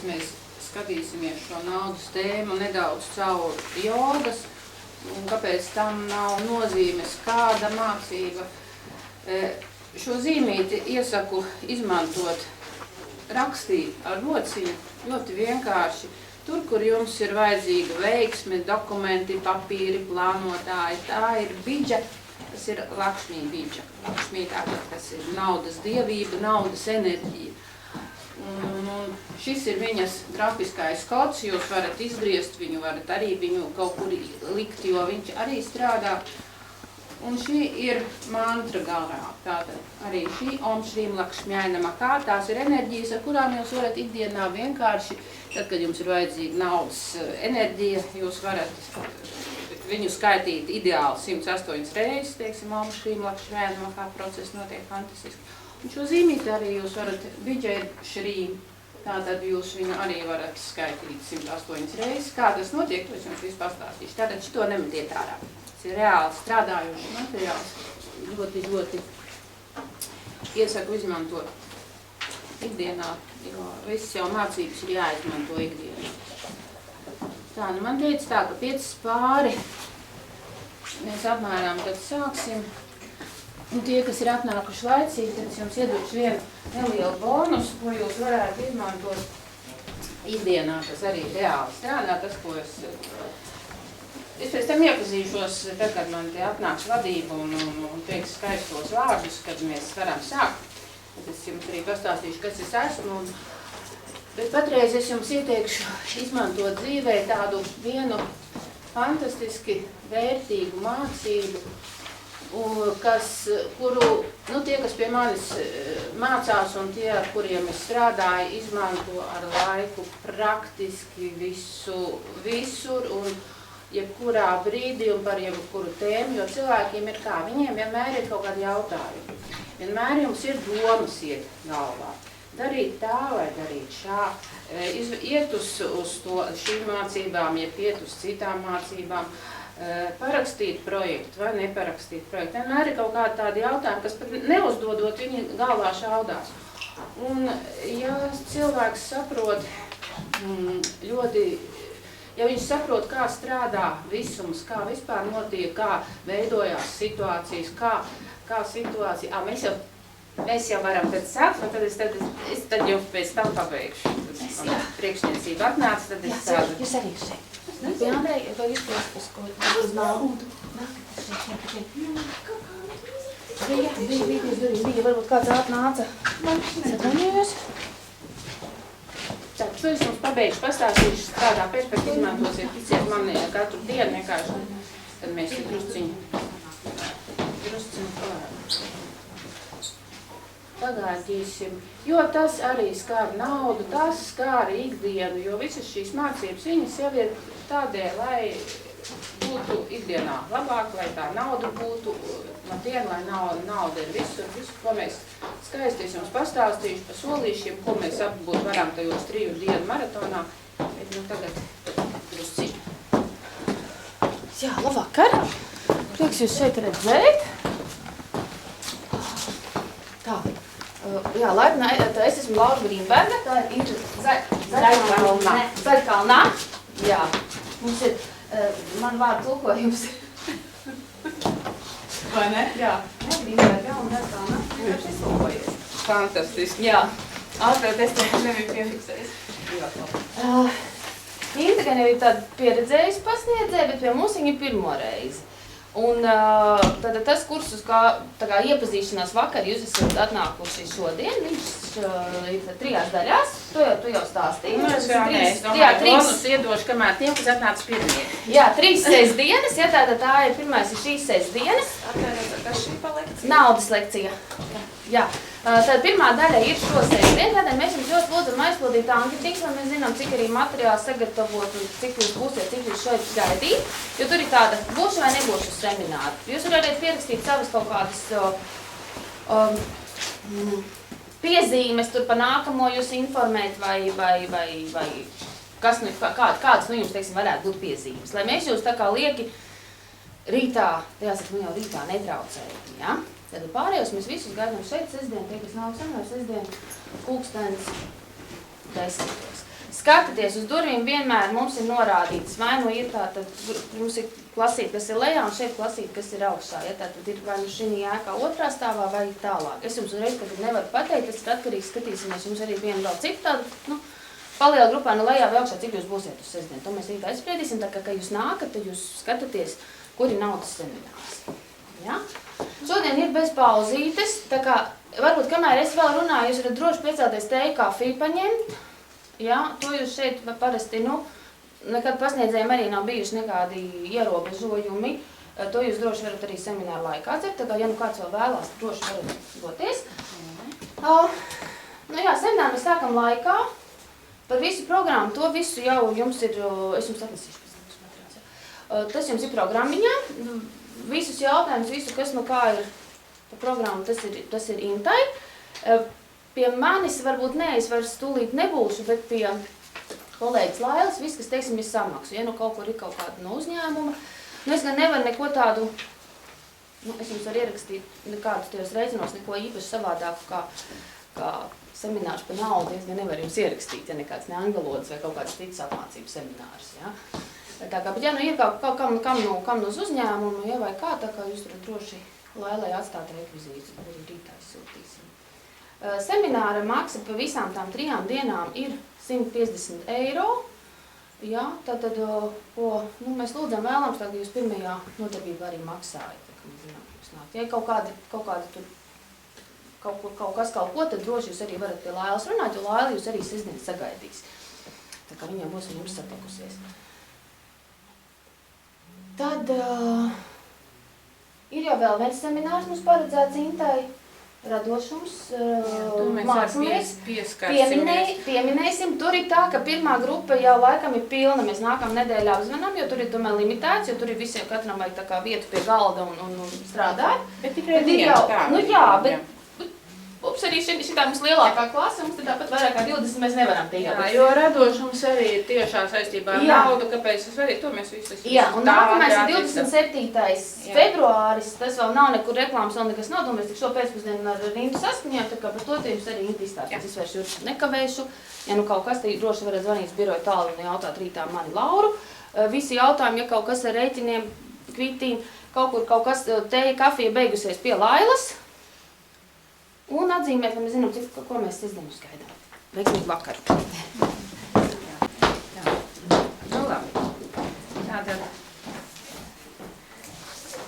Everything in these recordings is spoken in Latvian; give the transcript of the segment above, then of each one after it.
mēs skatīsimies šo naudas tēmu nedaudz caur jogas, un kāpēc tam nav nozīmes kāda mācība. Šo zīmīti iesaku izmantot, rakstīt ar rociņu, ļoti vienkārši. Tur, kur jums ir vajadzīga veiksme, dokumenti, papīri, plānotāji, tā ir bidža, tas ir Lakšmī bidža. Lakšmī tātad, tas ir naudas dievība, naudas enerģija. Un šis ir viņas grafiskais kods, jūs varat izgriezt viņu, varat arī viņu kaut kur likt, jo viņš arī strādā. Un šī ir mantra galā, tātad arī šī Om Šrīm Lakšmjai Namah, tās ir enerģijas, ar kurām jūs varat ikdienā vienkārši, tad, kad jums ir vajadzīga naudas enerģija, jūs varat viņu skaitīt ideāli 108 reizes, teiksim, Om Šrīm Lakšmjai Namah, process notiek fantastiski. Un šo zīmīti arī jūs varat Vidžai Šrīm, tātad jūs viņu arī varat skaitīt 108 reizes. Kā tas notiek, to es jums visu pastāstīšu. Tātad šito nemetiet ārā. Tas ir reāli strādājošs materiāls. Ļoti iesaku izmantot ikdienā, jo visas jau mācības ir jāizmanto ikdienā. Tā, nu man teica tā, ka 5 pāri mēs apmēram tad sāksim. Un tie, kas ir atnākuši laicīgi, tad es jums iedošu vienu nelielu bonusu, ko jūs varētu izmantot ikdienā, kas arī reāli strādā, tas, ko es pēc tam iepazīšos, tad, kad man te atnāks vadība un teiks skaistos vārdus, kad mēs varam sākt. Tad es jums arī pastāstīšu, kas es esmu. Bet patreiz es jums ieteikšu izmantot dzīvē tādu vienu fantastiski vērtīgu mācību, kuru, tie, kas pie manis mācās un tie, ar kuriem es strādāju, izmanto ar laiku praktiski visur un jebkurā brīdī un par jebkuru tēmu, jo cilvēkiem ir kā, viņiem vienmēr ir kaut kādi jautājumi. Vienmēr jums ir domas iet galvā. Darīt tā vai darīt šā, iet uz šīm mācībām, iet uz citām mācībām, parakstīt projektu vai neparakstīt projektu. Vienmēr ir kaut kādi tādi jautājumi, kas pat neuzdodot viņi galvā šaudās. Un ja cilvēks saprot ja viņš saprot, kā strādā visums, kā vispār notiek, kā veidojās situācijas, kā situācija, mēs jau varam tad sākt, un tad es tad jau pēc tam pabeigšu. Priekšniecība atnāca, tad es tādu. Jūs arī šeit. Andrei, vai izprast uz naudu? Bija varbūt kāds atnāca. Sadvaņojos. Tā, to es jums pabeigšu, pastāstīšu, kādā perspektīvā izmantosiet, ticiet man katru dienu vienkārši, kad mēs te drusciņu pagādīsim, jo tas arī skār naudu, tas skār ikdienu, jo visas šīs mācības, viņas jau ir tādēļ, lai būtu ikdienā labāk, lai tā nauda būtu no dienu, lai nauda ir visur, ko mēs skaisti es jums pastāstīšu pa solīšiem, ko mēs apbūt varam tajos 3 dienu maratonā, bet tagad drusciņu. Jā, labvakar! Prieks jūs šeit redzēt. Tā. Jā, laipni, es esmu Laura Grīnberga, tā ir Zaļkalnā. Jā, mums ir, man vārdu tulkojums. Vai ne? Jā, Grīnberga un Zaļkalnā. Vienkārši iztulkojies. Fantastiski. Jā. Ātrāt, es te nebiju piefiksējis. Inta gan jau ir tāda pieredzējusi pasniedzēja, bet pie mums viņa ir pirmo reizi. Un tad tas kurs, uz kā iepazīšanās vakar, jūs esat atnākuši šodien, viņš ir 3 daļās, tu jau stāstīji. Es domāju, bonus iedošu, kamēr tiem, kas atnāca pirmie. Jā, 3 sestdienas, ja tātad tā ir pirmais ir šīs sestdienas. Atvērt, kas šī pa lekcija? Naudas lekcija. Jā. Tad pirmā daļa ir šo sestdienu, tādēļ mēs jums ļoti lūdzam aizpildīt anketītes, lai mēs zinām, cik arī materiāli sagatavot un cik jūs būsiet, cik jūs šeit gaidīt, jo tur ir tāda būšu vai nebūšu semināru. Jūs varētu pierakstīt savas kaut kādas piezīmes, tur pa nākamo jūs informēt vai kas, kādas no jums, teiksim, varētu būt piezīmes. Lai mēs jūs tā kā lieki rītā, jāsaka, jau rītā netraucējam, ja? Tad pārējos mēs visus gaidām šeit sestdien, tie, kas nav sanāju sestdien, 10:00. skatieties uz durvīm, vienmēr mums ir norādīts, vai nu ir tātad, mums ir klasīte, kas ir lejā, un šeit klasīte, kas ir augšā. Ja, tātad ir vai nu šī ēkā otrā stāvā vai tālāk. Es jums uzreiz tagad nevaru pateikt, tas ir atkarīgs, skatīsimies, jums arī viena vēl cita tāda, paliela grupā no lejā vai augšā, cik jūs būsiet uz sestdienu. To mēs rītā aizspriedīsim, tā kā, kad jūs nākat, tad jūs skatāties, kur ir naudas seminārs. Ja? Šodien ir bez pauzītes, tā kā varbūt kamēr es vēl runāju, jūs varat droši piecelties teju kafiju paņemt. Ja? To jūs šeit parasti, nekad pasniedzējiem arī nav bijuši nekādi ierobežojumi. To jūs droši varat arī semināru laikā dzert, tā kā, ja kāds vēl vēlās, droši varat doties. Semināru mēs sākam laikā. Par visu programmu, to visu jau jums ir, es jums atnesīšu pēc tam materiāls, ja. Tas jums ir programmiņā. Visus jautājumus, visu, kas kā ir pa programmu, tas ir Intai. Pie manis varbūt es vairs tūlīt nebūšu, bet pie kolēģis Lailas, viss, kas, teiksim, ir samaksu. Ja kaut kur ir kaut kāda no uzņēmuma, es gan nevaru neko tādu, es jums varu ierakstīt nekādus tajos reizinos, neko īpaši savādāku kā seminārs par naudu, es gan nevaru jums ierakstīt, ja nekāds ne angļu vai kaut kāds cits apmācības seminārs. Ja. Tā kā, bet ja ir kaut kam no uzņēmuma, ja, vai kā, tā kā jūs varat droši Lailai atstāt rekvizītus, arī rītā izsūtīsim. Semināra maksa pa visām tām 3 dienām ir 150 €. Ja, tātad, mēs lūdzam vēlams, tā, ka jūs pirmajā nodarbībā arī maksājat, tā kā mēs zinām, ka jūs nākt. Ja kaut kādi tur kaut ko, tad droši jūs arī varat pie Lailas runāt, jo Laila jūs arī sestdien sagaidīs. Tā kā viņa būs jums satikusies. Tad ir jau vēl viens seminārs mums paredzēts Intai, radošums, mācāmies. Pieminēsim, tur ir tā, ka pirmā grupa jau laikam ir pilna, mēs nākam nedēļā apzvanām, jo tur ir tomēr limitēts, jo tur ir visiem katram vajag tā kā vietu pie galda un strādāt. Bet tikai viens tā. Jā, bet arī šitā mums lielākā klase, mums tad tāpat vairāk kā 20 mēs nevaram tikt. Jā, jo radošums arī ir tiešā saistībā ar naudu, kāpēc es arī, to mēs visu esam. Jā, un nākamais ir 27. februāris, tas vēl nav nekur reklāmas, vēl nekas nav, mēs tik šo pēcpusdienu ar Rindu saskaņojam, tā kā par to jums arī Inta izstāstīs, es vairs jūs nekavēšu. Ja kaut kas, tad droši varat zvanīt biroja tālu un jautāt rītā mani Lauru. Visi jautājumi, ja kaut kas ar rēķiniem, kvitīm, kaut kas teja, kafija beigusies pie Lailas. Un atzīmēt, lai mēs zinām, ko mēs sestdienu skaidām. Veiksmīgu vakaru! Labi. Tātad.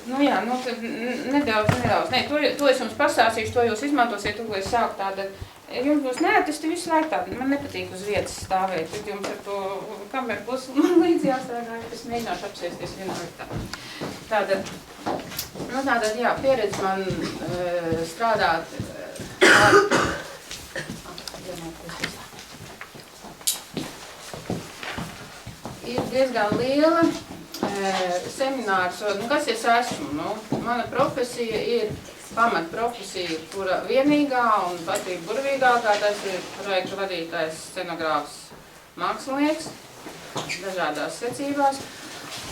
Tad nedaudz. To es jums pastāstīšu, to jūs izmantosiet, to, ko es sāku tātad. Jums būs tas visu laiku tādu, man nepatīk uz vietas stāvēt, bet jums ar to kameru būs man līdzi jāstrādā, es mēģināšu apsēsties vienā vietā. Tātad, pieredze man strādāt ir diezgan liela seminārs, kas es esmu? Mana profesija ir pamatprofesija, kura vienīgā un patīk burvīgākā, tas ir projektu vadītājs, scenogrāfs, mākslinieks, dažādās secībās.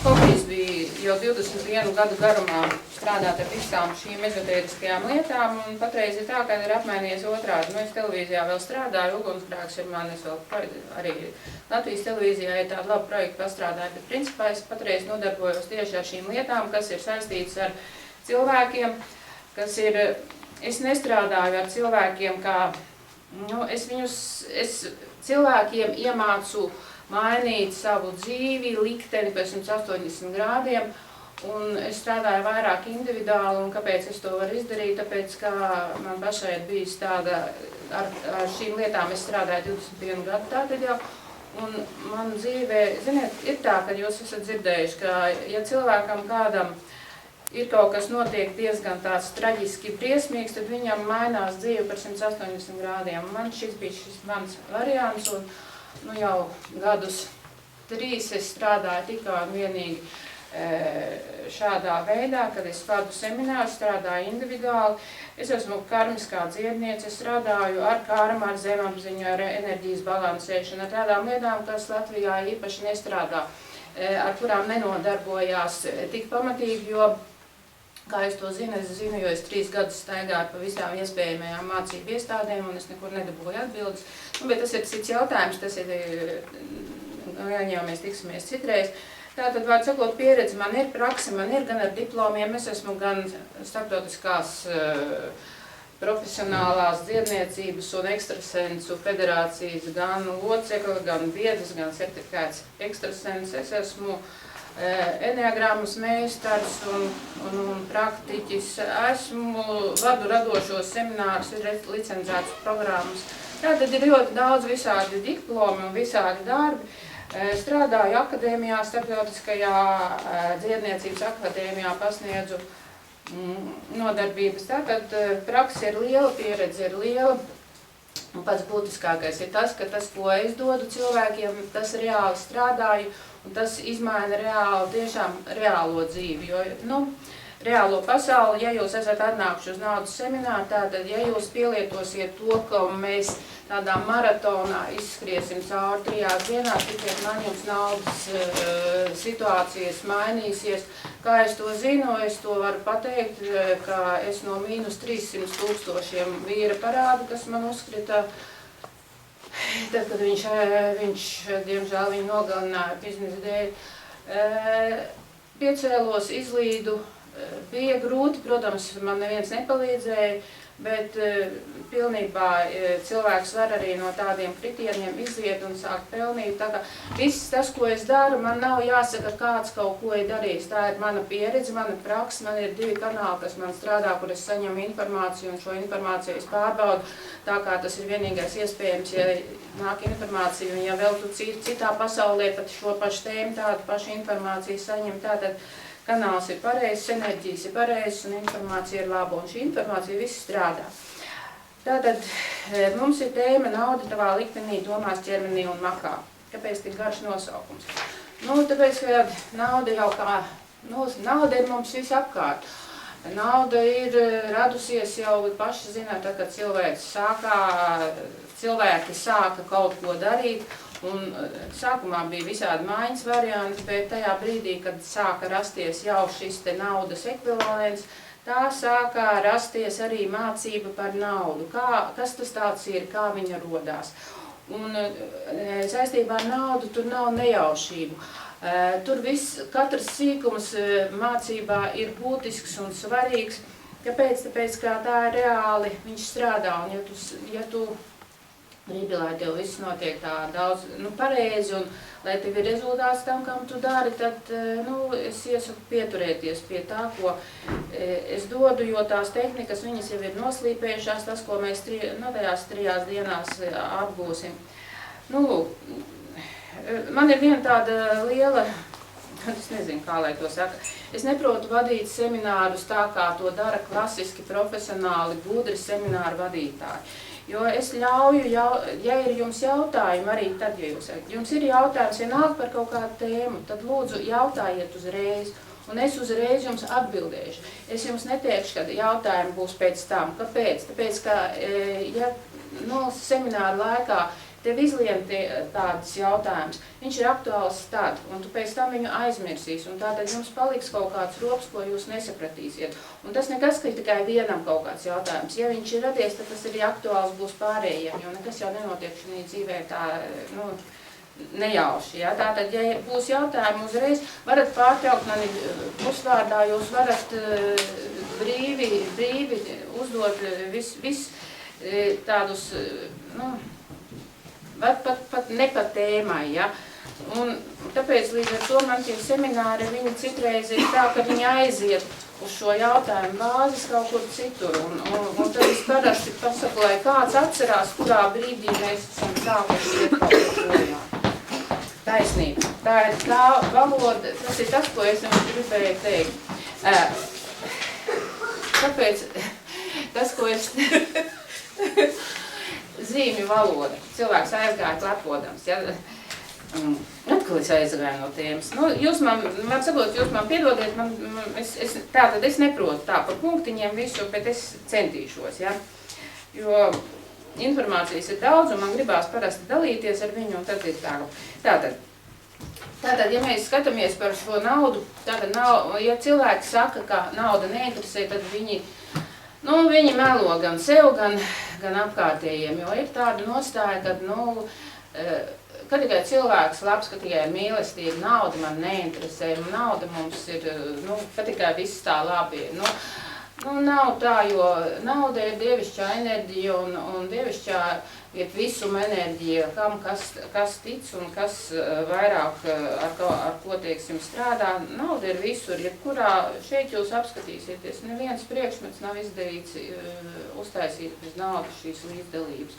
Hobijs bija jau 21 gadu garumā strādāt ar visām šīm ezotēriskajām lietām, un patreiz ir tā, ka ir apmainījies otrādi. Es televīzijā vēl strādāju, ugunsgrēks ir man, es vēl arī Latvijas televīzijā ir tāda laba projekta pastrādāju, bet principā es patreiz nodarbojos tieši ar šīm lietām, kas ir saistītas ar cilvēkiem, kas ir, es nestrādāju ar cilvēkiem, kā, es cilvēkiem iemācu mainīt savu dzīvi, likteni pēc 180 grādiem, un es strādāju vairāk individuāli, un kāpēc es to varu izdarīt, tāpēc, ka man pašai ir bijis tāda, ar šīm lietām es strādāju 21 gadu tātad jau, un man dzīvē, ziniet, ir tā, ka jūs esat dzirdējuši, ka ja cilvēkam kādam ir kaut kas notiek diezgan tāds traģiski briesmīgs, tad viņam mainās dzīve par 180 grādiem. Man šis bija mans variants, un jau gadus 3 es strādāju tikai un vienīgi šādā veidā, kad es vadu semināru, strādāju individuāli. Es esmu karmiskā dziedniece, es strādāju ar karmu, ar zemapziņu, ar enerģijas balansēšanu, ar tādām lietām, kas Latvijā īpaši nestrādā, ar kurām nenodarbojās tik pamatīgi, jo Kā es to zinu? Es zinu, jo es 3 gadus staigāju pa visām iespējamajām mācību iestādēm, un es nekur nedabūju atbildes. Bet tas ir cits jautājums, tas ir, gan jau mēs tiksimies citreiz. Tātad, vārdu sakot, pieredze man ir, prakse man ir, gan ar diplomiem, es esmu gan starptautiskās profesionālās dziedniecības un ekstrasensu federācijas, gan locekli, gan biedrs, gan certifikēts ekstrasens. Es esmu eneagrammas meistars un praktiķis. Vadu radošos seminārus, ir licencētas programmas. Tātad ir ļoti daudz visādi diplomi un visādi darbi. Strādāju akadēmijā, starptautiskajā dziedniecības akadēmijā, pasniedzu nodarbības. Tātad praksa ir liela, pieredze ir liela. Un pats būtiskākais ir tas, ka tas, ko es dodu cilvēkiem, tas reāli strādāju un tas izmaina reāli, tiešām reālo dzīvi. Jo, reālo pasauli, ja jūs esat atnākuši uz naudas semināru, tātad, ja jūs pielietosiet to, ka mēs tādā maratonā izskriesim cauri 3 dienās, tikai man jums naudas situācijas mainīsies. Kā es to zinu, es to varu pateikt, ka es no mīnus 300 000 vīra parādu, kas man uzkrita, tad, kad viņš diemžēl, viņu nogalināja biznesa dēļ, piecēlos, izlīdu. Bija grūti, protams, man neviens nepalīdzēja, bet pilnībā cilvēks var arī no tādiem kritieniem iziet un sākt pelnīt. Tā kā viss tas, ko es daru, man nav jāsaka, kāds kaut ko ir darījis. Tā ir mana pieredze, mana praksa, man ir 2 kanāli, kas man strādā, kur es saņemu informāciju un šo informāciju es pārbaudu. Tā kā tas ir vienīgais iespējams, ja nāk informācija un ja vēl tu citā pasaulē pat šo pašu tēmu, tādu pašu informāciju saņem, tātad kanāls ir pareizs, enerģijas ir pareizs un informācija ir laba, un šī informācija viss strādā. Tātad mums ir tēma nauda tavā liktenī, domās, ķermenī un makā. Kāpēc tik garš nosaukums? Tāpēc, ka nauda jau kā, nauda ir mums visapkārt. Nauda ir radusies jau paši zināt, tad, kad cilvēki sāka kaut ko darīt. Un sākumā bija visādi maiņas varianti, bet tajā brīdī, kad sāka rasties jau šis te naudas ekvivalents, tā sākā rasties arī mācība par naudu. Kas tas tāds ir, kā viņa rodās. Un saistībā ar naudu tur nav nejaušību. Tur katrs sīkums mācībā ir būtisks un svarīgs. Kāpēc? Tāpēc, kā tā reāli viņš strādā. Un ja tu gribi, lai tev viss notiek tā daudz pareizi un lai tev ir rezultāts tam, kam tu dari, tad es iesaku pieturēties pie tā, ko es dodu, jo tās tehnikas, viņas jau ir noslīpējušās, tas, ko mēs tajās 3 dienās apgūsim. Man ir viena tāda liela, es nezinu, kā lai to saka, es neprotu vadīt seminārus tā, kā to dara klasiski, profesionāli, gudri semināru vadītāji. Jo es ļauju, ja ir jums jautājumi, arī tad, ja jums ir jautājums vienalga par kaut kādu tēmu, tad lūdzu jautājiet uzreiz, un es uzreiz jums atbildēšu. Es jums neteikšu, ka jautājumi būs pēc tam. Kāpēc? Tāpēc, ka ja semināra laikā tev izlien tādas jautājumas, viņš ir aktuāls tad, un tu pēc tam viņu aizmirsīs, un tātad jums paliks kaut kāds rops, ko jūs nesapratīsiet. Un tas nekas, ka ir tikai vienam kaut kāds jautājums. Ja viņš ir radies, tad tas arī aktuāls būs pārējiem, jo nekas jau nenotiek šī dzīvē tā, nejauši. Ja? Tātad, ja būs jautājumi uzreiz, varat pārtraukt mani pusvārdā, jūs varat brīvi uzdot viss tādus, pat ne pa tēmai, ja. Un tāpēc līdz ar to man tie semināri, viņi citreiz ir tā, ka viņi aiziet uz šo jautājumu bāzes kaut kur citur. Un tad es parasti pasaku, lai kāds atcerās, kurā brīdī mēs esam sākuši iet kaut ko projām. Taisnība. Tā ir tā valoda, tas ir tas, ko es jums gribēju teikt. Tāpēc tas, ko es... Zīmju valoda. Cilvēks aizgāja klepodams. Ja? Atkal es aizgāju no tēmas. Jūs man piedodiet, es neprotu tā par punktiņiem visu, bet es centīšos. Ja? Jo informācijas ir daudz, un man gribās parasti dalīties ar viņu, un tad ir tā. Tātad, ja mēs skatāmies par šo naudu, tātad, ja cilvēki saka, ka nauda neinteresē, tad viņi melo gan sev, gan apkārtējiem, jo ir tāda nostāja, ka tikai cilvēks labs, ka tikai mīlestība, nauda man neinteresē, nauda mums ir, ka tikai viss tā labi. Nav tā, jo nauda ir dievišķā enerģija un dievišķā ir visuma enerģija, kam kas tic un kas vairāk ar ko, teiksim, strādā. Nauda ir visur, jebkurā šeit jūs apskatīsieties, neviens priekšmets nav izdarīts, uztaisīt bez naudas šīs līdzdalības.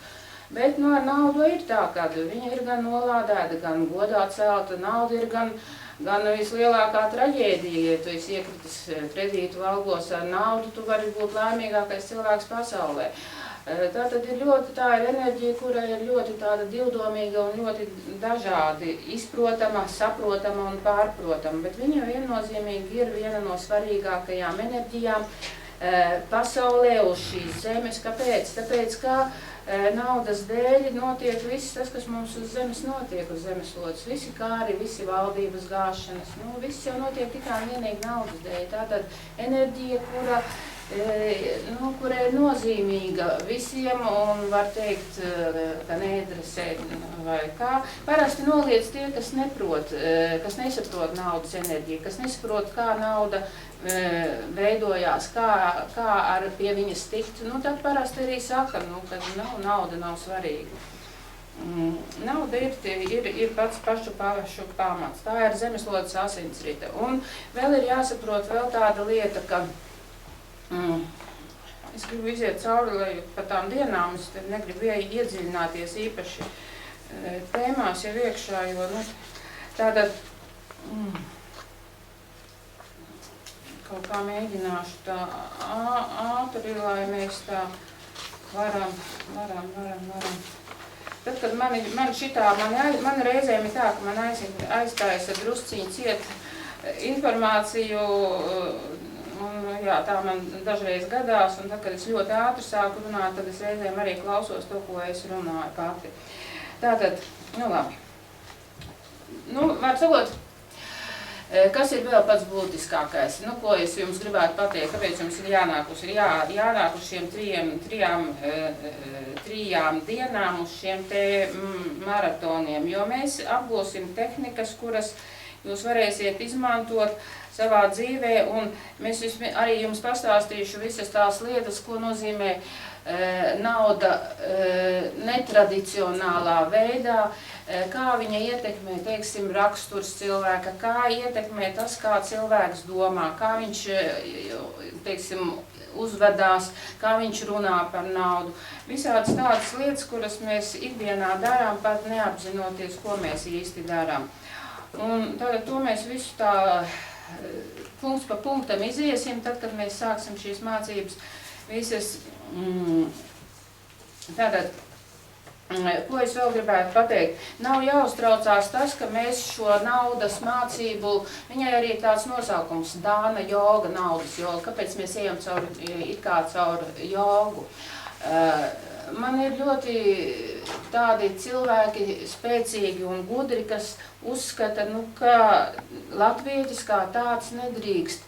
Bet ar naudu ir tā, ka viņa ir gan nolādēta, gan godā celta, nauda ir gan vislielākā traģēdija, ja tu esi iekritis kredītu valgos ar naudu, tu vari būt laimīgākais cilvēks pasaulē. Tātad tā ir enerģija, kura ir ļoti tāda divdomīga un ļoti dažādi izprotama, saprotama un pārprotama, bet viņa viennozīmīgi ir viena no svarīgākajām enerģijām pasaulē uz šīs zemes. Kāpēc? Tāpēc, ka naudas dēļ notiek viss tas, kas mums uz zemes notiek, uz zemeslodes. Visi kāri, visi valdības gāšanas, viss jau notiek tikai vienīgi naudas dēļ. Tātad enerģija, kura ir nozīmīga visiem un var teikt, ka neinteresē vai kā. Parasti noliec tie, kas nesaprot naudas enerģiju, kas nesaprot, kā nauda veidojās, kā pie viņas tikt. Tad parasti arī saka, ka nauda nav svarīga. Nauda ir pašu pamats. Tā ir zemeslodes asinsrite. Un vēl ir jāsaprot vēl tāda lieta, ka es gribu iziet cauri, lai par tām dienām es negribu iedziļināties īpaši tēmās jau iekšā, jo tātad kaut kā mēģināšu tā ātri, lai mēs tā varam. Tad, kad man reizēm ir tā, ka man aizstājas ar drusciņu ciet informāciju, un jā, tā man dažreiz gadās, un tad, kad es ļoti ātri sāku runāt, tad es reizēm arī klausos to, ko es runāju pati. Tātad, labi. Var sakot, kas ir vēl pats būtiskākais? Ko es jums gribētu pateikt, kāpēc jums ir jānāk uz šiem trijām dienām, uz šiem te maratoniem, jo mēs apgūsim tehnikas, kuras jūs varēsiet izmantot savā dzīvē, un mēs arī jums pastāstīšu visas tās lietas, ko nozīmē nauda netradicionālā veidā, kā viņa ietekmē, teiksim, raksturs cilvēka, kā ietekmē tas, kā cilvēks domā, kā viņš, teiksim, uzvedās, kā viņš runā par naudu. Visādas tādas lietas, kuras mēs ikdienā darām, pat neapzinoties, ko mēs īsti darām. Un tātad to mēs visu tā punkts pa punktam iziesim, tad, kad mēs sāksim šīs mācības visas. Tātad, ko es vēl gribētu pateikt? Nav jāuztraucās tas, ka mēs šo naudas mācību, viņai arī tāds nosaukums, dāna joga, naudas joga. Kāpēc mēs ejam caur jogu? Man ir ļoti tādi cilvēki spēcīgi un gudri, kas uzskata, ka latvietis kā tāds nedrīkst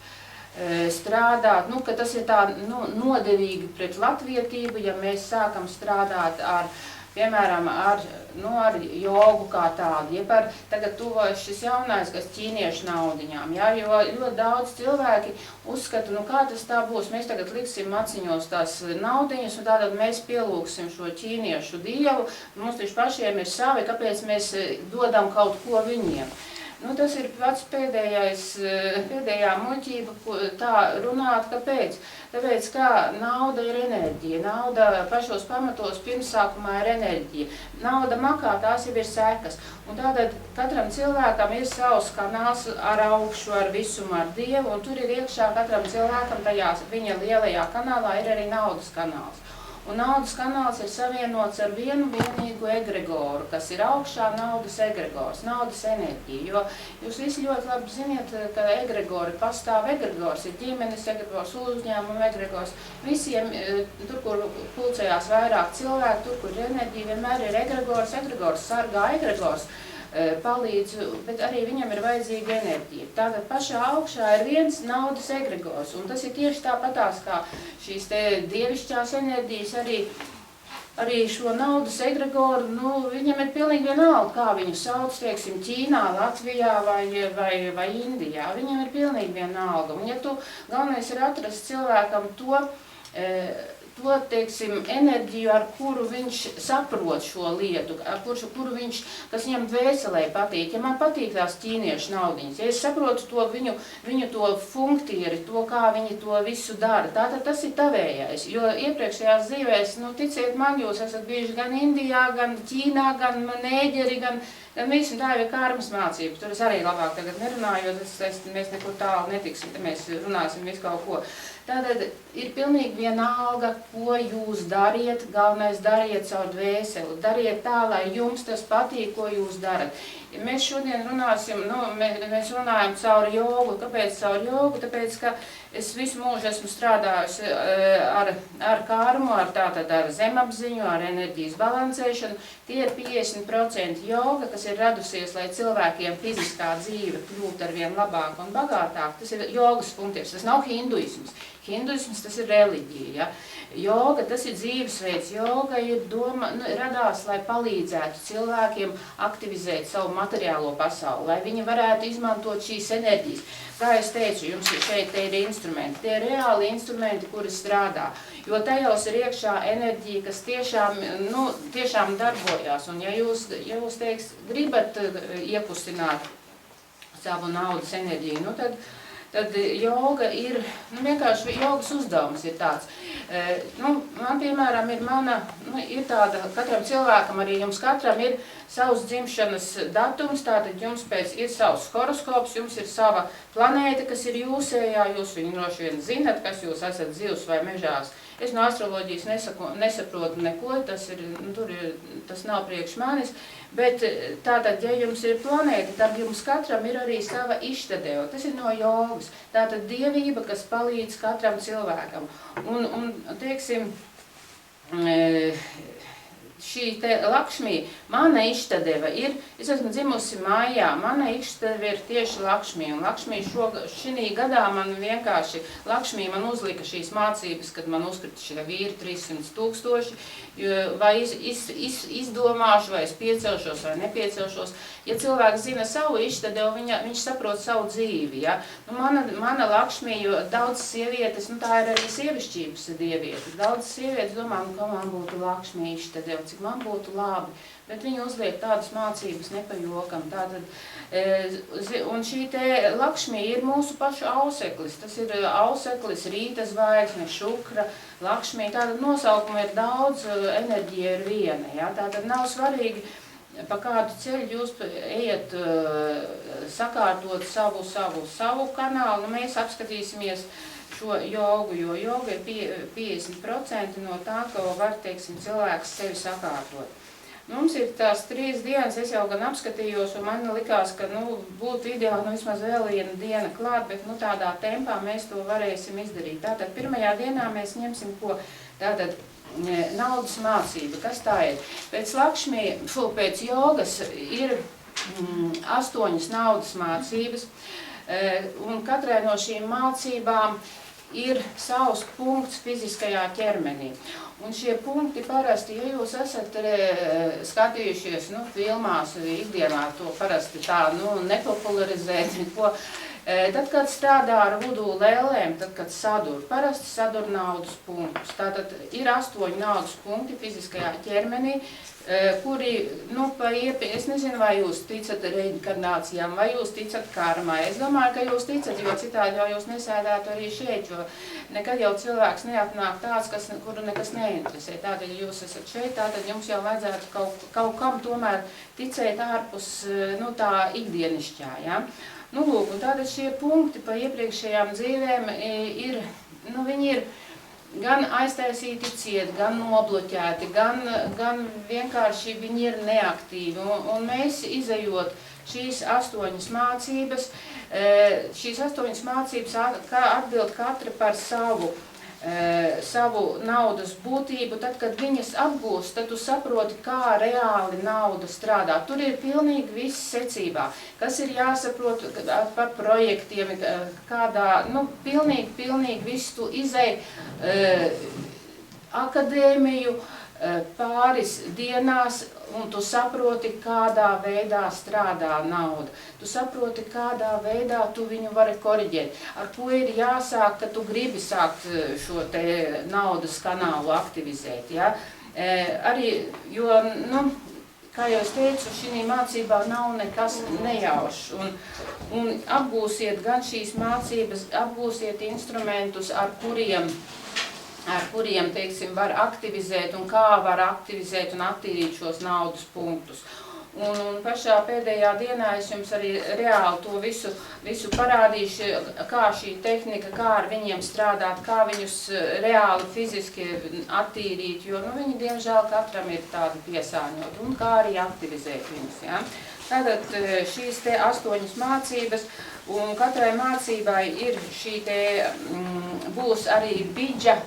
strādāt, ka tas ir tā nodevīgi pret latvietību, ja mēs sākam strādāt piemēram, ar jogu kā tādu. Tagad tuvojas šis jaunais, kas ķīniešu naudiņām, jo ļoti daudz cilvēki uzskata, kā tas tā būs, mēs tagad liksim maciņos tās naudiņas, un tātad mēs pielūksim šo ķīniešu dievu, mums taču pašiem ir savi, kāpēc mēs dodam kaut ko viņiem. Tas ir pats pēdējā muļķība, tā runāt, kāpēc? Tāpēc, kā nauda ir enerģija, nauda pašos pamatos pirmsākumā ir enerģija. Nauda makā, tās jau ir sekas. Un tātad katram cilvēkam ir savs kanāls ar augšu, ar visumu, ar Dievu, un tur ir iekšā katram cilvēkam tajā viņa lielajā kanālā ir arī naudas kanāls. Un naudas kanāls ir savienots ar vienīgu egregoru, kas ir augšā naudas egregors, naudas enerģija. Jo jūs visi ļoti labi ziniet, ka egregori pastāv, egregors ir ģimenes egregors, uzņēmuma egregors. Visiem, tur, kur pulcējās vairāk cilvēku, tur, kur ir enerģija, vienmēr ir egregors sargā egregors. palīdz, bet arī viņam ir vajadzīga enerģija. Tātad pašā augšā ir viens naudas egregors, un tas ir tieši tāpatās kā šīs te dievišķās enerģijas arī šo naudas egregoru, viņam ir pilnīgi vienalga, kā viņu sauc, teiksim, Ķīnā, Latvijā vai Indijā. Viņam ir pilnīgi vienalga. Un ja galvenais ir atrast cilvēkam to, teiksim, enerģiju, ar kuru viņš saprot šo lietu, kas viņam dvēselē patīk. Ja man patīk tās ķīniešu naudiņas, ja es saprotu to viņu to funktieri, to, kā viņi to visu dara, tātad tas ir tavējais. Jo iepriekšējās dzīvēs, ticiet man, jūs esat bijuši gan Indijā, gan Ķīnā, gan Nēģeri, gan visi, un tā jau ir karmas mācība. Tur es arī labāk tagad nerunāju, jo mēs nekur tālu netiksim, te mēs runāsim visu kaut ko. Tātad ir pilnīgi vienalga, ko jūs dariet, galvenais dariet savu dvēseli, dariet tā, lai jums tas patīk, ko jūs darat. Ja mēs šodien runāsim, mēs runājam caur jogu. Kāpēc caur jogu? Tāpēc, ka es visu mūžu esmu strādājusi ar karmu, ar zemapziņu, ar enerģijas balansēšanu. Tie ir 50% joga, kas ir radusies, lai cilvēkiem fiziskā dzīve kļūtu arvien labāk un bagātāk. Tas ir jogas funkcijas, tas nav hinduisms. Hinduisms tas ir reliģija. Ja? Joga tas ir dzīvesveids. Joga ir radās, lai palīdzētu cilvēkiem aktivizēt savu materiālo pasauli, lai viņi varētu izmantot šīs enerģijas. Kā es teicu, jums šeit ir instrumenti. Tie ir reāli instrumenti, kuri strādā. Jo tajos ir iekšā enerģija, kas tiešām darbojās. Un ja jūs gribat iekustināt savu naudas enerģiju, tad joga ir, vienkārši jogas uzdevums ir tāds. Man, piemēram, ir tāda, katram cilvēkam, arī jums katram ir savs dzimšanas datums, tātad jums ir savs horoskops, jums ir sava planēta, kas ir jūsējā, jūs viņu droši vien zinat, kas jūs esat zivs vai mežās. Es no astroloģijas nesaprotu neko, tas nav priekš manis, bet tātad, ja jums ir planēta, tad jums katram ir arī sava ištadeva. Tas ir no jogas. Tātad dievība, kas palīdz katram cilvēkam. Un teiksim, šī te Lakšmī, mana ištadeva ir, es esmu dzimusi mājā, mana ištadeva ir tieši Lakšmī, un Lakšmī šī gadā man vienkārši, Lakšmī man uzlika šīs mācības, kad man uzkrita šie vīri 300 000, vai izdomāšu, vai es piecelšos, vai nepiecelšos. Ja cilvēks zina savu ištadevu, viņš saprot savu dzīvi, ja? Mana Lakšmī, jo daudz sievietes, tā ir arī sievišķības dieviete, daudz sievietes domā, ka man būtu Lakšmī ištadeva, cik man būtu labi, bet viņi uzliek tādas mācības nepajokam. Un šī te Lakšmī ir mūsu pašu auseklis, tas ir auseklis, rīta zvaigzne, šukra, Lakšmī, tātad nosaukuma ir daudz, enerģija ir viena, ja? Tātad nav svarīgi, pa kādu ceļu jūs ejat sakārtot savu kanālu, mēs apskatīsimies šo jogu, jo joga ir 50% no tā, ko var, teiksim, cilvēks sevi sakārtot. Mums ir tās 3 dienas, es jau gan apskatījos, un man likās, ka būtu ideāli vismaz vēl viena diena klāt, bet tādā tempā mēs to varēsim izdarīt. Tātad pirmajā dienā mēs ņemsim ko? Tātad naudas mācība. Kas tā ir? Pēc jogas ir 8 naudas mācības, un katrai no šīm mācībām ir savs punkts fiziskajā ķermenī. Un šie punkti parasti, ja jūs esat skatījušies filmās, ikdienā to parasti tā nepopularizēt, tad, kad strādā ar vudu lēlēm, tad, kad sadur, parasti sadur naudas punktus. Tātad ir 8 naudas punkti fiziskajā ķermenī, kuri, es nezinu, vai jūs ticat reinkarnācijām, vai jūs ticat karmai. Es domāju, ka jūs ticat, jo citādi jau jūs nesēdētu arī šeit, jo nekad jau cilvēks neatnāk tāds, kuru nekas neinteresē. Tātad, ja jūs esat šeit, tātad jums jau vajadzētu kaut kam tomēr ticēt ārpus, tā ikdienišķā, ja? Lūk, un tātad šie punkti pa iepriekšējām dzīvēm viņi ir gan aiztaisīti ciet, gan nobloķēti, gan vienkārši viņi ir neaktīvi. Un mēs izejot šīs 8 mācības, atbild katra par savu savu naudas būtību, tad, kad viņas apgūst, tad tu saproti, kā reāli nauda strādā. Tur ir pilnīgi viss secībā, kas ir jāsaprot par projektiem, kādā, pilnīgi viss tu izej akadēmiju pāris dienās, un tu saproti, kādā veidā strādā nauda. Tu saproti, kādā veidā tu viņu vari koriģēt. Ar ko ir jāsāk, ka tu gribi sākt šo te naudas kanālu aktivizēt. Ja? Arī, jo, kā jau es teicu, šī mācībā nav nekas nejaušs. Un apgūsiet gan šīs mācības, apgūsiet instrumentus, ar kuriem, teiksim, var aktivizēt un kā var aktivizēt un attīrīt šos naudas punktus. Un pašā pēdējā dienā es jums arī reāli to visu parādīšu, kā šī tehnika, kā ar viņiem strādāt, kā viņus reāli fiziski attīrīt, jo viņi, diemžēl, katram ir tādi piesāņoti, un kā arī aktivizēt viņus. Ja? Tātad šīs te 8 mācības, un katrai mācībai ir šī te, būs arī bidža.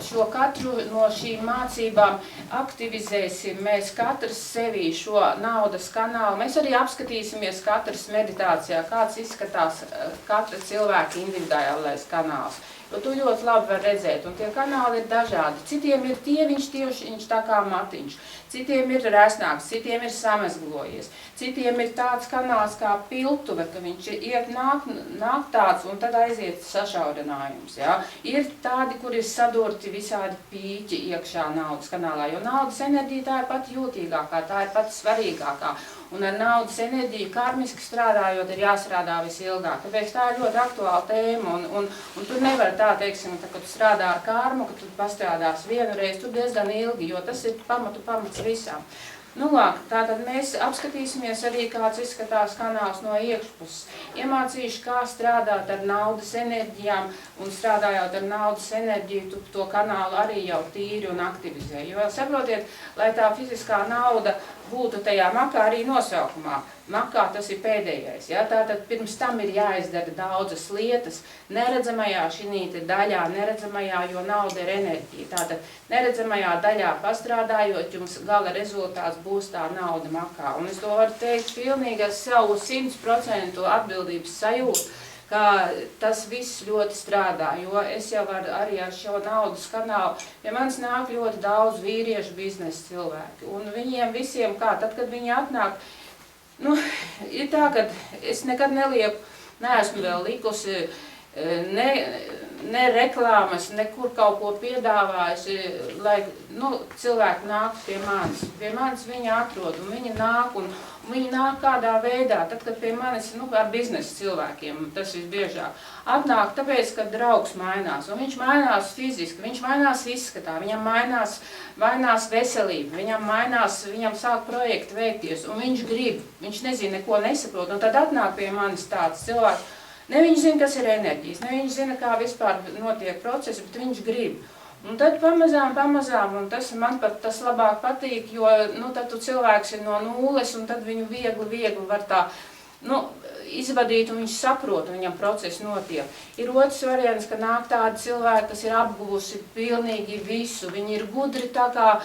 Šo katru no šīm mācībām aktivizēsim mēs katrs sevī šo naudas kanālu. Mēs arī apskatīsimies katrs meditācijā, kāds izskatās katra cilvēka individuālais kanāls. Jo tu ļoti labi var redzēt, un tie kanāli ir dažādi. Citiem ir tieviņš tā kā matiņš, citiem ir resnāks, citiem ir samezglojies, citiem ir tāds kanāls kā piltuve, ka viņš nāk tāds un tad aiziet sašaurinājums. Ja? Ir tādi, kur ir sadurti visādi pīķi iekšā naudas kanālā, jo naudas enerģija tā ir pat jūtīgākā, tā ir pat svarīgākā. Un ar naudas enerģiju karmiski strādājot ir jāstrādā visilgāk. Tāpēc tā ir ļoti aktuāla tēma, un tur nevar tā, teiksim, kad tu strādā ar karmu, ka tu pastrādās vienu reizi, tur diezgan ilgi, jo tas ir pamats visām. Tātad mēs apskatīsimies arī, kāds izskatās kanāls no iekšpuses. Iemācīšu, kā strādāt ar naudas enerģijām, un strādājot ar naudas enerģiju, tu to kanālu arī jau tīri un aktivizē. Jo, saprotiet, lai tā fiziskā nauda būtu tajā makā arī nosaukumā. Makā tas ir pēdējais. Ja? Tātad pirms tam ir jāizdara daudzas lietas neredzamajā šī daļā, neredzamajā, jo nauda ir enerģija. Tātad neredzamajā daļā pastrādājot, jums gala rezultāts būs tā nauda makā. Un es to varu teikt pilnīgi ar savu 100% atbildības sajūtu, ka tas viss ļoti strādā, jo es jau arī ar šo naudas kanālu, pie manis nāk ļoti daudz vīriešu biznesa cilvēki, un viņiem visiem kā, tad, kad viņi atnāk, ir tā, ka es nekad neesmu vēl likusi ne reklāmas, nekur kaut ko piedāvājusi, lai cilvēki nāk pie manis. Pie manis viņi atrod, un viņi nāk, un viņi nāk kādā veidā, tad, kad pie manis, ar biznesa cilvēkiem, tas visbiežāk, atnāk tāpēc, ka draugs mainās, un viņš mainās fiziski, viņš mainās izskatā, viņam mainās veselība, viņam sāk projekti veikties, un viņš grib, viņš nezina, neko nesaprot, un tad atnāk pie manis tāds cilvēks, ne viņš zina, kas ir enerģijas, ne viņš zina, kā vispār notiek procesi, bet viņš grib. Un tad pamazām, un man pat tas labāk patīk, jo tad tu cilvēks ir no nulles, un tad viņu viegli var tā izvadīt, un viņš saprot, un viņam procesi notiek. Ir otrs variants, ka nāk tādi cilvēki, kas ir apguvusi pilnīgi visu, viņi ir gudri tā kā,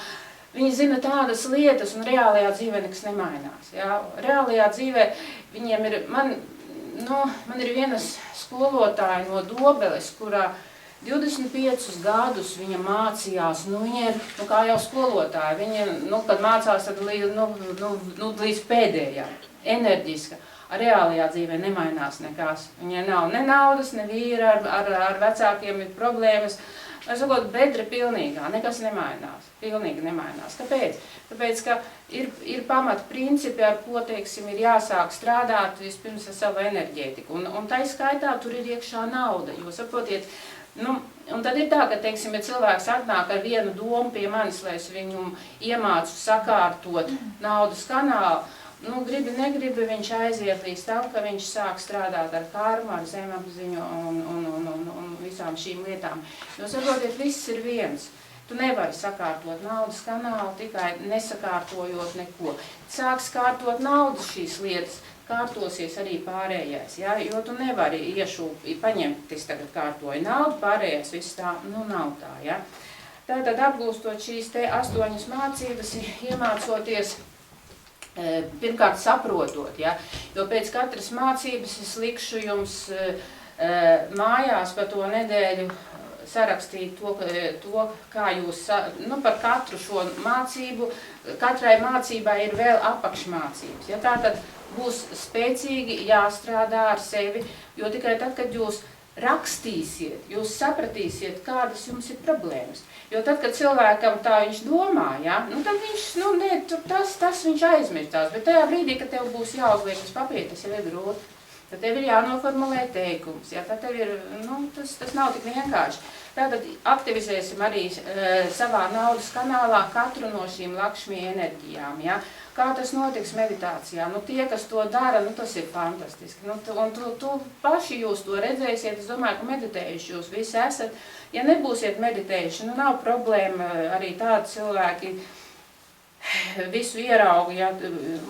viņi zina tādas lietas, un reālajā dzīvē nekas nemainās. Ja? Reālajā dzīvē viņiem ir, man ir viena skolotāja no Dobeles, kurā 25 gadus viņa mācījās, viņa ir, kā jau skolotāja, viņa, kad mācās, tad līdz pēdējā, enerģiska, reālajā dzīvē nemainās nekas. Viņai nav ne naudas, ne vīra, ar vecākiem ir problēmas, es sakot, bedre pilnīgā, nekas nemainās, pilnīgi nemainās. Kāpēc? Tāpēc, ka ir pamat principi, ar ko, teiksim, ir jāsāk strādāt vispirms ar savu enerģētiku, un tā skaitā tur ir iekšā nauda, jo, saprotiet, un tad ir tā, ka, teiksim, ja cilvēks atnāk ar vienu domu pie manis, lai es viņu iemācu sakārtot naudas kanālu, negribi, viņš aiziet līdz tam, ka viņš sāk strādāt ar karmu, ar zemapziņu un visām šīm lietām. Jo, saprotiet, viss ir viens. Tu nevari sakārtot naudas kanālu tikai nesakārtojot neko. Sāks kārtot naudas šīs lietas, kārtosies arī pārējais, ja? Jo tu nevari paņemt, es tagad kārtoju naudu, pārējais viss tā, nav tā, ja? Tātad apgūstot šīs te 8 mācības, iemācoties, pirmkārt saprotot, ja? Jo pēc katras mācības es likšu jums mājās par to nedēļu sarakstīt to, kā jūs, par katru šo mācību, katrai mācībai ir vēl apakšmācības. Ja, tātad būs spēcīgi jāstrādā ar sevi, jo tikai tad, kad jūs rakstīsiet, jūs sapratīsiet, kādas jums ir problēmas. Jo tad, kad cilvēkam tā viņš domā, ja, tad viņš, tas viņš aizmirstās, bet tajā brīdī, kad tev būs jāuzliek uz papīra, tas jau ir grūti. Tad tev ir jānoformulē teikums, ja? Tad tev ir, tas nav tik vienkārši. Tātad aktivizēsim arī savā naudas kanālā katru no šīm Lakšmī enerģijām, ja? Kā tas notiks meditācijā? Tie, kas to dara, tas ir fantastiski. Un tu paši jūs to redzēsiet, es domāju, ka meditējuši jūs visi esat. Ja nebūsiet meditējuši, nav problēma arī tādi cilvēki, visu ieraugu, ja,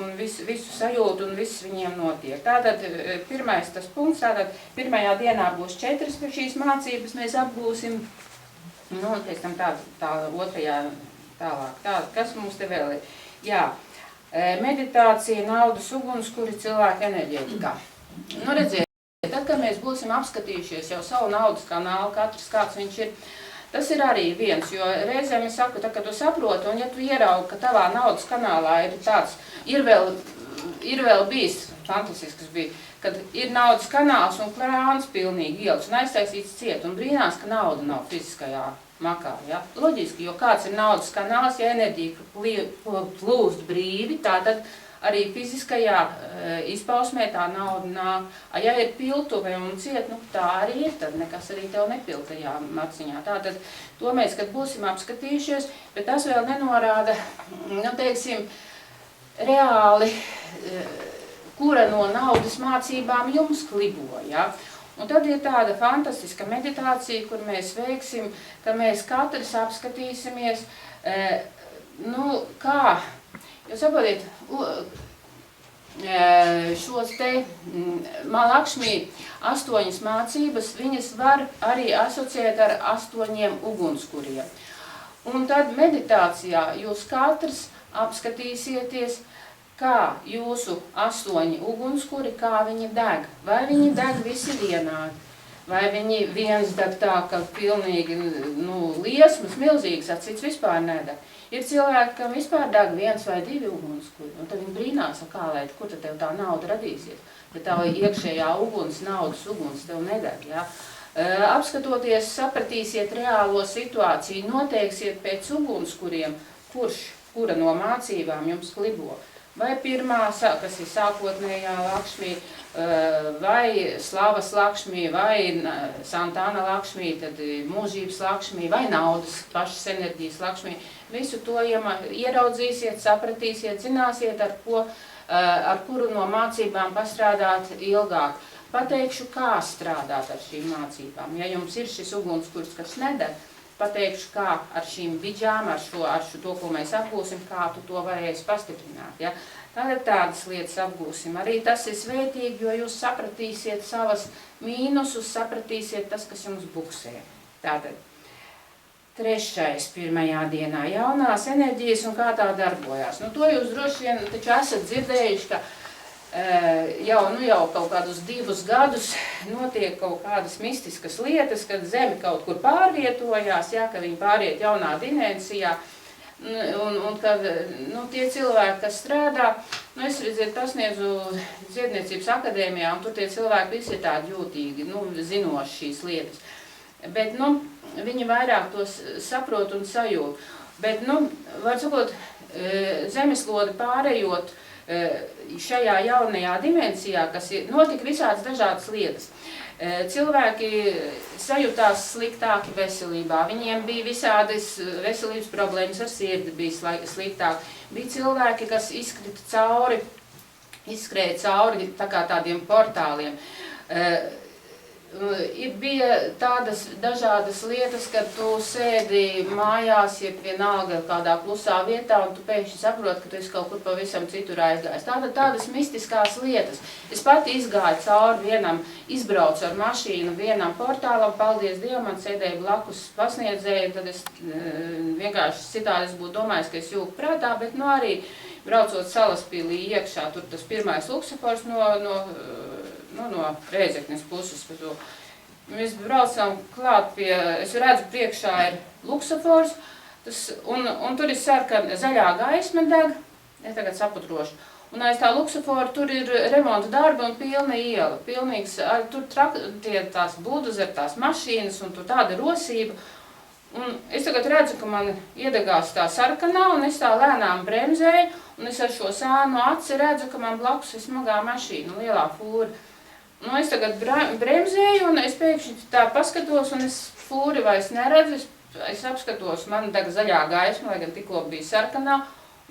un visu sajūtu, un viss viņiem notiek. Tātad pirmais tas punkts, tātad pirmajā dienā būs 4 šīs mācības, mēs apgūsim, un pēc tam tā otrajā tālāk. Kas mums te vēl ir? Jā, meditācija, naudas ugunskuri, cilvēka enerģētikā. Redziet, tad, kad mēs būsim apskatījušies jau savu naudas kanālu, katrs kāds viņš ir, tas ir arī viens, jo reizēm es saku, tā, ka tu saproti, un ja tu ieraugi, ka tavā naudas kanālā ir tāds, ir vēl bijis, fantastisks bija, kad ir naudas kanāls un krāns pilnīgi ielts un aiztaisīts ciet, un brīnās, ka nauda nav fiziskajā makā, ja? Loģiski, jo kāds ir naudas kanāls, ja enerģija plūst brīvi, tātad arī fiziskajā izpausmē tā nauda nāk. Ja ir piltuve un ciet, tā arī ir, tad nekas arī tev nepil tajā maciņā. Tātad to mēs, kad būsim apskatījušies, bet tas vēl nenorāda, teiksim, reāli, kura no naudas mācībām jums klibo, ja? Un tad ir tāda fantastiska meditācija, kur mēs veiksim, ka mēs katrs apskatīsimies, kā, jo saprotiet, šos te Lakšmī 8 mācības, viņas var arī asociēt ar 8 ugunskuriem. Un tad meditācijā jūs katrs apskatīsieties, kā jūsu 8 ugunskuri, kā viņi deg. Vai viņi deg visi vienādi? Vai viņi viens deg tā, ka pilnīgi liesmas, milzīgas, cits vispār nedeg? Ir cilvēki, kam vispār deg 1 vai 2 ugunskuri, un tad viņi brīnās, kur tad tev tā nauda radīsies? Ja tā iekšējā naudas uguns tev nedeg, ja? Apskatoties, sapratīsiet reālo situāciju, noteiksiet pēc ugunskuriem, kura no mācībām jums klibo. Vai pirmā, kas ir sākotnējā Lakšmī, vai Slavas Lakšmī, vai Santāna Lakšmī, tad mūžības Lakšmī, vai naudas pašas enerģijas Lakšmī. Visu to ieraudzīsiet, sapratīsiet, zināsiet, ar kuru no mācībām pastrādāt ilgāk. Pateikšu, kā strādāt ar šīm mācībām. Ja jums ir šis ugunskurs, kas nedeg, pateikšu, kā ar šīm vidžām, ar to, ko mēs apgūsim, kā tu to varēsi pastiprināt. Ja? Tātad tādas lietas apgūsim. Arī tas ir svētīgi, jo jūs sapratīsiet savas mīnusus, sapratīsiet tas, kas jums buksē. Tātad, 3. pirmajā dienā jaunās enerģijas un kā tā darbojās. To jūs droši vien taču esat dzirdējuši, ka jau kaut kādus 2 gadus notiek kaut kādas mistiskas lietas, kad Zeme kaut kur pārvietojās, ja, ka viņi pāriet jaunā dimensijā, un kad tie cilvēki, kas strādā, es redziet, pasniedzu Dziedniecības akadēmijā, un tur tie cilvēki visi ir tādi jūtīgi, zinoši šīs lietas. Bet, viņi vairāk tos saprot un sajūt. Bet, var sakot, zemeslode pārējot šajā jaunajā dimensijā, kas notika visādas dažādas lietas. Cilvēki sajūtās sliktāki veselībā, viņiem bija visādas veselības problēmas, ar sirdi bija sliktāk. Bija cilvēki, kas izskrēja cauri tā kā tādiem portāliem. bija tādas dažādas lietas, kad tu sēdi mājās, ja vienalga kādā klusā vietā, un tu pēkšņi saproti, ka tu esi kaut kur pavisam citur aizgājis. Tādas mistiskās lietas. Es pati izgāju cauri vienam, izbraucu ar mašīnu vienam portālam, paldies Dievam, man sēdēja blakus pasniedzēju, tad es vienkārši citādi es būtu domājis, ka es jūku prātā, bet arī braucot Salaspīlī iekšā, tur tas pirmais luksafors no Rēzeknes puses. Mēs braucām klāt pie, es redzu, priekšā ir luksafors, un tur ir sarkana zaļā gaisma deg, es tagad saputrošu. Un aiz tā luksafora tur ir remonta darbi un pilna iela. Pilnīgs, tur tās buldozeri, tās mašīnas un tur tāda rosība. Un es tagad redzu, ka man iedegās tā sarkanā, un es tā lēnām bremzēju, un es ar šo sānu aci redzu, ka man blakus ir smagā mašīna, lielā fūra. Nu, es tagad bremzēju, un es pēkšņi tā paskatos, un es fūri vairs neredzu, es apskatos, man deg zaļā gaisma, lai gan tikko bija sarkanā,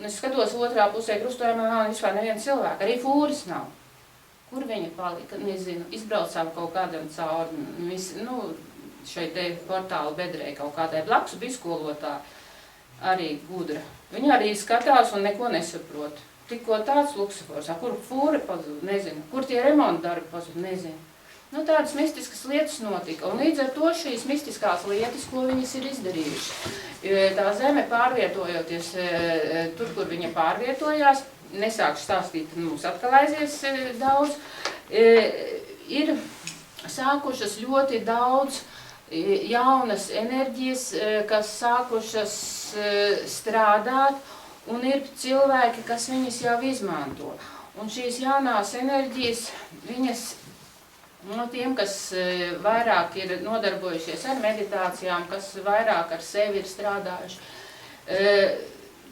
un es skatos otrā pusē krustojumā, nav vispār neviena cilvēka, arī fūris nav. Kur viņa palika? Nezinu, izbraucām kaut kādam cauri, šeit te portāla bedrē kaut kādai blakus bija skolotāja, arī gudra. Viņa arī skatās un neko nesaprot. Tikko tāds luksafors, kur fūri pazūd, nezinu, kur tie remonta darbi pazūd, nezinu. Tādas mistiskas lietas notika, un līdz ar to šīs mistiskās lietas, ko viņas ir izdarījušas. Tā zeme pārvietojoties tur, kur viņa pārvietojās, nesākšu stāstīt, mums atkal aizies daudz, ir sākušas ļoti daudz jaunas enerģijas, kas sākušas strādāt, un ir cilvēki, kas viņas jau izmanto. Un šīs jaunās enerģijas, viņas, tiem, kas vairāk ir nodarbojušies ar meditācijām, kas vairāk ar sevi ir strādājuši,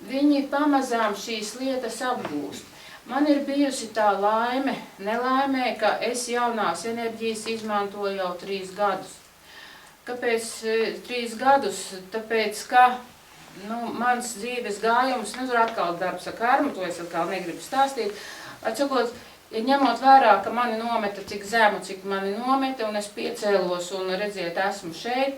viņi pamazām šīs lietas apgūst. Man ir bijusi tā laime, nelaimē, ka es jaunās enerģijas izmantoju jau 3 gadus. Kāpēc 3 gadus? Tāpēc, ka mans dzīves gājums, tur atkal darbs ar karmu, to es atkal negribu stāstīt, atsakot, ņemot vērā, ka mani nometa cik zemu, cik mani nometa, un es piecēlos un redziet, esmu šeit,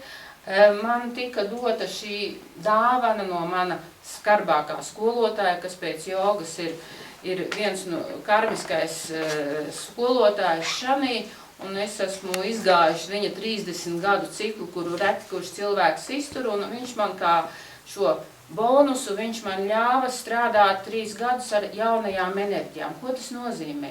man tika dota šī dāvana no mana skarbākā skolotāja, kas pēc jogas ir viens karmiskais skolotājs Šanī, un es esmu izgājuši viņa 30 gadu ciklu, kuru reti kurš cilvēks iztur, un viņš man kā šo bonusu, viņš man ļāva strādāt 3 gadus ar jaunajām enerģijām. Ko tas nozīmē?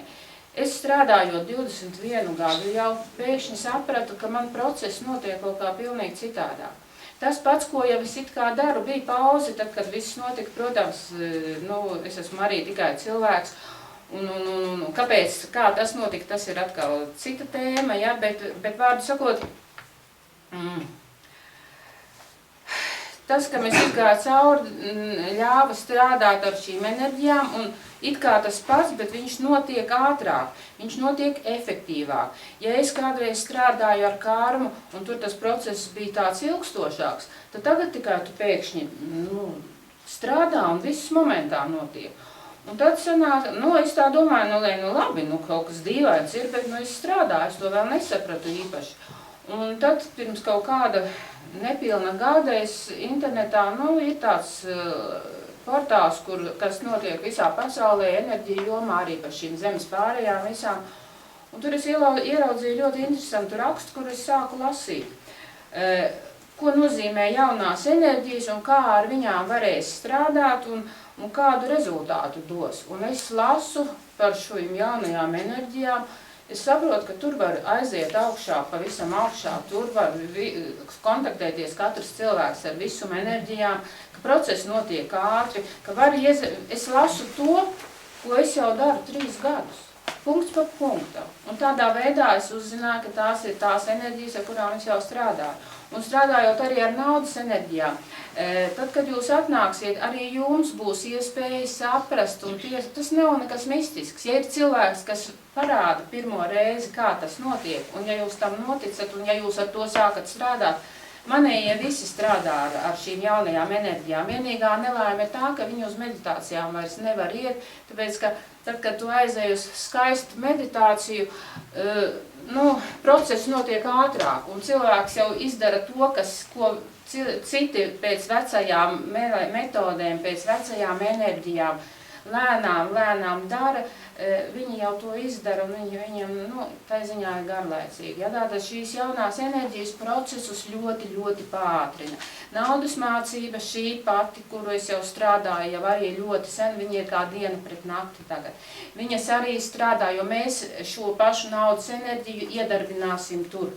Es strādājot 21 gadu jau pēkšņi sapratu, ka man process notiek kaut kā pilnīgi citādāk. Tas pats, ko jau es it kā daru, bija pauze, tad, kad viss notika, protams, es esmu arī tikai cilvēks, un kāpēc, kā tas notika, tas ir atkal cita tēma, ja, bet vārdu sakot, tas, ka mēs izgāja cauri, ļāva strādāt ar šīm enerģijām, un it kā tas pats, bet viņš notiek ātrāk, viņš notiek efektīvāk. Ja es kādreiz strādāju ar karmu, un tur tas process bija tāds ilgstošāks, tad tagad tikai tu pēkšņi strādā, un viss momentā notiek. Un tad sanāk, es tā domāju, labi, kaut kas dīvains ir, bet es strādāju, es to vēl nesapratu īpaši. Un tad pirms kaut kāda nepilna gada es internetā, ir tāds portāls, kas notiek visā pasaulē, enerģija jomā, arī par šīm zemes pārējām visām. Un tur es ieraudzīju ļoti interesantu rakstu, kur es sāku lasīt, ko nozīmē jaunās enerģijas un kā ar viņām varēs strādāt un kādu rezultātu dos. Un es lasu par šīm jaunajām enerģijām, es saprotu, ka tur var aiziet augšā, pavisam augšā, tur var kontaktēties katrs cilvēks ar visuma enerģijām, ka process notiek ātri, ka es lasu to, ko es jau daru 3 gadus. Punkts pa punktam. Un tādā veidā es uzzināju, ka tās ir tās enerģijas, ar kurām es jau strādāju. Un strādājot arī ar naudas enerģijām, tad, kad jūs atnāksiet, arī jums būs iespēja saprast, un tas nav nekas mistisks. Ja ir cilvēks, kas parāda pirmo reizi, kā tas notiek, un ja jūs tam noticat, un ja jūs ar to sākat strādāt, manējie visi strādā ar šīm jaunajām enerģijām. Vienīgā nelaime ir tā, ka viņi uz meditācijām vairs nevar iet, tāpēc, ka tad, kad tu aizēji uz skaistu meditāciju, process notiek ātrāk, un cilvēks jau izdara to, ko citi pēc vecajām metodēm, pēc vecajām enerģijām lēnām dara, viņi jau to izdara, un viņiem, tā ziņā ir garlaicīgi. Ja? Tātad šīs jaunās enerģijas procesus ļoti pātrina. Naudas mācība šī pati, kuru es jau strādāju, jau arī ļoti sen, viņa ir kā diena pret nakti tagad. Viņas arī strādā, jo mēs šo pašu naudas enerģiju iedarbināsim tur.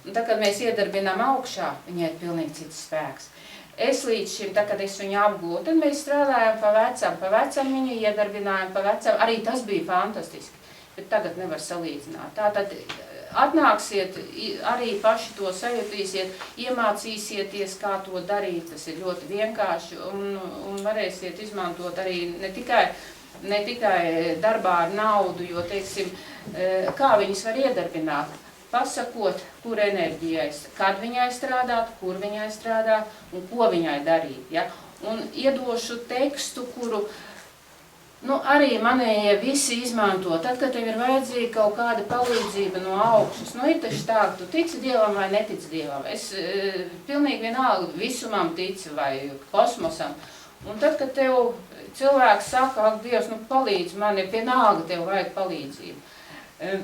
Un tad, kad mēs iedarbinām augšā, viņai ir pilnīgi cits spēks. Es līdz šim, kad es viņu apgūtu, tad mēs strādājām pa vecam viņu iedarbinājām, pa vecam, arī tas bija fantastiski, bet tagad nevar salīdzināt. Tātad atnāksiet, arī paši to sajutīsiet, iemācīsieties, kā to darīt, tas ir ļoti vienkārši, un varēsiet izmantot arī ne tikai darbā ar naudu, jo, teiksim, kā viņas var iedarbināt. Pasakot, kur enerģijai, kad viņai strādāt, kur viņai strādāt un ko viņai darīt. Ja? Un iedošu tekstu, kuru arī manējie visi izmanto. Tad, kad tev ir vajadzīga kaut kāda palīdzība no augšas, ir taču tā, tu tici Dievam vai netici Dievam. Es pilnīgi vienalga visumam tici vai kosmosam. Un tad, kad tev cilvēks saka, ak, Dievs, palīdz man, vienalga tev vajag palīdzību.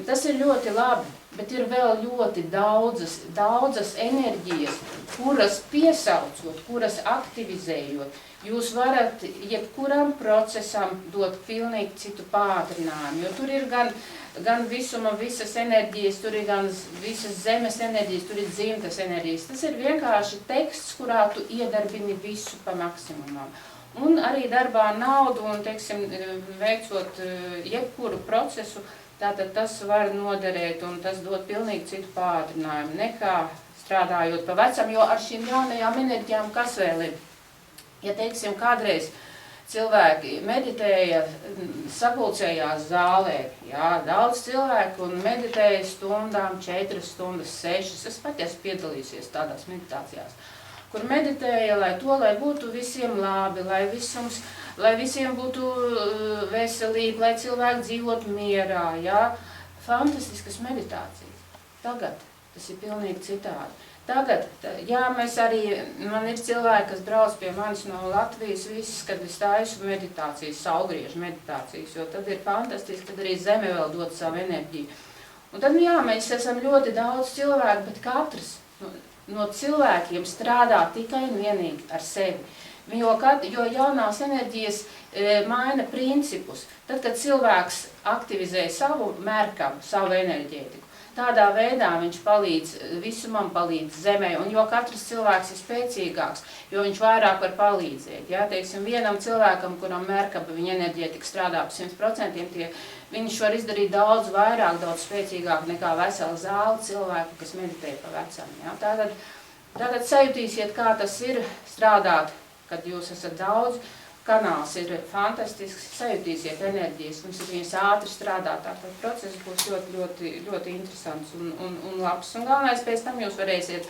Tas ir ļoti labi, bet ir vēl ļoti daudzas enerģijas, kuras piesaucot, kuras aktivizējot, jūs varat jebkuram procesam dot pilnīgi citu pātrinājumu, jo tur ir gan visuma visas enerģijas, tur ir gan visas zemes enerģijas, tur ir dzimtas enerģijas. Tas ir vienkārši teksts, kurā tu iedarbini visu pa maksimumam. Un arī darbā naudu un, teiksim, veicot jebkuru procesu, tātad tas var noderēt un tas dod pilnīgi citu pātrinājumu nekā strādājot pa vecam, jo ar šīm jaunajām enerģijām kas vēl ir? Ja, teiksim, kādreiz cilvēki meditēja, sapulcējās zālē, jā, daudz cilvēku un meditēja stundām, 4 stundas, 6, es pat esmu piedalījusies tādās meditācijās, kur meditēja, lai būtu visiem labi, lai visiem būtu veselība, lai cilvēki dzīvot mierā, jā. Fantastiskas meditācijas. Tagad tas ir pilnīgi citādi. Tagad, jā, man ir cilvēki, kas brauc pie manis no Latvijas viss, kad es taisu meditācijas, saulgriežu meditācijas, jo tad ir fantastiski, kad arī zeme vēl dod savu enerģiju. Un tad, jā, mēs esam ļoti daudz cilvēku, bet katrs no cilvēkiem strādā tikai un vienīgi ar sevi. Jo jaunās enerģijas maina principus. Tad, kad cilvēks aktivizē savu mērkavu, savu enerģētiku, tādā veidā viņš palīdz visumam, palīdz zemē, un jo katrs cilvēks ir spēcīgāks, jo viņš vairāk var palīdzēt. Ja? Teiksim, vienam cilvēkam, kuram mērkaba viņa enerģētika strādā pa 100%, viņš var izdarīt daudz vairāk, daudz spēcīgāk nekā vesela zāle cilvēku, kas meditē pa vecam. Ja? Tātad sajutīsiet, kā tas ir strādāt, kad jūs esat daudz. Kanāls ir fantastisks, sajutīsiet enerģijas, mums ir viņas ātri strādāt, tātad process būs ļoti interesants un labs. Un galvenais, pēc tam jūs varēsiet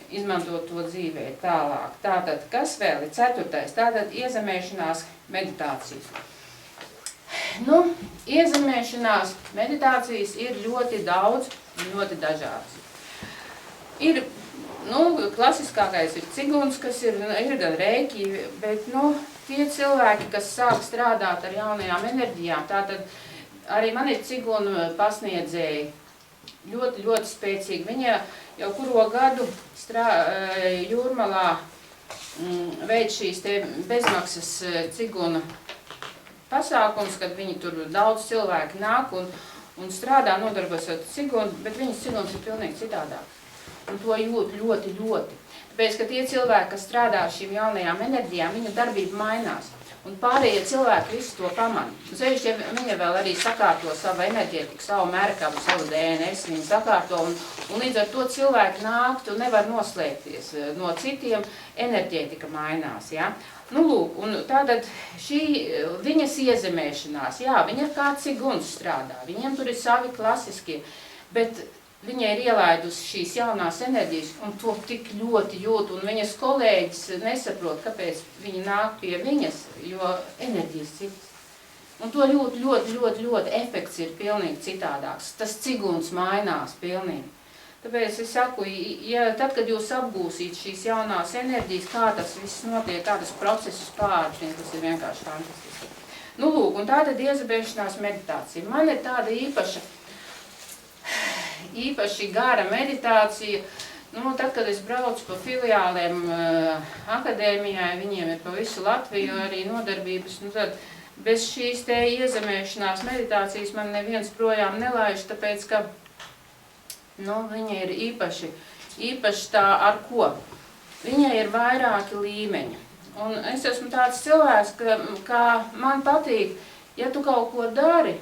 izmantot to dzīvē tālāk. Tātad, kas vēl ir 4. Tātad iezemēšanās meditācijas. Iezemēšanās meditācijas ir ļoti daudz un ļoti dažādas. Ir, klasiskākais ir ciguns, kas ir gan reiki, bet, tie cilvēki, kas sāk strādāt ar jaunajām enerģijām, tātad arī man ir cigunu pasniedzēji ļoti spēcīgi. Viņa jau kuro gadu Jūrmalā veic šīs te bezmaksas ciguna pasākums, kad viņi tur daudz cilvēki nāk un strādā, nodarbojas ar cigunu, bet viņas ciguns ir pilnīgi citādāk. Un to jūt ļoti. Tāpēc, ka tie cilvēki, kas strādā ar šīm jaunajām enerģijām, viņu darbība mainās. Un pārējie cilvēki visi to pamana. Sevišķi, ja viņi vēl arī sakārto savu enerģētiku, savu mērkabu, savu DNS, viņi sakārto, un līdz ar to cilvēki nākt un nevar noslēpties no citiem, enerģētika mainās. Ja? Lūk, un tātad šī viņas iezemēšanās, jā, viņa kā ciguns strādā, viņiem tur ir savi klasiskie, bet viņai ir ielaidusi šīs jaunās enerģijas un to tik ļoti jūt, un viņas kolēģis nesaprot, kāpēc viņi nāk pie viņas, jo enerģijas citas. Un to ļoti efekts ir pilnīgi citādāks. Tas ciguns mainās pilnīgi. Tāpēc es saku, ja tad, kad jūs apgūsīt šīs jaunās enerģijas, kā tas viss notiek, kā tas procesus pāršķiet, tas ir vienkārši fantastiski. Nu, lūk, un tā tad iezabēšanās meditācija. Man ir tāda īpaši gara meditācija. Nu, tad, kad es braucu pa filiāliem akadēmijai, viņiem ir pa visu Latviju arī nodarbības, nu tad bez šīs te iezemēšanās meditācijas man neviens projām nelaiž, tāpēc, ka nu, viņa ir īpaši tā ar ko. Viņai ir vairāki līmeņi. Un es esmu tāds cilvēks, ka man patīk, ja tu kaut ko dari,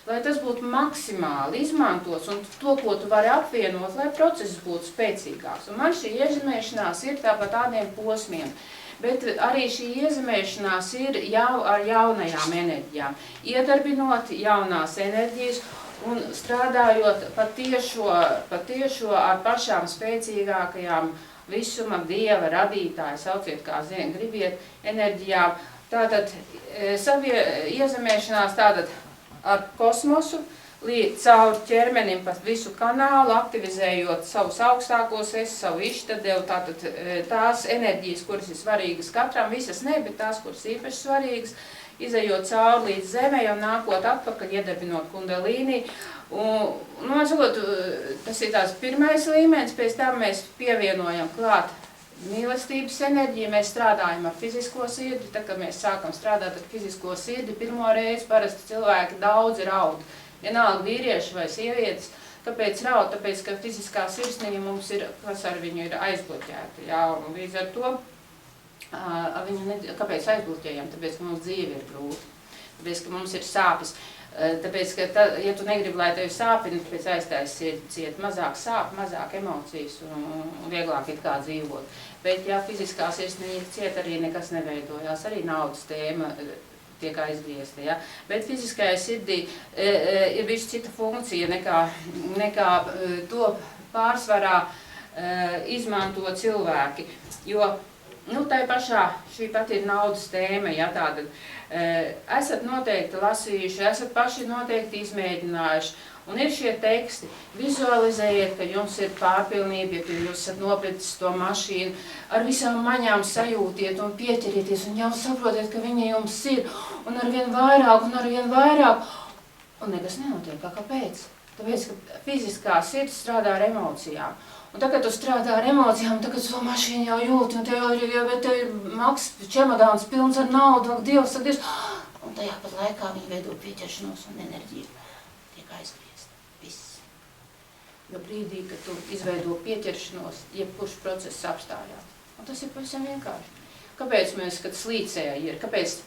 lai tas būtu maksimāli izmantos un to, ko tu vari apvienot, lai process būtu spēcīgāks. Un man šī iezemēšanās ir tāpat tādiem posmiem. Bet arī šī iezemēšanās ir jau ar jaunajām enerģijām. Iedarbinot jaunās enerģijas un strādājot patiešo ar pašām spēcīgākajām visuma, Dieva, radītāja, sauciet kā gribiet, enerģijām. Tātad savu iezemēšanās tātad ar kosmosu, caur ķermenim pa visu kanālu, aktivizējot savus augstākos es, savu ištadevu, tātad tās enerģijas, kuras ir svarīgas katram, visas ne, bet tās, kuras īpaši svarīgas, izejot cauri līdz zemē un nākot atpakaļ, iedarbinot kundalīni. Un sakot, tas ir tās pirmais līmenis, pēc tam mēs pievienojam klāt mīlestības enerģiju, mēs strādājam ar fizisko sirdi, tad, kad mēs sākam strādāt ar fizisko sirdi, pirmo reizi parasti cilvēki daudzi raud. Vienalga vīrieši vai sievietes, kāpēc raud? Tāpēc, ka fiziskā sirsniņa mums ir, kas ar viņu ir aizbloķēta. Jā, un līdz ar to, kāpēc aizbloķējam? Tāpēc, ka mums dzīve ir grūta. Tāpēc, ka mums ir sāpes. Tāpēc, ka, ja tu negribi, lai tevi sāpina, tāpēc aizstājas sirdi ciet. Mazāk sāp, mazāk emocijas un vieglāk it kā dzīvot. Bet, ja fiziskā sirsniņa ir ciet, arī nekas neveidojās, arī naudas tēma tiek aizgriezta, ja? Bet fiziskajai sirdī ir bišķi cita funkcija nekā to pārsvarā izmanto cilvēki. Jo, nu, tai pašā šī pat ir naudas tēma, ja tātad esat noteikti lasījuši, esat paši noteikti izmēģinājuši. Un ir šie teksti, vizualizējiet, ka jums ir pārpilnība, ja jūs esat noplicis to mašīnu, ar visām maņām sajūtiet un pieķerieties un jau saprotiet, ka viņa jums ir, un arvien vairāk, un nekas nenotiek, kāpēc? Tāpēc, ka fiziskā sirds strādā ar emocijām. Un tagad tu strādā ar emocijām, tagad to mašīnu jau jūti, un tev ir maks čemodāns pilns ar naudu, un Dievs, un tajā pat laikā viņi veido pieķeršanos un enerģiju tiek aizgriezt. Viss. Jo brīdī, kad tu izveido pieķeršanos, jebkurš process apstājās. Un tas ir pavisam vienkārši. Kāpēc mēs, kad slīcēji ir, kāpēc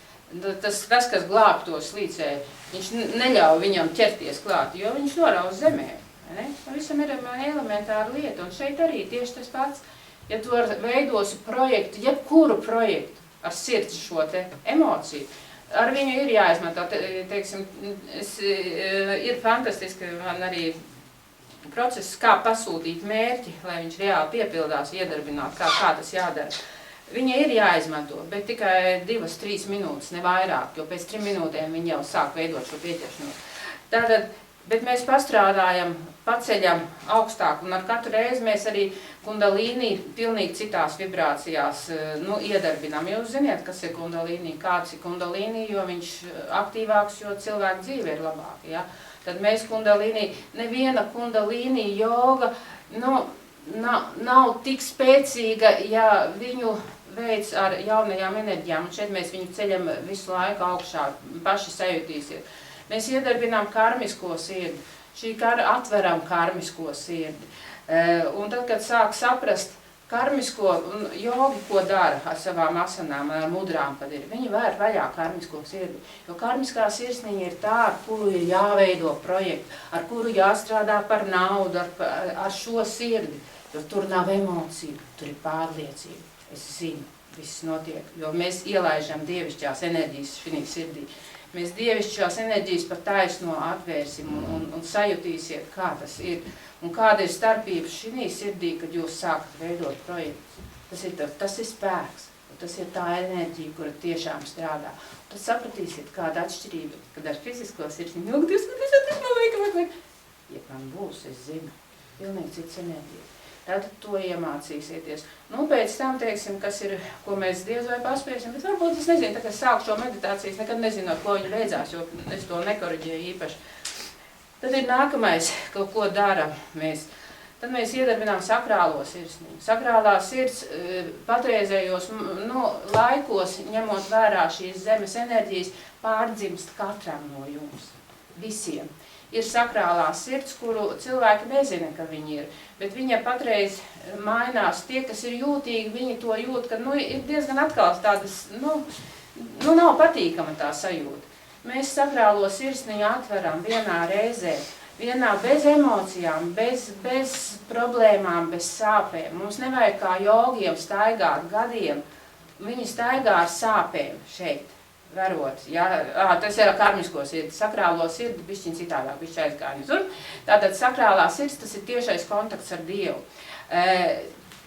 tas, kas glāb to slīcēju, viņš neļauj viņam ķerties klāt, jo viņš norauz zemē. Ne? Visam ir elementāra lieta, un šeit arī tieši tas pats. Ja tu veidosi projektu, jebkuru projektu ar sirds šo te emociju, ar viņu ir jāizmanto, teiksim, ir fantastiski man arī process, kā pasūtīt mērķi, lai viņš reāli piepildās, iedarbināt, kā tas jādara. Viņa ir jāizmanto, bet tikai 2-3 minūtes, ne vairāk, jo pēc 3 minūtēm viņi jau sāk veidot šo pieķeršanos. Tātad, bet mēs pastrādājam, paceļam augstāk, un ar katru reizi mēs arī kundalīni pilnīgi citās vibrācijās iedarbinām. Jūs ziniet, kas ir kundalīni, kāds ir kundalīni, jo viņš aktīvāks, jo cilvēku dzīve ir labāka. Ja? Tad mēs kundalīni, neviena kundalīni joga nav tik spēcīga, ja viņu veids ar jaunajām enerģijām, un šeit mēs viņu ceļam visu laiku augšā, paši sajutīsiet. Mēs iedarbinām karmisko sirdi, atveram karmisko sirdi. Un tad, kad sāk saprast karmisko jogi, ko dara ar savām asanām, ar mudrām, kad ir, viņi vēr vaļā karmisko sirdi. Jo karmiskā sirsniņa ir tā, ar kuru ir jāveido projektu, ar kuru jāstrādā par naudu, ar šo sirdi. Jo tur nav emociju, tur ir pārliecība. Es zinu, viss notiek, jo mēs ielaižam dievišķās enerģijas šī sirdī. Mēs dievišķās enerģijas par taisno atvērsim un sajutīsiet, kā tas ir. Un kāda ir starpība šī sirdī, kad jūs sākat veidot projektus. Tas ir spēks. tas ir tā enerģija, kura tiešām strādā. Tad sapratīsiet, kāda atšķirība, kad ar fizisko sirsniņu, tas man liek. Ja man būs, es zinu, pilnīgi cits enerģija. Tad to iemācīsieties. Nu, pēc tam, teiksim, kas ir, ko mēs diez vai paspēsim, bet varbūt es nezinu, tā kā sāku šo meditācijas, nekad nezinu, ar ko viņa beidzās, jo es to nekoriģēju īpaši. Tad ir nākamais, kaut ko dara mēs. Tad mēs iedarbinām sakrālo sirsniņu. Sakrālā sirds patreizējos laikos, ņemot vērā šīs zemes enerģijas, pārdzimst katram no jums. Visiem. Ir sakrālā sirds, kuru cilvēki nezina, ka viņi ir, bet viņa patreiz mainās. Tie, kas ir jūtīgi, viņi to jūt, ka ir diezgan atkal tādas, nav patīkama tā sajūta. Mēs sakrālo sirsniņu atveram vienā reizē. Vienā bez emocijām, bez problēmām, bez sāpēm. Mums nevajag kā jogiem staigāt gadiem. Viņi staigā ar sāpēm šeit, verot. Ja? Tas ir karmisko sirdi. Sakrālo sirdi bišķiņ citādāk, bišķi aizgāņas. Tātad sakrālā sirds, tas ir tiešais kontakts ar Dievu.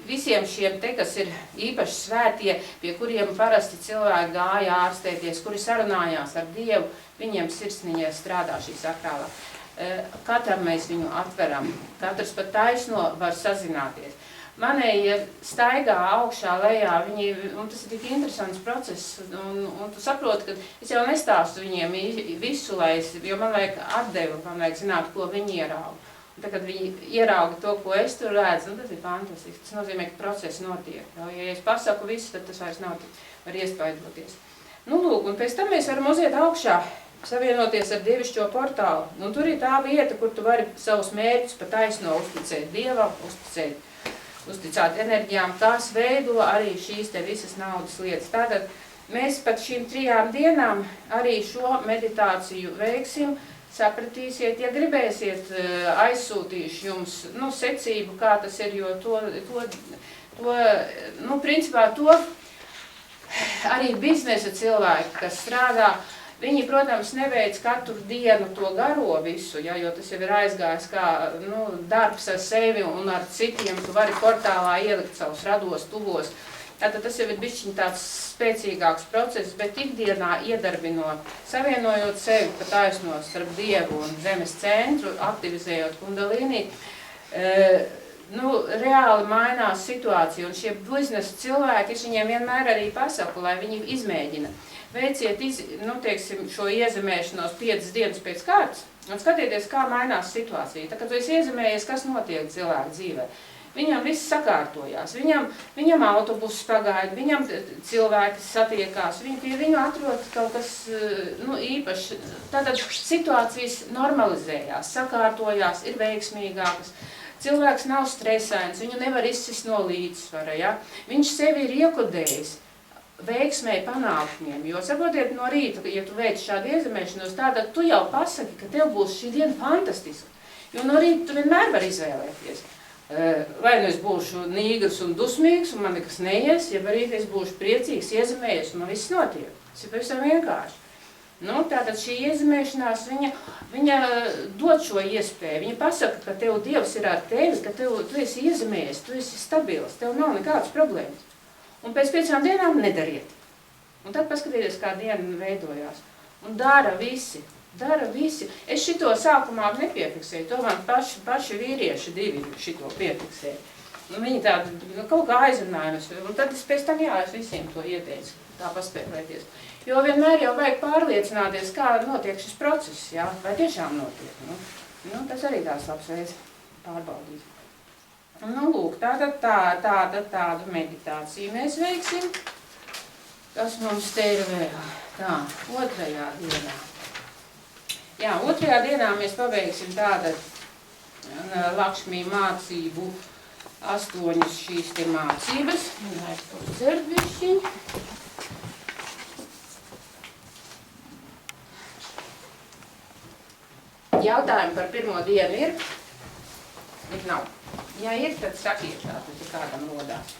Visiem šiem te, kas ir īpaši svētie, pie kuriem parasti cilvēki gāja ārstēties, kuri sarunājās ar Dievu, viņiem sirsniņā strādā šī sakrālā. Katram mēs viņu atveram, katrs pat taisno var sazināties. Manējie staigā augšā, lejā, un tas ir tik interesants process, un tu saproti, ka es jau nestāstu viņiem visu, jo man vajag atdevu, man vajag zināt, ko viņi ierauga. Un tad, kad viņi ierauga to, ko es tur redzu, tas ir fantastiski, tas nozīmē, ka process notiek. Ja es pasaku visu, tad tas vairs nav tik, var iespaidoties. Lūk, un pēc tam mēs varam uziet augšā, savienoties ar dievišķo portālu. Un tur ir tā vieta, kur tu vari savus mērķus pa taisno uzticēt Dievam, uzticēt enerģijām, kas veido arī šīs te visas naudas lietas. Tātad mēs pat šīm 3 dienām arī šo meditāciju veiksim, sapratīsiet, ja gribēsiet, aizsūtīšu jums, secību, kā tas ir, jo principā to arī biznesa cilvēki, kas strādā, viņi, protams, neveic katru dienu to garo visu, ja, jo tas jau ir aizgājis kā darbs ar sevi un ar citiem, tu vari portālā ielikt savus rados, tuvos. Tātad tas jau ir bišķiņ tāds spēcīgāks process, bet ikdienā iedarbinot, savienojot sevi pa taisno starp Dievu un zemes centru, aktivizējot kundalīnī, reāli mainās situācija. Un šie biznesa cilvēki, es viņiem vienmēr arī pasaku, lai viņi izmēģina. Veiciet šo iezemēšanos 5 dienas pēc kārtas un skatieties, kā mainās situācija. Tā, kad tu esi iezemējies, kas notiek cilvēku dzīvē. Viņam viss sakārtojās, viņam autobuss pagaida, viņam cilvēki satiekās, pie viņu atrod kaut kas īpaši. Tātad situācijas normalizējās, sakārtojās, ir veiksmīgākas. Cilvēks nav stresains, viņu nevar izsist no līdzsvara. Ja? Viņš sevi ir iekodējis veiksmēji panākumiem, jo saprotiet no rīta, ja tu veic šādu iezemēšanos, tad tu jau pasaki, ka tev būs šī diena fantastiska. Jo no rīta tu vienmēr var izvēlēties. Vai es būšu nīgrs un dusmīgs, un man nekas neies, ja arī es būšu priecīgs, iezemējies, un man viss notiek. Tas ir pavisam vienkārši. Tātad šī iezemēšanās, viņa dod šo iespēju. Viņa pasaka, ka tev Dievs ir ar tevi, ka tu esi iezemējies, tu esi stabils, tev nav nekādas problēmas. Un pēc 5 dienām nedariet. Un tad paskatieties, kā diena veidojās. Un dara visi. Es šito sākumā nepiefiksēju, to man paši vīrieši 2 šito piefiksēju. Viņi tādi kaut kā aizrunājumus. Un tad es pēc tam, es visiem to ieteicu, tā paspēlēties. Jo vienmēr jau vajag pārliecināties, kā notiek šis process, vai tiešām notiek. Tas arī tās labs veids pārbaudīt. Lūk, tādu meditāciju mēs veiksim. Kas mums te ir vēl? Tā, 2. dienā. Jā, 2. dienā mēs pabeigsim tātad Lakšmī mācību 8 šīs te mācības. Lai to dzert bišķiņ. Jautājumi par 1. dienu ir? Nav. Ja ir, tad sakiet tātad, ja kādam rodās.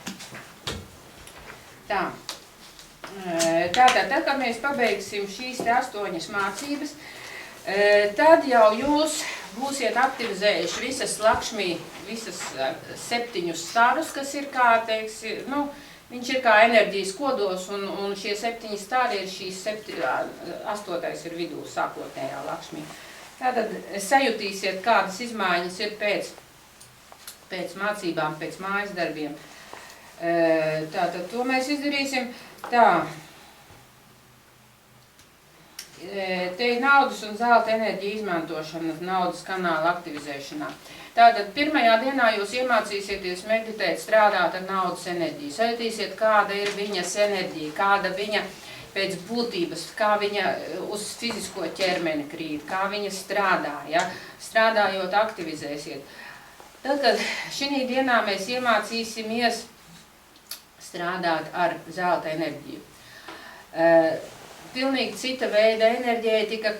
Tātad, kad mēs pabeigsim šīs 8 mācības, tad jau jūs būsiet aktivizējuši visas Lakšmī, visas 7 starus, kas ir kā, Viņš ir kā enerģijas kodols, un šie 7 stāri ir šīs 8. ir vidū sākotnējā Lakšmī. Tātad sajutīsiet, kādas izmaiņas ir pēc mācībām, pēc mājas darbiem. Tātad to mēs izdarīsim tā. Te ir naudas un zelta enerģija izmantošana naudas kanāla aktivizēšanā. Tātad pirmajā dienā jūs iemācīsieties meditēt, strādāt ar naudas enerģiju. Sajutīsiet, kāda ir viņas enerģija, kāda viņa pēc būtības, kā viņa uz fizisko ķermeni krīt, kā viņa strādā, ja? Strādājot aktivizēsiet. Tad, kad šī dienā mēs iemācīsimies strādāt ar zelta enerģiju. Pilnīgi cita veida enerģētika,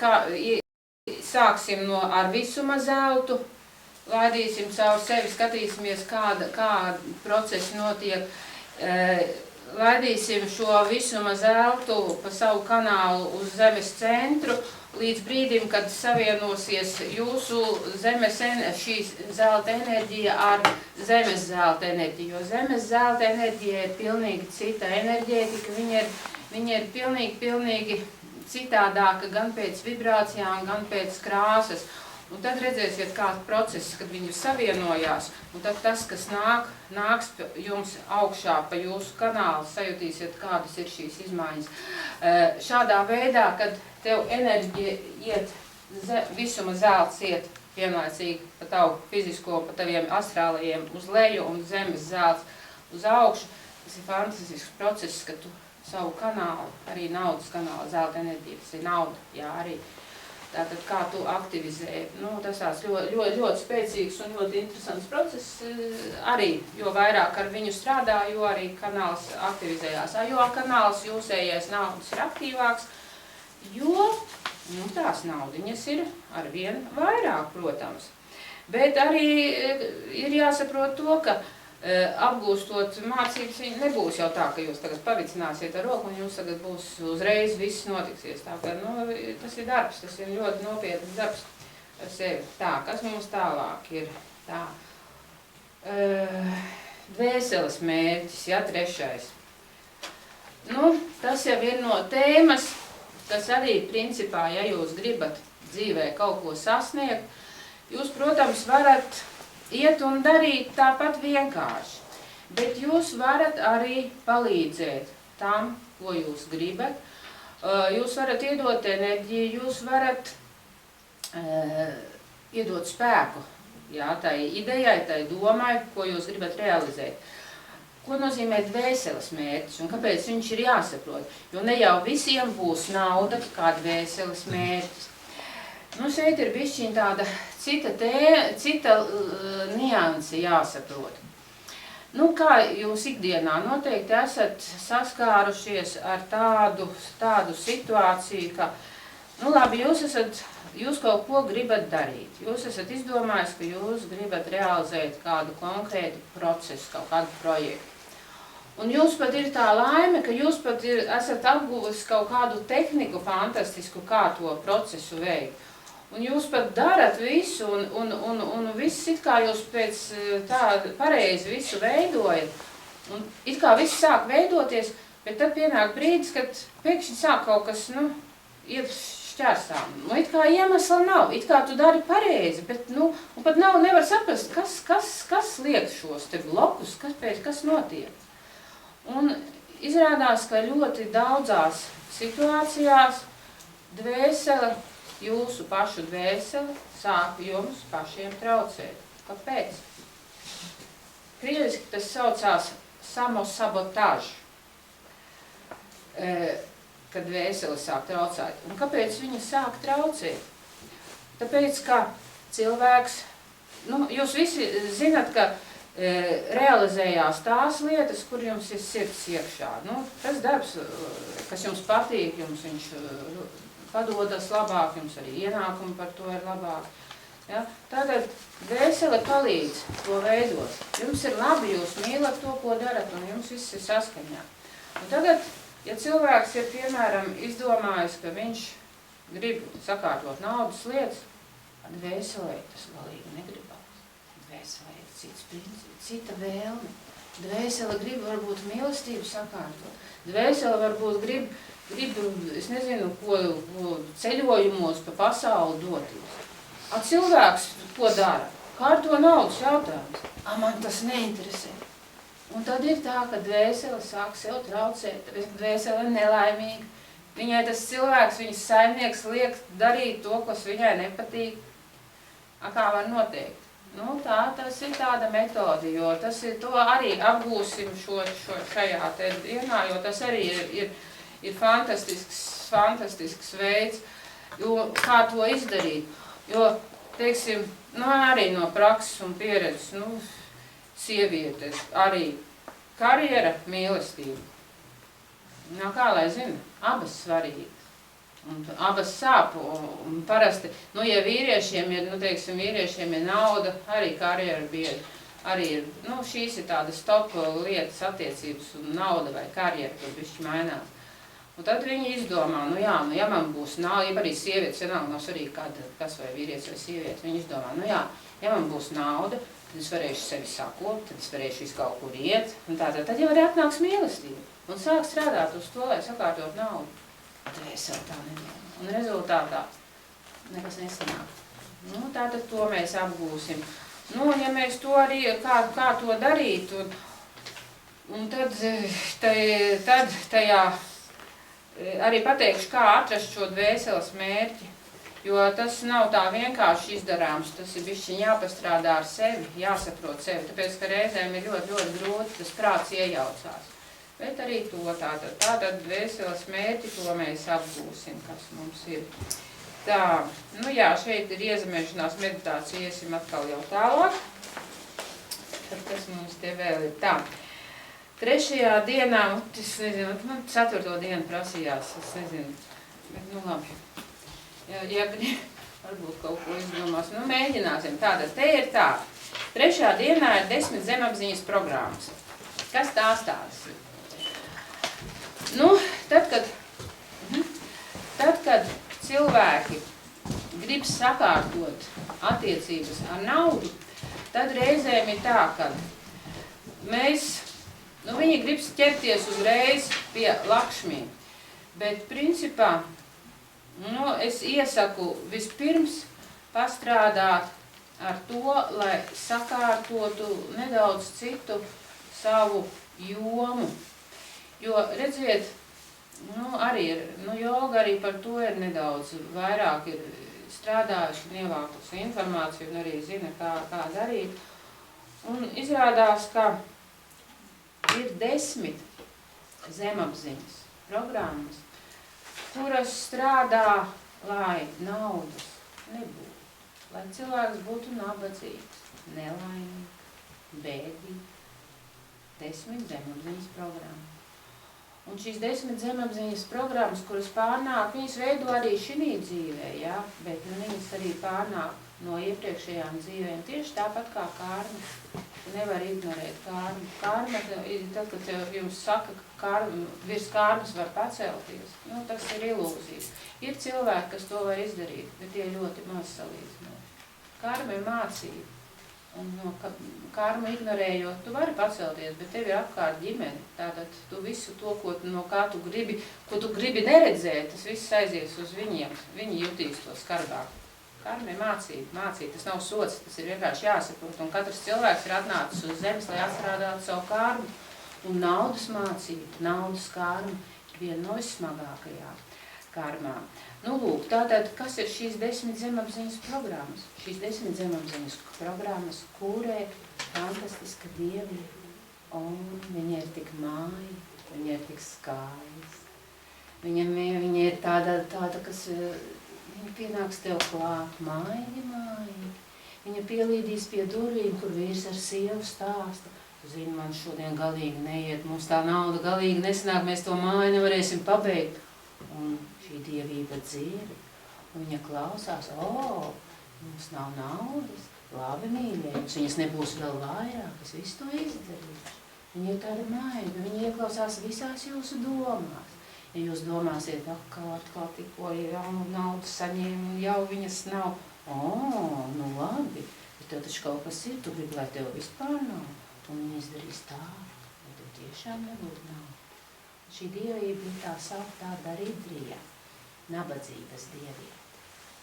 sāksim ar visuma zeltu, laidīsim caur sevi, skatīsimies, kāda procesi notiek, laidīsim šo visuma zeltu pa savu kanālu uz zemes centru, līdz brīdim, kad savienosies jūsu zemes, šīs zelta enerģija ar zemes zelta enerģiju, jo zemes zelta enerģija ir pilnīgi cita enerģētika, viņa ir pilnīgi citādāka gan pēc vibrācijām, gan pēc krāsas. Un tad redzēsiet, kāds process, kad viņi savienojās, un tad tas, kas nāks jums augšā pa jūsu kanālu, sajutīsiet, kādas ir šīs izmaiņas. Šādā veidā, kad tev enerģija iet, visuma zelts iet vienlaicīgi pa tavu fizisko, pa taviem astrālajiem uz leju un zemes zelts uz augšu, tas ir fantastisks process, ka tu savu kanālu, arī naudas kanālu, zelta enerģija, tas ir nauda, jā, arī. Tātad, kā tu aktivizē, tas tās ļoti spēcīgs un ļoti interesants process arī, jo vairāk ar viņu strādā, jo arī kanāls aktivizējās. Jo kanāls jūsējais naudas ir aktīvāks, jo tās naudiņas ir arvien vairāk, protams. Bet arī ir jāsaprot to, ka apgūstot mācības, viņi nebūs jau tā, ka jūs tagad pavicināsiet ar roku un jūs tagad būs uzreiz viss notiksies. Tā kā, tas ir darbs, tas ir ļoti nopietns darbs ar sevi. Tā, kas mums tālāk ir? Tā. Dvēseles mērķis, ja, 3. Tas jau ir no tēmas, kas arī principā, ja jūs gribat dzīvē kaut ko sasniegt, jūs, protams, varat iet un darīt tāpat vienkārši, bet jūs varat arī palīdzēt tam, ko jūs gribat. Jūs varat iedot enerģiju, jūs varat iedot spēku, jā, tai idejai, tai domai, ko jūs gribat realizēt. Ko nozīmē dvēseles mērķis un kāpēc viņš ir jāsaprot? Jo ne jau visiem būs nauda kā dvēseles mērķis. Šeit ir bišķiņ tāda cita nianse jāsaprot. Kā jūs ikdienā noteikti esat saskārušies ar tādu situāciju, ka, labi, jūs kaut ko gribat darīt. Jūs esat izdomājis, ka jūs gribat realizēt kādu konkrētu procesu, kaut kādu projektu. Un jūs pat ir tā laime, ka jūs pat esat apguvis kaut kādu tehniku fantastisku, kā to procesu veikt. Un jūs pat darat visu, un viss it kā jūs pēc tā pareizi visu veidojat. Un it kā viss sāk veidoties, bet tad pienāk brīdis, kad pēkšņi sāk kaut kas, iet šķērsām. It kā iemesla nav, it kā tu dari pareizi, bet, un pat nevar saprast, kas liek šos te blokus, kas notiek. Un izrādās, ka ļoti daudzās situācijās dvēsele, jūsu pašu dvēseli sāk jums pašiem traucēt. Kāpēc? Krieviski tas saucās samosabotāžu, kad dvēseli sāk traucēt. Un kāpēc viņa sāk traucēt? Tāpēc, ka cilvēks, jūs visi zinat, ka realizējās tās lietas, kur jums ir sirds iekšā. Tas darbs, kas jums patīk, jums viņš padodas labāk, jums arī ienākumi par to ir labāk. Ja? Tātad dvēsele palīdz to veidot. Jums ir labi, jūs mīlat to, ko darat, un jums viss ir saskaņā. Un tagad, ja cilvēks ir, piemēram, izdomājis, ka viņš grib sakārtot naudas lietas, dvēselē tas galīgi negribās. Dvēselē ir cita vēlme. Dvēsele grib varbūt mīlestību sakārtot. Dvēsele varbūt grib, es nezinu, ko ceļojumos pa pasauli doties. A cilvēks, ko dara? Kārto naudas jautājums. A, man tas neinteresē. Un tad ir tā, ka dvēsele sāk sev traucēt, dvēsele nelaimīga. Viņai tas cilvēks, viņas saimnieks liek darīt to, kas viņai nepatīk. A, kā var noteikt? Nu, tas ir tāda metode, jo tas ir, to arī apgūsim šajā te dienā, jo tas arī ir fantastisks veids, jo kā to izdarīt. Jo, teiksim, nu, arī no prakses un pieredzes, nu, sievietes, arī karjera, mīlestība. Nu, kā lai zina, abas svarīgas. Un abas sāp, un parasti, nu, ja vīriešiem ir, nu, teiksim, vīriešiem ir nauda, arī karjera biedri, arī ir, nu, šīs ir tādas top lietas attiecības, un nauda vai karjera, tur bišķi mainās. Un tad viņi izdomā, nu jā, nu, ja man būs nauda, ja arī sievietes, vienalga nav svarīgi, kas vai vīrietis vai sieviete, viņi izdomā, nu jā, ja man būs nauda, tad es varēšu sevi sakopt, tad es varēšu visu kaut kur iet, un tad jau arī atnāks mīlestība, un sāk strādāt uz to, lai sakārtot naudu. Dvēseli tā nedomā. Un rezultātā nekas nesanāk. Nu, tātad to mēs apgūsim. Nu, ja mēs to arī, kā to darīt, un tad tajā arī pateikšu, kā atrast šo dvēseles mērķi, jo tas nav tā vienkārši izdarāms, tas ir bišķiņ jāpastrādā ar sevi, jāsaprot sevi, tāpēc, ka reizēm ir ļoti, ļoti grūti, tas prāts iejaucās. Bet arī to tātad dvēseles mērķi, to mēs apgūsim, kas mums ir. Tā, nu jā, šeit ir iezemēšanās meditācija, iesim atkal jau tālāk. Tad kas mums te vēl ir tā. 3. dienā, es nezinu, man 4. dienu prasījās, es nezinu, bet nu labi. Ja varbūt kaut ko izdomās, nu mēģināsim. Tātad te ir tā. 3. dienā ir 10 zemapziņas programmas. Kas tās tādas ir? Nu, tad, kad cilvēki grib sakārtot attiecības ar naudu, tad reizēm ir tā, ka viņi grib ķerties uzreiz pie Lakšmī, bet principā, nu, es iesaku vispirms pastrādāt ar to, lai sakārtotu nedaudz citu savu jomu. Jo, redziet, nu, arī ir, nu, joga arī par to ir nedaudz vairāk ir strādājuši un ievākusi informāciju un arī zina, kā darīt. Un izrādās, ka ir 10 zemapziņas programmas, kuras strādā, lai naudas nebūtu, lai cilvēks būtu nabadzīgs, nelaimīgs, bēdīgs. 10 zemapziņas programmas. Un šīs 10 zemapziņas programmas, kuras pārnāk, viņas veido arī šī dzīvē, jā, bet viņas arī pārnāk no iepriekšējām dzīvēm, tieši tāpat kā karma. Nevar ignorēt karmu. Karma, tad, kad jums saka, ka virs karmas var pacelties, nu, tas ir ilūzijas. Ir cilvēki, kas to var izdarīt, bet tie ļoti maz salīdzinoši. Karma ir mācība. Un no karmu ignorējot, tu vari pacelties, bet tev ir apkārt ģimene. Tātad tu visu to, ko tu gribi neredzēt, tas viss aizies uz viņiem. Viņi jutīs to skarbāk. Karma ir mācība. Tas nav sots, tas ir vienkārši jāsaprot. Un katrs cilvēks ir atnācis uz zemes, lai atstrādātu savu karmu. Un naudas mācība, naudas karma ir viena no vissmagākajām karmām. Nu, lūk, tātad, kas ir šīs 10 zemapziņas programmas? Šīs 10 zemapziņas programmas kūrē fantastiska dievība. Un viņa ir tik māja, viņa ir tik skaista. Viņa ir tāda, kas viņa pienāks tev klāt, māja. Viņa pielīdīs pie durvīm, kur vīrs ar sievu stāsta. Tu zini, man šodien galīgi neiet, mums tā nauda galīgi nesanāk, mēs to māju nevarēsim pabeigt. Un šī dievība dzird, un viņa klausās, mums nav naudas, labi mīļie, viņas nebūs vēl vairāk, es visu to izdarīšu. Viņa ir tāda maiga, viņa ieklausās visās jūsu domās. Ja jūs domāsiet, atkal tikko jaunu naudu saņēmu, jau viņas nav, nu labi, bet tev taču kaut kas ir, tu gribi, lai tev vispār nav. un viņi izdarīs tā, lai tev tiešām nebūtu nauda. Šī dievība ir tā sauktā Daridrija, nabadzības dieviete.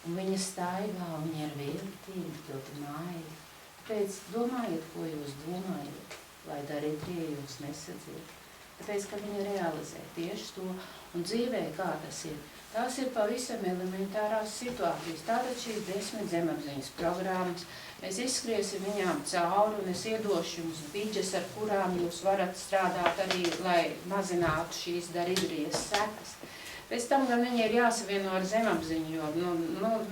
Un viņa staigā, un viņa ir viltīgi, ļoti maigi. Tāpēc domājiet, ko jūs domājat, lai Daridrija jūs nesadzird. Tāpēc, ka viņa realizē tieši to, un dzīvē kā tas ir. Tās ir pavisam elementārās situācijas. Tātad šīs 10 zemapziņas programmas, mēs izskriesim viņām cauri, un es iedošu jums biģes, ar kurām jūs varat strādāt arī, lai mazinātu šīs Daridrijas sekas. Pēc tam gan viņi ir jāsavieno ar zemapziņu, jo,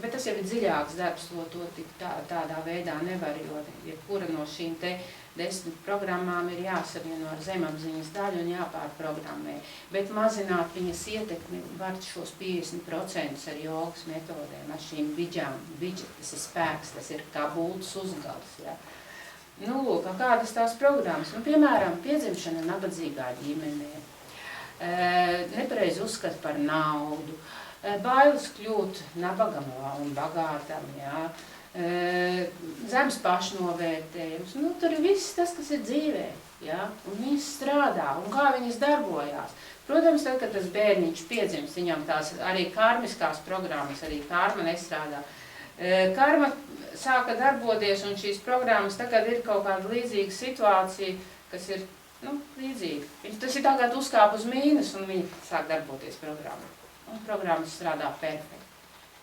bet tas jau ir dziļāks darbs, to tik tādā veidā nevar, jo jebkura no šīm te 10 programmām ir jāsavieno ar zemapziņas daļu un jāpārprogrammē. Bet mazināt viņas ietekmi var šos 50% ar jogas metodēm, ar šīm biģām. Biģa, tas ir spēks, tas ir kā bultas uzgals. Ja. Nu, lūk, kādas tās programmas? Nu, piemēram, piedzimšana nabadzīgā ģimenē. Nepareizi uzskat par naudu, bailes kļūt nabagam un bagātam, jā, zemes pašnovērtējums. Nu, tur ir viss tas, kas ir dzīvē, jā, un viņas strādā, un kā viņas darbojās. Protams, tad, kad tas bērniņš piedzimst, viņam tās arī karmiskās programmas, arī karma nestrādā. Karma sāka darboties, un šīs programmas tagad ir kaut kāda līdzīga situācija, kas ir līdzīgi. Tas ir tagad uzkāp uz mīnus, un viņi sāk darboties programmā. Un programmas strādā perfekti.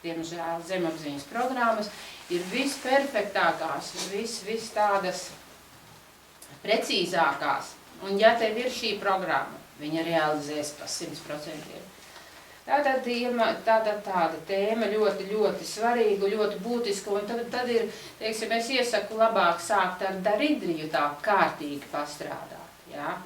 Diemžēl zemapziņas programmas ir visperfektākās, viss tādas precīzākās. Un ja tev ir šī programma, viņa realizēs pa 100%. Tāda tēma ļoti, ļoti svarīga, ļoti būtiska, un tad ir, teiksim, es iesaku labāk sākt ar Daridriju tā kārtīgi pastrādāt. Ja?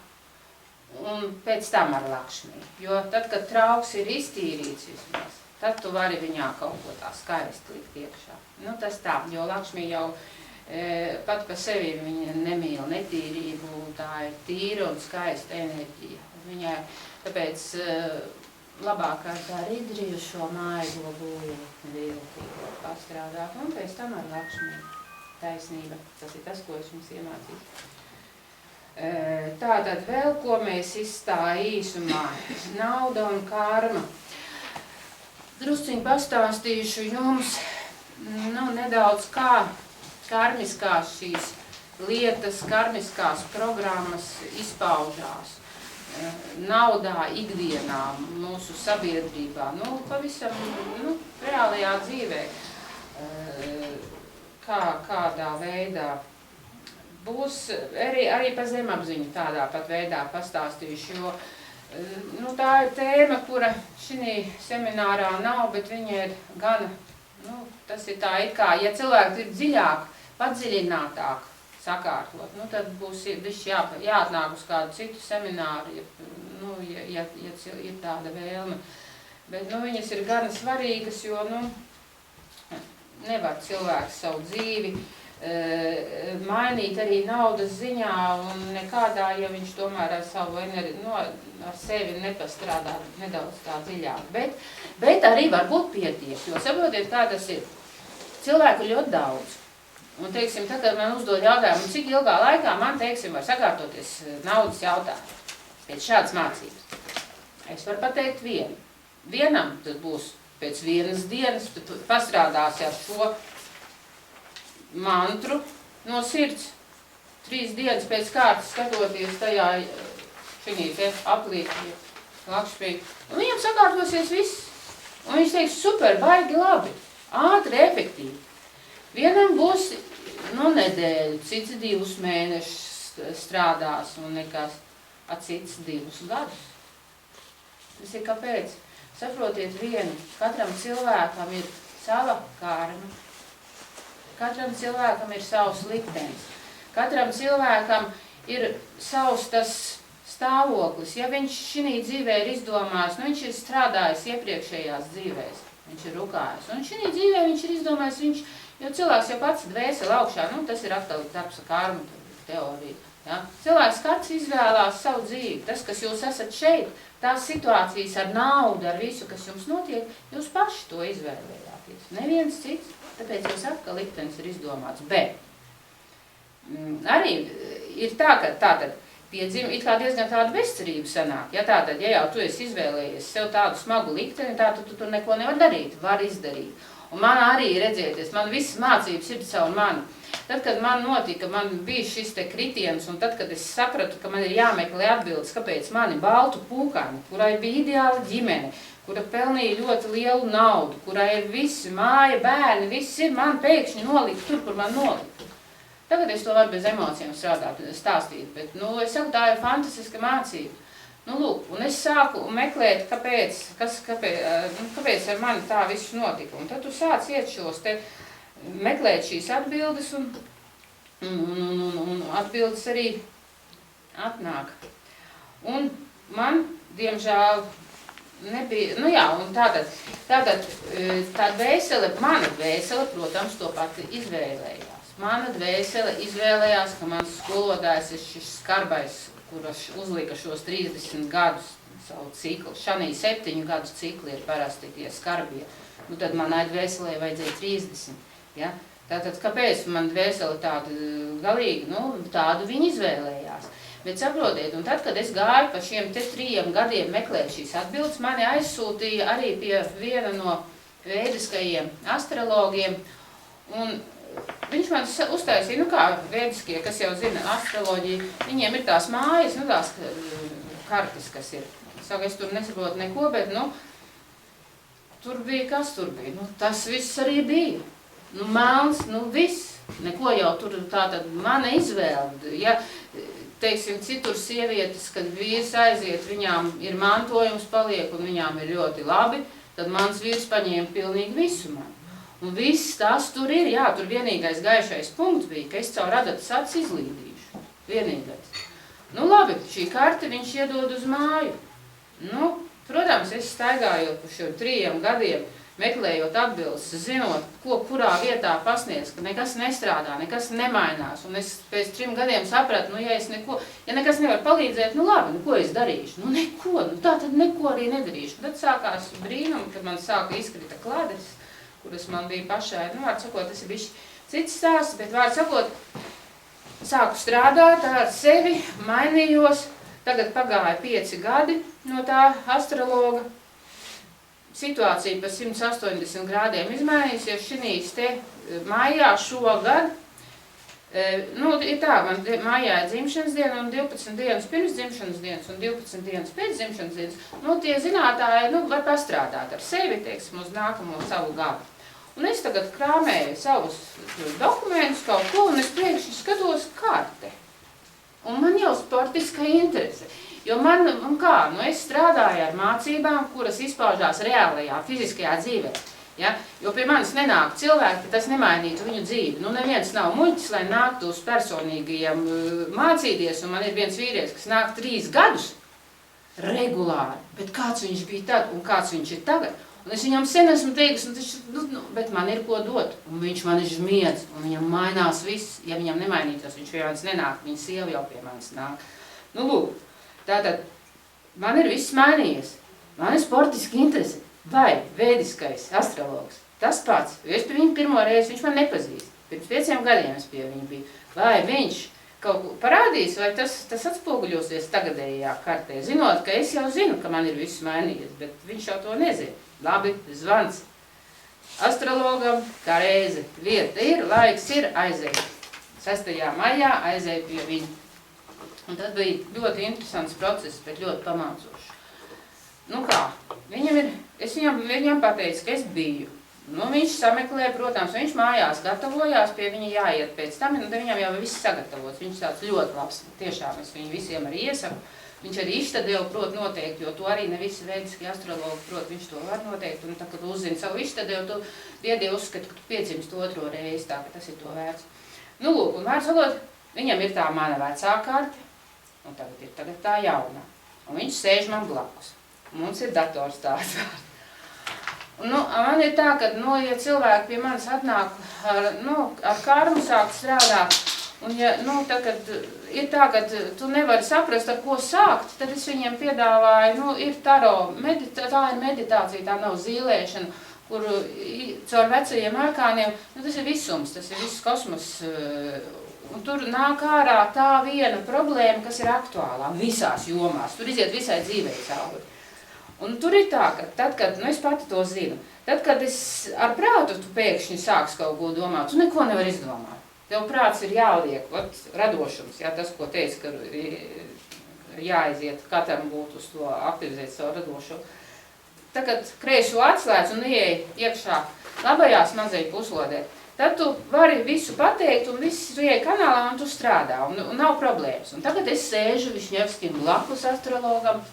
Un pēc tam ar Lakšmi, jo tad, kad trauks ir iztīrīts vismaz, tad tu vari viņā kaut ko tā skaisti likt iekšā. Nu, tas tā, jo Lakšmi jau pat pa sevi viņa nemīl netīrību, tā ir tīra un skaista enerģija. Viņai tāpēc labāk ar Daridriju šo maigo būju viltīgo pastrādāt, un pēc tam ar Lakšmi taisnība. Tas ir tas, ko es jums iemācīšu. Tātad vēl, ko mēs izstāja īsumā, nauda un karma. Drusciņi pastāstīšu jums, nedaudz kā karmiskās šīs lietas, karmiskās programmas izpaužās naudā, ikdienā, mūsu sabiedrībā, pavisam, reālajā dzīvē, kādā veidā. Būs arī par zemapziņu tādā pat veidā pastāstījuši, jo tā ir tēma, kura šī seminārā nav, bet viņa ir gana, tas ir tā it kā, ja cilvēki ir dziļāk, padziļinātāk sakārtot, tad būs jāatnāk uz kādu citu semināru, ja ir tāda vēlme. Bet viņas ir gana svarīgas, jo nevar cilvēks savu dzīvi mainīt arī naudas ziņā un nekādā, ja viņš tomēr ar savu enerģiju, ar sevi nepastrādā nedaudz tā dziļāk. Bet arī varbūt pietiek, jo saprotiet, kā tas ir. Cilvēku ļoti daudz. Un, teiksim, tad, kad man uzdod jautājumu, cik ilgā laikā man, teiksim, var sakārtoties naudas jautājumu pēc šādas mācības. Es varu pateikt vienu. Vienam tas būs pēc vienas dienas, tu pastrādāsi ar šo mantru no sirds, 3 dienas pēc kārtas skatoties tajā šī aplīkļa Lakšmī. Un viņam sakārtosies viss. Un viņš teiks, super, baigi labi, ātri, efektīvi. Vienam būs nedēļu, cits 2 mēnešus strādās un nekas, cits 2 gadus. Tas ir kāpēc? Saprotiet vienu, katram cilvēkam ir sava karma. Katram cilvēkam ir savs liktenis. Katram cilvēkam ir savs tas stāvoklis. Ja viņš šī dzīvē ir izdomājis, viņš ir strādājis iepriekšējās dzīvēs, viņš ir rukājis. Un šī dzīvē viņš ir izdomājis, jo cilvēks jau pats dvēseli augšā, tas ir atkal darbs ar karmu teoriju. Ja? Cilvēks kāds izvēlās savu dzīvi. Tas, kas jūs esat šeit, tās situācijas ar naudu, ar visu, kas jums notiek, jūs paši to izvēlējāties. Neviens cits. Tāpēc jūs atkal liktenis ir izdomāts. Bet arī ir tā, ka tātad piedzima it kā diezgan tāda bezcerība sanāk. Ja tātad, ja jau tu esi izvēlējies sev tādu smagu likteni, tātad tu tur neko nevar darīt, var izdarīt. Un man arī redzēties, man visas mācības ir caur mani. Tad, kad man notika, man bija šis te kritiens, un tad, kad es sapratu, ka man ir jāmeklē atbildes, kāpēc mani baltu pūkani, kurai bija ideāla ģimene, kura pelnīja ļoti lielu naudu, kurai ir visi māja, bērni, viss ir, man pēkšņi nolikt tur, kur man nolikt. Tagad es to varu bez emocijām stāstīt, bet, es saku, tā ir fantastiska mācība. Lūk, un es sāku meklēt, kāpēc ar mani tā viss notika. Un tad tu sāc iet šos te, meklēt šīs atbildes, un atbildes arī atnāk. Un man, diemžēl, nebija, un tā dvēsele, mana dvēsele, protams, to pati izvēlējās. Mana dvēsele izvēlējās, ka mans skolotājs ir šis skarbais, kurš uzlika šos 30 gadus savu ciklu. Šanī 7 gadu cikli ir parasti tie skarbie. Tad manai dvēselē vajadzēja 30. Ja? Tātad, kāpēc man dvēsele tāda galīgi? Tādu viņi izvēlējās. Bet saprotiet, un tad, kad es gāju pa šiem te 3 gadiem meklēt šīs atbildes, mani aizsūtīja arī pie viena no vēdiskajiem astrologiem, un viņš man uztaisīja, kā vēdiskie, kas jau zina astroloģiju, viņiem ir tās mājas, tās kartes, kas ir. Saka, es tur nesaprotu neko, bet, tur bija, kas tur bija? Tas viss arī bija. Melns, viss. Neko jau tur tātad mana izvēle. Ja, teiksim, citur sievietes, kad vīrs aiziet, viņām ir mantojums paliek un viņām ir ļoti labi, tad mans vīrs paņēma pilnīgi visu mani. Un viss tas tur ir, jā, tur vienīgais gaišais punkts bija, ka es caur adatas acis izlīdīšu. Vienīgais. Labi, šī karte viņš iedod uz māju. Protams, es staigājot pa šiem 3 gadiem, meklējot atbildes, zinot, ko kurā vietā pasniedz, ka nekas nestrādā, nekas nemainās. Un es pēc 3 gadiem sapratu, ja nekas nevar palīdzēt, labi, ko es darīšu? Neko, tā tad neko arī nedarīšu. Tad sākās brīnumi, kad man sāka izkrita kladris, kuras man bija pašai, vārdu sakot, tas ir bišķi cits stāsts, bet vārdu sakot, sāku strādāt ar sevi, mainījos, tagad pagāja 5 gadi no tā astrologa. Situācija pa 180 grādiem izmainīsies šinīs te maijā šogad. Ir tā, man mājā ir dzimšanas diena un 12 dienas pirms dzimšanas dienas un 12 dienas pēc dzimšanas dienas. Tie zinātāji, var pastrādāt ar sevi, teiksim, uz nākamo savu gadu. Un es tagad krāmēju savus dokumentus kaut ko, un es priekšņi skatos karte. Un man jau sportiska interese. Jo es strādāju ar mācībām, kuras izpaužās reālajā, fiziskajā dzīvē. Ja? Jo pie manis nenāk cilvēki, ka tas nemainītu viņu dzīvi. Neviens nav muļķis, lai nāktu uz personīgajiem mācīties, un man ir viens vīrietis, kas nāk 3 gadus regulāri. Bet kāds viņš bija tad un kāds viņš ir tagad? Un es viņam sen esmu teikusi, bet man ir ko dot. Un viņš man ir žmiedz, un viņam mainās viss. Ja viņam nemainītos, viņš pie manis nenāk, viņa sieva jau pie manis nāk. Lūk, tātad man ir viss mainījies. Man ir sportiski interesi. Vai vēdiskais astrologs. Tas pats, jo es pie viņu pirmo reizi, viņš man nepazīst. Pirms 5 gadiem es pie viņu biju. Vai viņš kaut ko parādīs, vai tas atspoguļosies tagadējā kartē. Zinot, ka es jau zinu, ka man ir viss mainījies, bet viņš jau to nezina. Labi, zvans astrologam, kā reize. Vieta ir, laiks ir, aizēj. 6. maijā aizēj pie viņa. Un tas bija ļoti interesants process, bet ļoti pamācošs. Es viņam pateicu, ka es biju. Viņš sameklē, protams, viņš mājās gatavojās, pie viņa jāiet pēc tam, un viņam jau viss sagatavots. Viņš tāds ļoti labs, tiešām es viņu visiem arī iesaku. Viņš arī iztadevu prot noteikti, jo to arī ne visi veidiskie astrologi prot, viņš to var noteikt. Un tā, kad uzzini savu iztadevu, tu Dievie uzskata, ka tu piedzimst 2. reizi, tā, ka tas ir to vērts. Lūk, un vārds sakot, viņam ir tā mana vecā karte, un tagad ir tā jaunā. Un viņš sēž man blakus. Mums ir dators tāds. Man ir tā, ka, ja cilvēki pie manis atnāk ar karmu sākt strādāt, un tad, kad ir tā, ka tu nevari saprast, ar ko sākt, tad es viņiem piedāvāju, ir taro, tā ir meditācija, tā nav zīlēšana, kur caur vecajiem ēkāniem, nu tas ir visums, tas ir viss kosmos, un tur nāk ārā tā viena problēma, kas ir aktuālā visās jomās, tur iziet visai dzīvei cauri. Un tur ir tā, ka tad, kad, nu es pati to zinu, tad, kad es ar prātu tu pēkšņi sāks kaut ko domāt, tu neko nevar izdomāt. Tev prāts ir jāliek, radošums, jā, tas, ko teica, ka jāaiziet, katram būtu uz to aktivizēt savu radošo. Tad, kad kreiso atslēdz un ieej iekšā labajā smadzeņu puslodē, tad tu vari visu pateikt un viss tu ieej kanālā un tu strādā un nav problēmas. Un tagad es sēžu Višņevskim blakus astrologam,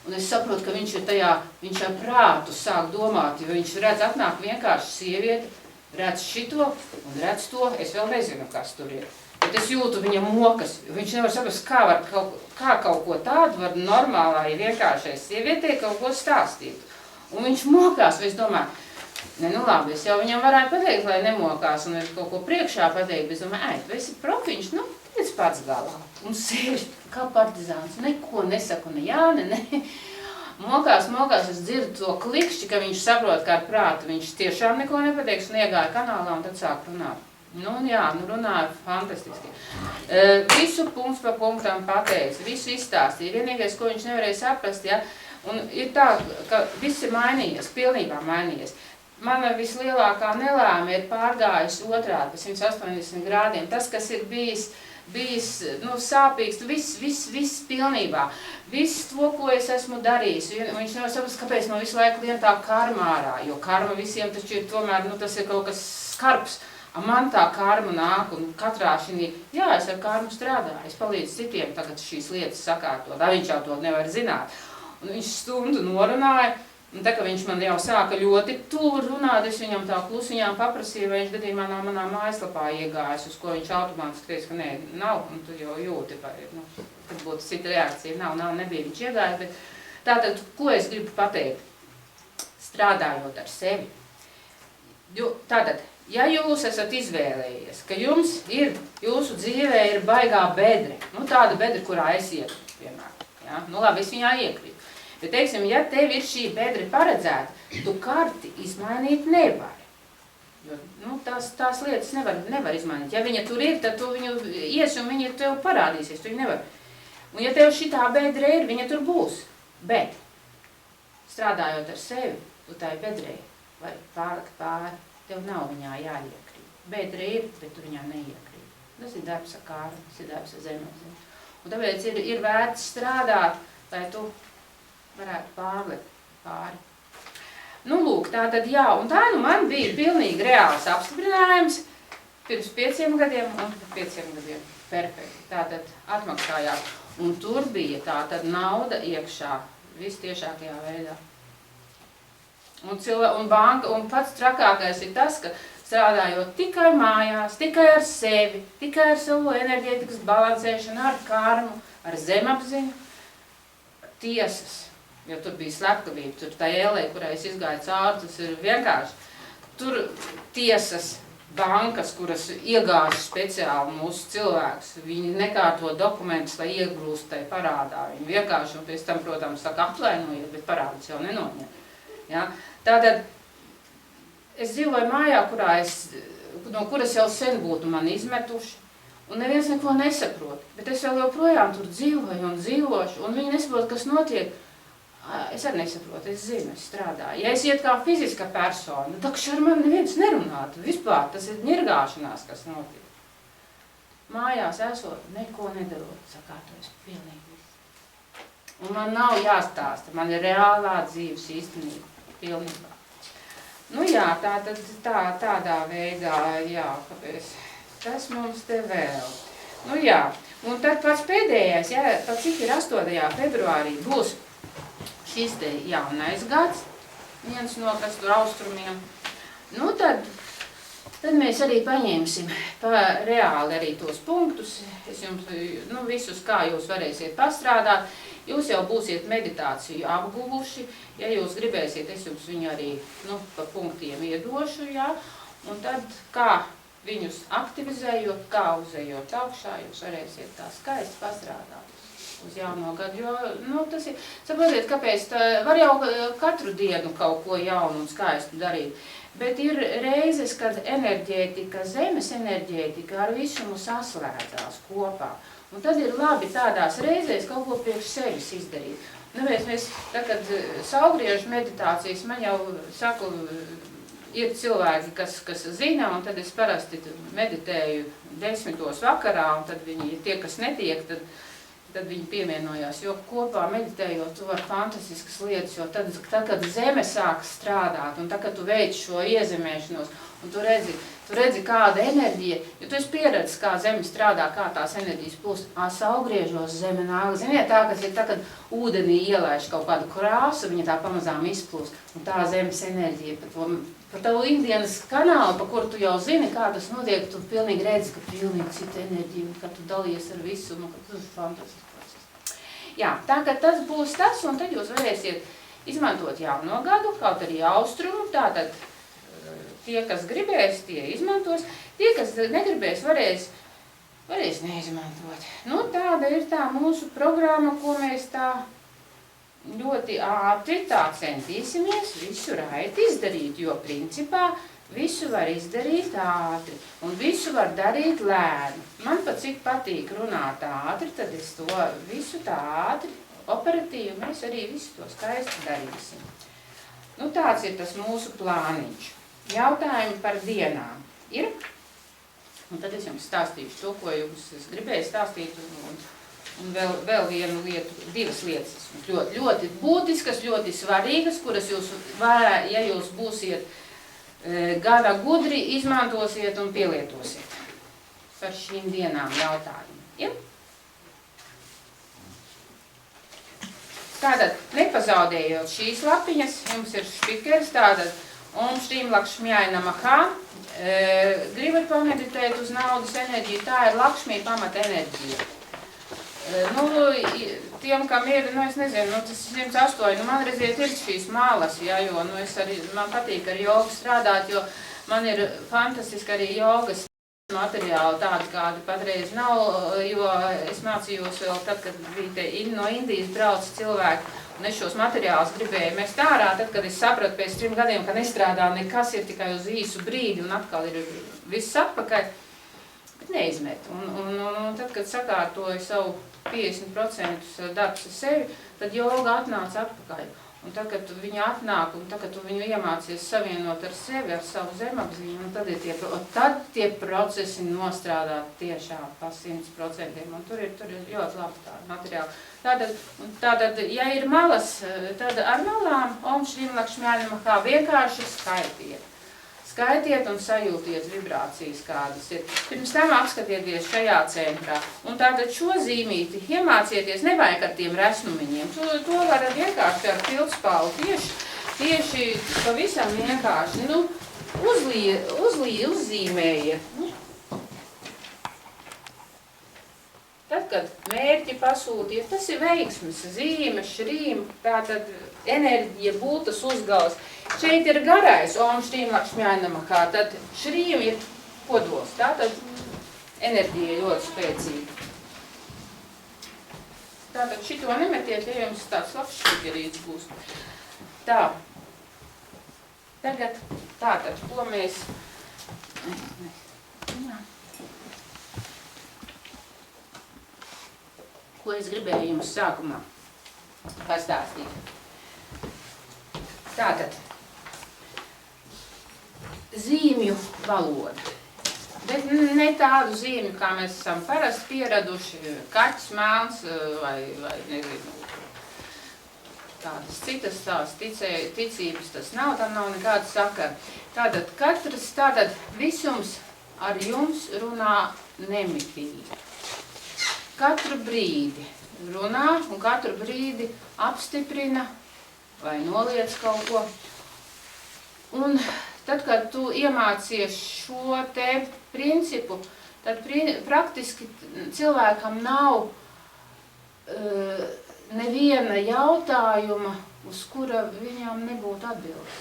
un es saprotu, ka viņš ir tajā, viņš ar prātu sāk domāt, jo viņš redz atnāk vienkārši sievieti, redz šito un redz to, es vēl nezinu, kas tur ir. Bet es jūtu viņa mokas, viņš nevar saprast, kā kaut ko tādu var normālai vienkāršai sievietei kaut ko stāstīt. Un viņš mokās, vai es domāju, ne, nu labi, es jau viņam varētu pateikt, lai nemokās un kaut ko priekšā pateikt, bet es domāju, tu esi profiņš, nu, tiec pats galā. Un sēž kā partizāns, neko nesaku, ne jā, ne. Mokās, es dzirdu to klikšķi, ka viņš saprot, kā ar prātu viņš tiešām neko nepateiks un iegāja kanālā un tad sāk runāt. Nu, jā, nu runāja fantastiski. Visu punkts pa punktam pateica, visu izstāstīja. Vienīgais, ko viņš nevarēja saprast, ja, un ir tā, ka viss ir mainījies, pilnībā mainījies. Mana vislielākā nelēma ir pārgājis otrādi pa 180 grādiem. Tas, kas ir bijis nu, sāpīgs, viss pilnībā. Viss to, ko es esmu darījis. Viņš nevar saprast, kāpēc man visu laiku lien tā karma ārā, jo karma visiem taču ir tomēr, nu, tas ir kaut kas skarbs. Man tā karma nāk un katrā šī, jā, es ar karmu strādāju, es palīdzu citiem tagad šīs lietas sakārtot, viņš jau to nevar zināt. Un viņš stundu norunāja, un tā, ka viņš man jau sāka ļoti tuvu runāt, es viņam tā klusiņām paprasīju, vai viņš gadījumā manā mājaslapā iegājas, uz ko viņš automātiski teica, ka nē, nav, un tu jau jūti, vai, nu, kad būtu cita reakcija, nebija viņš iegājis, bet tātad, ko es gribu pateikt, strādājot ar sevi. Tātad, ja jūs esat izvēlējies, ka jums ir, jūsu dzīvē ir baigā bedre, nu tāda bedre, kurā es iekrītu, piemēram, ja? Nu labi, es viņā iekrītu. Bet, teiksim, ja tev ir šī bedre paredzēta, tu karti izmainīt nevari. Jo, nu, tās lietas nevar izmainīt. Ja viņa tur ir, tad tu viņu ies un viņa tev parādīsies, tu viņu nevar. Un ja tev šitā bedre ir, viņa tur būs. Bet, strādājot ar sevi, tu tai bedrei vari pārlikt pāri. Tev nav viņā jāiekrīt. Bedre ir, bet tu viņā neiekrīt. Tas ir darbs ar kāru, tas ir darbs ar zemapziņu. Un tāpēc ir vērts strādāt, lai tu varētu pārlikt pāri. Nu, lūk, tātad jā, un tā nu man bija pilnīgi reāls apstiprinājums pirms 5 gadiem un 5 gadiem. Perfekti. Tātad atmaksājās. Un tur bija tātad nauda iekšā, vistiešākajā veidā. Un banka, un pats trakākais ir tas, ka strādājot tikai mājās, tikai ar sevi, tikai ar savu enerģētikas balansēšanu, ar karmu, ar zemapziņu, tiesas. Jo tur bija slepkavība, tur tā ēlē, kurā es izgāju cauri, tas ir vienkārši. Tur tiesas, bankas, kuras iegāž speciāli mūsu cilvēkus, viņi nekārto dokumentus, lai iegrūst tai parādā. Viņi vienkārši, un pēc tam, protams, saka atvainojiet, bet parādus jau nenoņem. Ja? Tātad, es dzīvoju mājā, no kuras jau sen būtu mani izmetuši, un neviens neko nesaprot. Bet es vēl joprojām tur dzīvoju un dzīvošu, un viņi nesaprot, kas notiek. Es arī nesaprotu, es zinu, es strādāju. Ja es iet kā fiziska persona, tad ar mani neviens nerunātu. Vispār tas ir ņirgāšanās, kas notiek. Mājās esot, neko nedarot, sakārtojas pilnīgi viss. Un man nav jāstāsta, man ir reālā dzīves īstenība, pilnībā. Nu jā, tādā veidā, jā, kāpēc tas mums te vēl. Nu jā, un tad pats pēdējais, jā, pat cik ir 8. februārī būs šis te jaunais gads, viens no kas tur austrumiem. Nu tad mēs arī paņemsim reāli arī tos punktus. Es jums, nu visus, kā jūs varēsiet pastrādāt. Jūs jau būsiet meditāciju apguvuši. Ja jūs gribēsiet, es jums viņu arī, nu, pa punktiem iedošu, jā. Un tad, kā viņus aktivizējot, kā uzējot augšā, jūs varēsiet tā skaisti pastrādāt. uz jauno gadu, jo, nu, tas ir, saprotiet, kāpēc, var jau katru dienu kaut ko jaunu un skaistu darīt, bet ir reizes, kad enerģētika, zemes enerģētika ar visu mums saslēdzās kopā, un tad ir labi tādās reizēs kaut ko priekš sevis izdarīt. Nu, mēs, tā, kad saulgriežu meditācijas, man jau, saku, ir cilvēki, kas zina, un tad es parasti meditēju 10. vakarā, un tad viņi, tie, kas netiek, tad viņi pievienojās, jo kopā meditējot, tu vari fantastiskas lietas, jo tad, kad zeme sāk strādāt, un tad, kad tu veic šo iezemēšanos, un tu redzi kāda enerģija, jo tu esi pieredzis, kā zeme strādā, kā tās enerģijas plūst, saulgriežos zeme nāk, ziniet, tā, kas ir tā, kad ūdenī ielaiž kaut kādu krāsu, viņa tā pamazām izplūst, un tā zemes enerģija, par tavu ikdienas kanālu, pa kuru tu jau zini, kā tas notiek, tu pilnīgi redzi, ka pilnīgi cita enerģija, un ka tu dalies ar visu, un ka tas ir fantastisks process. Jā, tā kā tas būs tas, un tad jūs varēsiet izmantot jauno gadu, kaut arī austrumu, tātad tie, kas gribēs, tie izmantos, tie, kas negribēs, varēs neizmantot. Nu, tāda ir tā mūsu programma, ko mēs tā ļoti ātri tā centīsimies visu raiti izdarīt, jo principā visu var izdarīt ātri un visu var darīt lēni. Man pat cik patīk runāt ātri, tad es to visu tā ātri, operatīvi, mēs arī visu to skaisti darīsim. Nu, tāds ir tas mūsu plāniņš. Jautājumi par dienām ir? Un tad es jums stāstīšu to, ko jums es gribēju stāstīt, un vēl vienu lietu, divas lietas, ļoti, ļoti būtiskas, ļoti svarīgas, kuras jūs, ja jūs būsiet gana gudri, izmantosiet un pielietosiet par šīm dienām jautājumu. Ja? Tātad, nepazaudējot šīs lapiņas, jums ir špikeris, tātad Om Šrīm Lakšmjai Namaha, gribat pameditēt uz naudas enerģiju, tā ir Lakšmī pamata enerģija. Nu, tiem, kam ir, nu, es nezinu, tas 108, man redziet ir šīs malas, ja, jo, nu, man patīk ar jogu strādāt, jo man ir fantastiski arī jogas materiāli tādi, kādi patreiz nav, jo es mācījos vēl tad, kad bija te no Indijas brauc cilvēki, un es šos materiālus gribēju mest ārā, tad, kad es sapratu pēc 3 gadiem, ka nestrādā nekas, ir tikai uz īsu brīdi, un atkal ir viss atpakaļ, bet neizmet. Un tad, kad sakārtoju savu 50% darbs ar sevi, tad joga atnāca atpakaļ. Un tad, kad viņi atnāk, un tad, kad tu viņu iemācies savienot ar sevi, ar savu zemapziņu, un tad tie procesi nostrādāt tiešām pa 100%, un tur ir ļoti labi tādi materiāli. Tātad, ja ir malas, tad ar malām Om Šrīm Lakšmjai Namaha vienkārši skaitiet. Skaitiet un sajūtiet vibrācijas, kādas ir. Pirms tam apskatieties šajā centrā. Un tātad šo zīmīti iemācieties, nevajag ar tiem resnumiņiem. To varat vienkārši ar pildspālu tieši pavisam vienkārši. Nu, uzzīmējiet. Tad, kad mērķi pasūtiet, tas ir veiksmes, zīme, šrīm, tātad enerģija, būtas uzgals. Šeit ir garais Om Šrīm Lakšmjai Namaha, tad šrīm ir kodols, tātad enerģija ļoti spēcīga. Tātad šito nemetiet, ja jums tāds labs šķigerīts būs. Tā. Tagad, tātad, ko mēs... Ko es gribēju jums sākumā pastāstīt. Tātad, zīmju valoda. Bet ne tādu zīmju, kā mēs esam parasti pieraduši, kaķis, mēls vai nezinu, tādas citas tās ticības, tas nav, tam nav nekāda sakara. Tātad, visums ar jums runā nemitīgi. Katru brīdi runā un katru brīdi apstiprina vai noliec kaut ko. Un tad, kad tu iemācies šo te principu, tad praktiski cilvēkam nav neviena jautājuma, uz kura viņam nebūtu atbildes.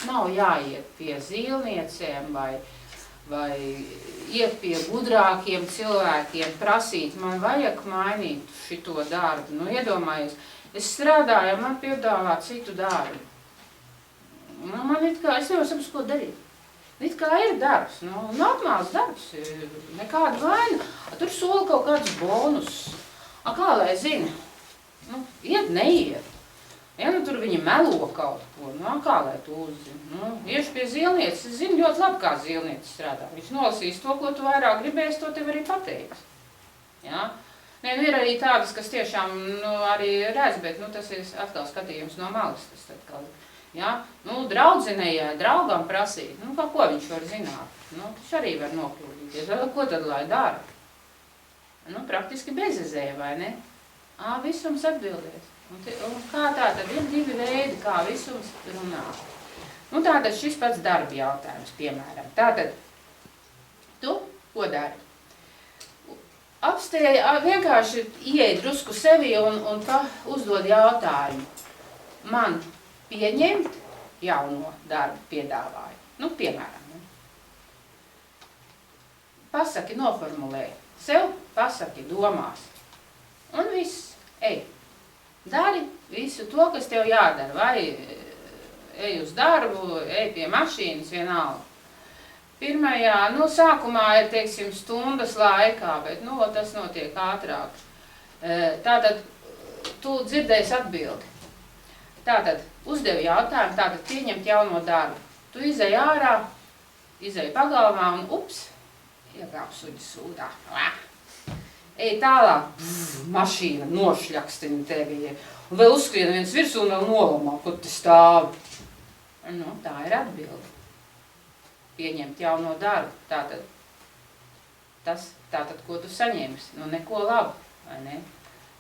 Nav jāiet pie zīlniecēm vai iet pie gudrākiem cilvēkiem, prasīt, man vajag mainīt šito darbu. Nu, iedomājies, es strādāju, man piedāvā citu darbu. Nu, man it kā, es nevaru saprast, ko darīt. It kā ir darbs, nu, normāls darbs, nekāda vaina. Tur sola kaut kādus bonus. Kā lai zina? Nu, iet, neiet. Ja, nu, tur viņi melo kaut ko, nu, kā lai tu uzzini? Nu, iešu pie zīlnieces, es zinu ļoti labi, kā zīlnieces strādā. Viņš nolasīs to, ko tu vairāk gribēsi, to tev arī pateiks. Ja? Ne, nu, ir arī tādas, kas tiešām, nu, arī redz, bet, nu, tas ir atkal skatījums no malas. Tas atkal, ja? Nu, draudzenējai, draugam prasīt, nu, ko viņš var zināt? Nu, viņš arī var nokļūdīties. Ko tad lai dara? Nu, praktiski bezizēja, vai ne? Visums atbildēs. Un kā tā tad ir divi veidi, kā visums runā. Nu, tātad šis pats darba jautājums, piemēram. Tātad, tu ko dari? Vienkārši ieej drusku sevi un uzdod jautājumu. Man pieņemt jauno darbu piedāvāju. Nu, piemēram. Pasaki, noformulē. Sev pasaki domās. Un viss, ej. Dari visu to, kas tev jādara, vai ej uz darbu, ej pie mašīnas, vienalga. Pirmajā, nu, sākumā ir, teiksim, stundas laikā, bet, nu, tas notiek ātrāk. Tātad, tu dzirdēsi atbildi. Tātad, uzdevi jautājumu, tātad pieņemt jauno darbu. Tu izej ārā, izej pagalmā un, iekāp suģi sūdā. Ej tālāk, mašīna nošļakstina tevi, un vēl uzskrien viens virsū un vēl nolamā, kur te stāvi. Nu, tā ir atbilde. Pieņemt jauno darbu. Tātad, ko tu saņemsi? Nu, neko labu, vai ne?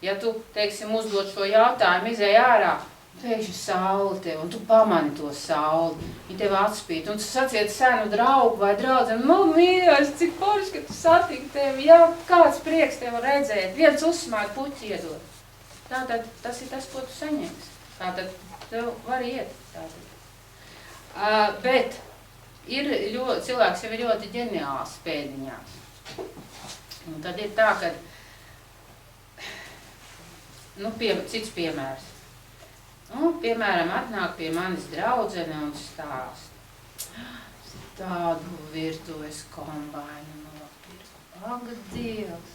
Ja tu, teiksim, uzdod šo jautājumu, izej ārā, pēkšņi saule tev, un tu pamani to sauli, viņa tev atspīt, un tu saciet senu draugu vai draudzeni, nu, mīļais, cik forši, ka tu satiki tevi, jā, kāds prieks tev redzēt, viens uzsmēk puķi iedod. Tātad, tas ir tas, ko tu saņemsi. Tātad, tev var iet. Bet cilvēks jau ir ļoti ģeniāls pēdiņās. Un tad ir tā, ka, nu, cits piemērs. Nu, piemēram, atnāk pie manis draudzene un stāsta. Tādu virtuves kombainu nopirku. Ak, Dievs!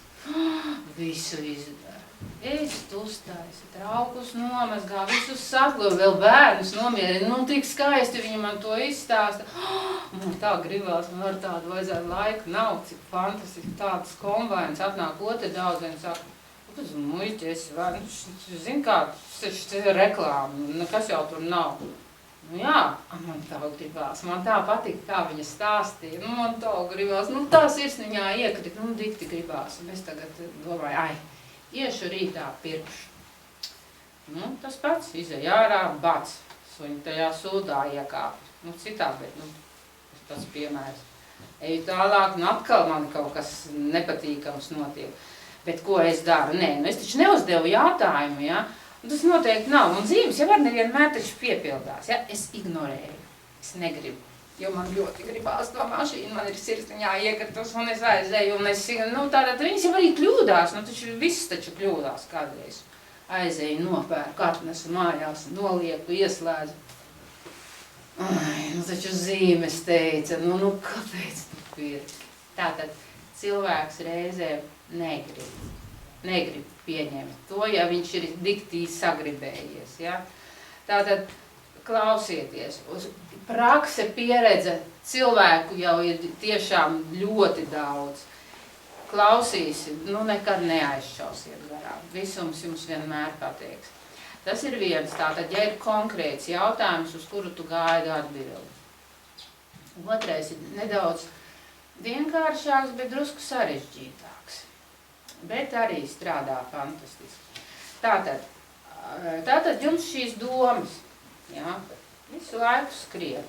Visu izdara. Ēst uztaisa, traukus nomazgā, visus saklo, vēl bērnus nomierina. Nu, tik skaisti viņi man to izstāsta. Man tā gribās, man ar tādu vajadzētu laiku nav, cik fantastiski tādas kombainas. Atnāk otra draudzene un saka, tas muļķis, vai, zin kā, tas ir reklāma, kas jau tur nav. Nu jā, man tā gribās, man tā patika, kā viņa stāstīja, nu man tā gribās, nu tā sirsniņā iekrit, nu dikti gribās. Un es tagad domāju, iešu rītā pirkšu. Nu, tas pats, izej ārā, bats, suņi tajā sūdā iekāp. Nu citā, bet, nu, tas piemērs. Eju tālāk, nu atkal man kaut kas nepatīkams notiek. Bet ko es daru? Nē, nu es taču neuzdevu jautājumu, ja? Un tas noteikti nav. Un dzīves jau var nevienmēr taču piepildās, ja? Es ignorēju. Es negribu. Jo man ļoti gribās to mašīnu, man ir sirsniņā iekritus, un es aizēju, un es, nu tātad viņas jau arī kļūdās, nu taču viss taču kļūdās kādreiz. Aizēju, nopērku, atnesu mājās, nolieku, ieslēdzu. Ai, nu taču zīmes teica, nu kāpēc tu pirki? Tātad cilvēks reizēm negrib pieņemt to, ja viņš ir diktī sagribējies. Ja? Tātad klausieties, prakse pieredze cilvēku jau ir tiešām ļoti daudz. Klausīsi, nu nekad neaizšausiet garām. Visums jums vienmēr pateiks. Tas ir viens, tātad, ja ir konkrēts jautājums, uz kuru tu gaidi atbildi. Otrais ir nedaudz vienkāršāks, bet drusku sarežģītāks. Bet arī strādā fantastiski. Tātad jums šīs domas, jā, visu laiku skrien.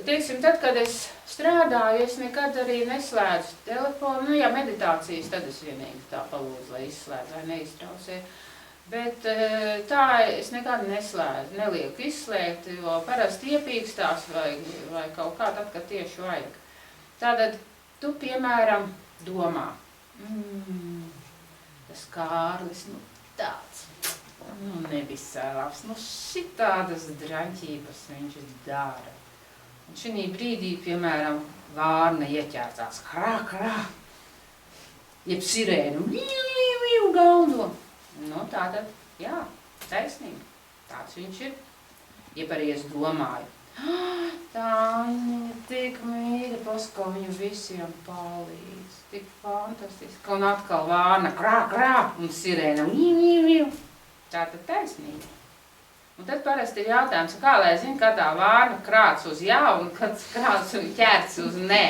Teiksim, tad, kad es strādāju, es nekad arī neslēdzu telefonu, nu, ja meditācijas, tad es vienīgi tā palūdzu, lai izslēdzu vai neiztraucē. Bet tā es nekad neslēdzu, nelieku izslēgt, jo parasti iepīkstās vai kaut kā tad, kad tieši vajag. Tātad tu, piemēram, domā, tas Kārlis, tāds, nevisēlāps, šitādas draņķības viņš dara. Un šī brīdī, piemēram, vārna ieķērtās, krā, jeb sirēnu, galdo. Tātad, jā, taisnība, tāds viņš ir. Jeb arī es domāju, Tāņa, tik mīļa, pasko viņu visiem palīdz, tik fantastiski. Un atkal vārna, krā, un sirēna, tātad taisnība. Un tad parasti ir jautājums, kā lai zina, kā tā vārna krāc uz jā, un kad krāc un ķērts uz nē.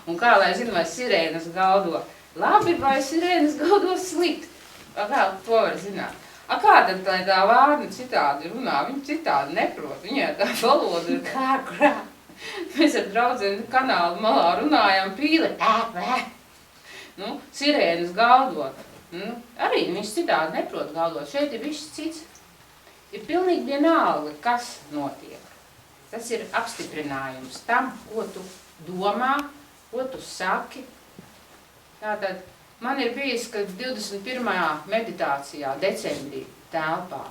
Un kā lai zina, vai sirēnas galdo labi, vai sirēnas galdo slikti. Kā to var zināt? Kā tad tā vārna citādi runā? Viņa citādi neprot, viņai tā valoda ir krā. Mēs ar draudzeni kanālu malā runājām pīli, sirēnas galdot. Arī viņš citādi neprot galdot. Šeit ir viss cits. Ir pilnīgi vienalga, kas notiek. Tas ir apstiprinājums tam, ko tu domā, ko tu saki. Tātad man ir bijis, ka 21. meditācijā decembrī telpā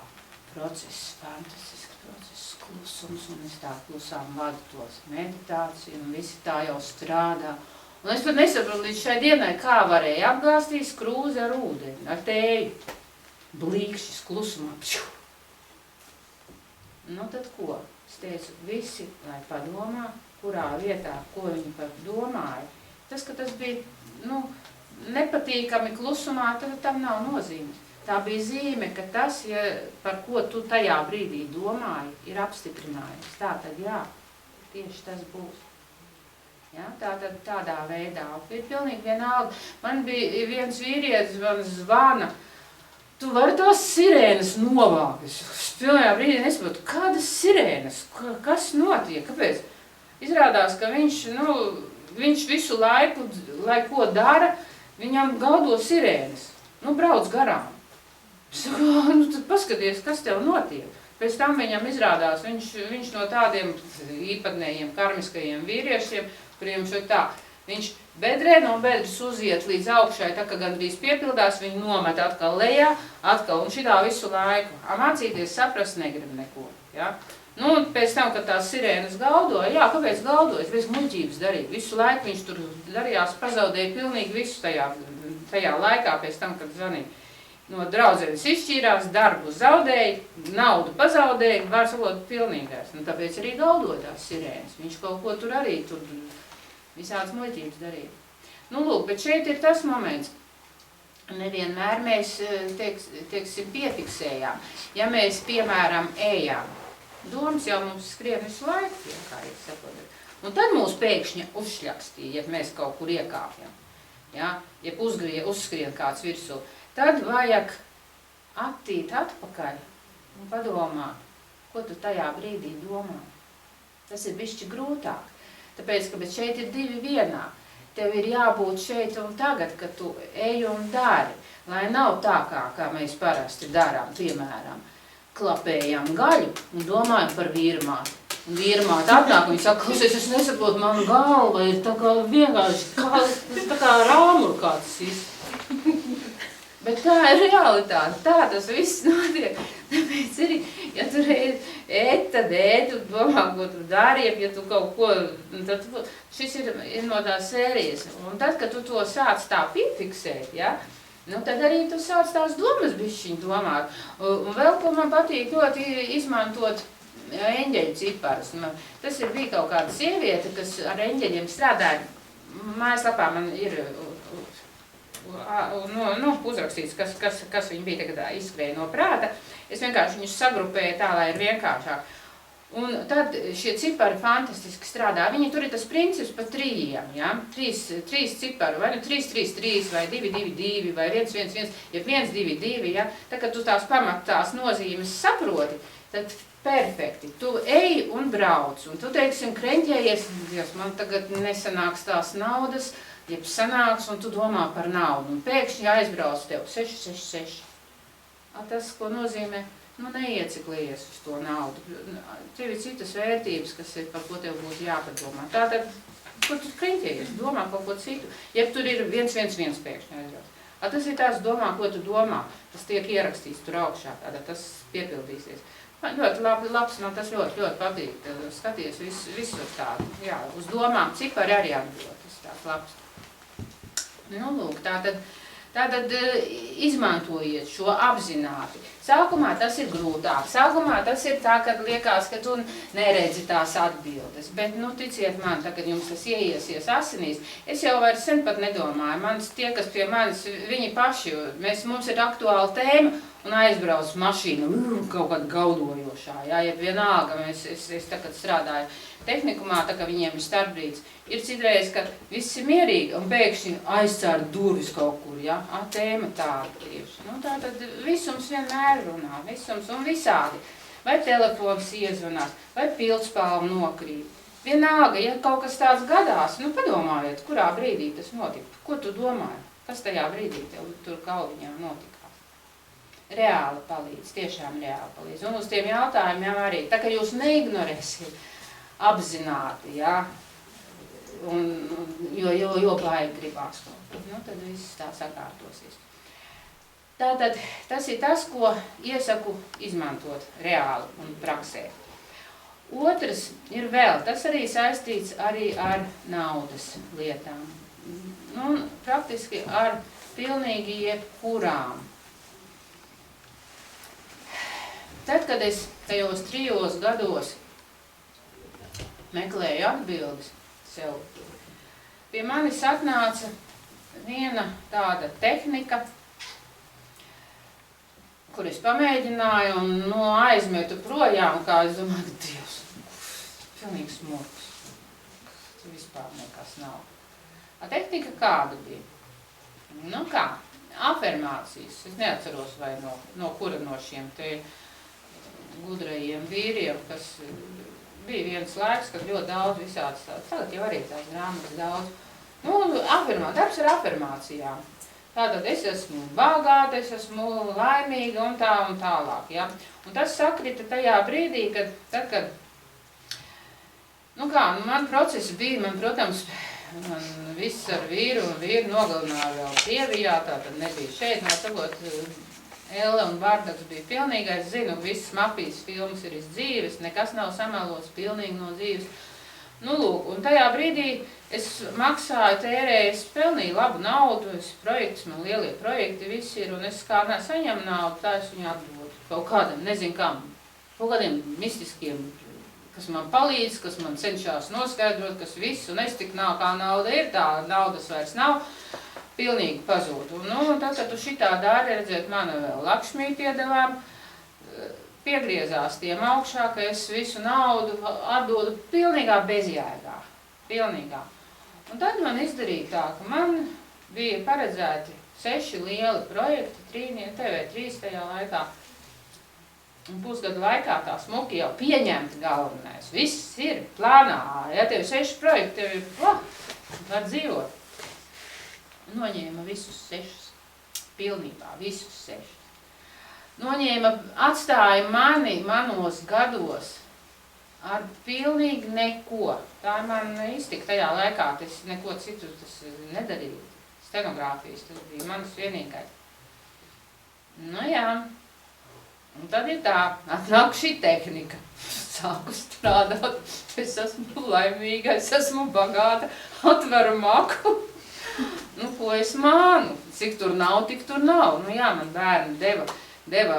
process, fantastisks process, klusums, un es tā klusām vadu tos meditāciju, un visi tā jau strādā. Un es pat nesaprotu līdz šai dienai, kā varēja apgāstīt krūzi ar ūdeni, ar tēju. Blīkšķis klusumā. Tad ko? Es teicu, visi, lai padomā, kurā vietā, ko viņi par domāja. Tas, ka tas bija, nepatīkami klusumā, tad tam nav nozīmes. Tā bija zīme, ka tas, par ko tu tajā brīdī domāji, ir apstiprinājums. Tātad, jā, tieši tas būs. Ja, tātad tādā veidā. Ir pilnīgi vienalga. Man bija viens vīrietis, man zvana, tu vari tās sirēnas novākt. Es pilnajā brīdī nesaprotu, kādas sirēnas, kas notiek, kāpēc? Izrādās, ka viņš visu laiku, lai ko dara, viņam galdo sirēnas. Brauc garām. Saku, tad paskaties, kas tev notiek. Pēc tam viņam izrādās, viņš no tādiem īpatnējiem, karmiskajiem vīriešiem, kuriem šo tā, viņš bedrē no bedres uziet līdz augšai, tā kā gandrīz piepildās, viņu nomet atkal lejā, un šitā visu laiku. Mācīties saprast negrib neko. Ja? Pēc tam, kad tās sirēnas galdoja, kāpēc galdoja? Es bez muļķības darīju. Visu laiku viņš tur darījās, pazaudēja pilnīgi visu tajā laikā, pēc tam, kad zvanīja. No draudzenes izšķīrās, darbu zaudēja, naudu pazaudēja, var sakot pilnīgais. Tāpēc arī galdoja tās sirēnas. Viņš kaut ko tur arī visādas muļķības darīja. Lūk, bet šeit ir tas moments. Nevienmēr mēs, teiksim, piefiksējām. Ja mēs, piemēram, ejām, domas jau mums skrien visu laiku, kā jūs saprotat. Un tad mūs pēkšņi uzšļakstīja, ja mēs kaut kur iekāpjam. Ja uzskrien kāds virsū. Tad vajag attīt atpakaļ un padomāt, ko tu tajā brīdī domā. Tas ir bišķi grūtāk. Tāpēc, ka šeit ir divi vienā. Tev ir jābūt šeit un tagad, kad tu ej un dari. Lai nav tā, kā mēs parasti darām, piemēram, klapējam gaļu un domājam par vīrmāti. Un vīrmāti atnāk un viņi saka, klausies, es nesaprotu, man galva ir tā kā vienkārši, tā kā rāmur kāds izsaka. Bet tā ir realitāte, tā tas viss notiek. Tāpēc arī, ja tu ēd, tad ēd, un domā, ko tu dari, ja tu kaut ko, tad šis ir no tās sērijas. Un tad, kad tu to sāc tā piefiksēt, ja, tad arī tu sāc tās domas bišķiņ domāt. Un vēl, ko man patīk ļoti izmantot eņģeļu ciparus. Tas bija kaut kāda sieviete, kas ar eņģeļiem strādāja. Mājaslapā man ir uzrakstīts, kas viņi bija tagad izskrēja no prāta. Es vienkārši viņus sagrupēju tā, lai ir vienkāršāk. Un tad šie cipari fantastiski strādā. Viņi tur ir tas princips pa trījiem, ja? Trīs cipari, vai 3, 3, 3, vai 2, 2, 2, vai 1, 1, 1, ja 1, 2, 2, ja? Tā, kad tu tās pamatās nozīmes saproti, tad perfekti. Tu ej un brauc, un tu, teiksim, kreņķējies, man tagad nesanāks tās naudas, jeb sanāks, un tu domā par naudu. Un pēkšņi aizbrauc tev 6, 6, 6. Tas, ko nozīmē, neieciklījies uz to naudu. Tev ir citas vērtības, par ko tev būtu jāpadomā. Tātad Kur tu kriņķējies? Domā kaut ko citu. Ja tur ir 111 pēkšņi aizrauc. Tas ir tās domā, ko tu domā. Tas tiek ierakstīts tur augšā, tātad tas piepildīsies. Man ļoti labs, man tas ļoti patīk. Skaties visu tādu, jā, uz domām cipari arī atdod. Tas tās labs. Nu, lūk, tātad izmantojiet šo apzināti. Sākumā tas ir grūtāk. Sākumā tas ir tā, kad liekas, ka tu neredzi tās atbildes. Bet, nu, ticiet man, tā, kad jums tas ieiesies asinīs, es jau vairs sen pat nedomāju. Tie, kas pie manis, viņi paši, mums ir aktuāla tēma un aizbrauc mašīnu kaut kāda gaudojošā. Jā, ja vienalga, es tā, kad strādāju tehnikumā, tā kā viņiem ir starpbrīds, ir citreiz, ka viss ir mierīgi un pēkšņi aizcēr durvis kaut kur, ja? Tēma tāda tieši. Nu, tātad visums vienmēr runā, visums un visādi. Vai telefons iezvanās, vai pildspalva nokrīt. Vienalga, ja kaut kas tāds gadās, nu padomājiet, kurā brīdī tas notika. Ko tu domāji? Kas tajā brīdī tev tur galviņā notikās? Reāli palīdz, tiešām reāli palīdz. Un uz tiem jautājumiem arī, tā kā jūs neignorēsiet, apzināti, jā, jo baigi gribās kaut ko, nu, tad viss tā sakārtosies. Tātad tas ir tas, ko iesaku izmantot reāli un praksē. Otrs ir vēl, tas arī saistīts arī ar naudas lietām. Nu, praktiski ar pilnīgi jebkurām. Tad, kad es tajos 3 gados meklēju atbildes sev, pie manis atnāca viena tāda tehnika, kur es pamēģināju un aizmetu projām, kā es domāju, Dievs, pilnīgi smurks. Tur vispār nekas nav. Tehnika kāda bija? Nu kā, afirmācijas. Es neatceros, vai no kura no šiem te gudrajiem vīriem, kas bija viens laiks, kad ļoti daudz visādas tādas, tagad jau arī tās grāmatas daudz. Nu, darbs ar afirmācijām. Tātad es esmu bagāta, es esmu laimīga un tā un tālāk, ja. Un tas sakrita tajā brīdī, kad, nu kā, man procesi bija, protams, viss ar vīru un vīru nogalināja vēl Krievijā, tātad nebija šeit, sakot, Elle un Bardaks bija pilnīgais, zinu, visas mafijas filmas ir iz dzīves, nekas nav samelots pilnīgi no dzīves. Nu, lūk, un tajā brīdī es maksāju, tērēju, es pelnīju labu naudu, projekts, man lielie projekti visi ir, un es kā saņemu naudu, tā es viņu atdodu kaut kādam, nezinu kam, kaut kādiem mistiskiem, kas man palīdz, kas man cenšas noskaidrot, kas viss, un es tik nav, kā nauda ir, tā naudas vairs nav. Pilnīgi pazūd. Nu, tad, kad tu šitā dari, redzēt, mana vēl Lakšmī piedevām, piegriezās tiem augšā, ka es visu naudu atdodu pilnīgā bezjēgā. Pilnīgā. Un tad man izdarīja tā, ka man bija paredzēti 6 lieli projekti, TV3 tajā laikā. Un pusgadu laikā tā smuki jau pieņemta galvenais. Viss ir plānā. Ja tev 6 projekti, tev ir, var dzīvot. Noņēma visus 6, pilnībā visus 6. Noņēma, atstāja manos gados ar pilnīgi neko. Tā man iztika tajā laikā, tas neko citu nedarīju. Stenogrāfijas, tas bija manas vienīgais. Nu jā, un tad ir tā, atnāk šī tehnika. Sāku strādāt, es esmu laimīga, es esmu bagāta, atveru maku. Nu, ko es mānu? Cik tur nav, tik tur nav. Nu jā, man bērni deva,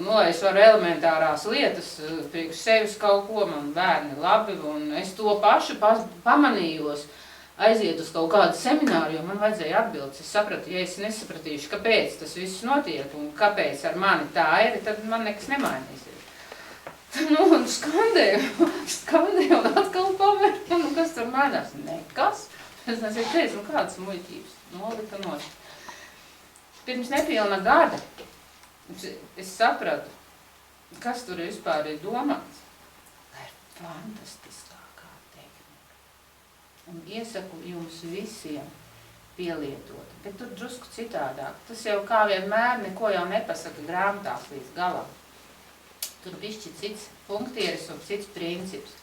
lai es varu elementārās lietas priekš sevis kaut ko, man bērni labi, un es to pašu pamanījos aiziet uz kaut kādu semināru, jo man vajadzēja atbildes. Es sapratu, ja es nesapratīšu, kāpēc tas viss notiek un kāpēc ar mani tā ir, tad man nekas nemainīsies. Nu, un skandēju un atkal pavēru, nu, kas tur mainās? Nekas. Es nezinu, teicu, kādas muļķības nolika nost. Pirms nepilna gada es sapratu, kas tur vispār ir domāts. Tā ir fantastiskākā tehnika. Un iesaku jums visiem pielietot, bet tur drusku citādāk. Tas jau kā vienmēr neko jau nepasaka grāmatās līdz galam. Tur bišķi cits punktieris un cits princips.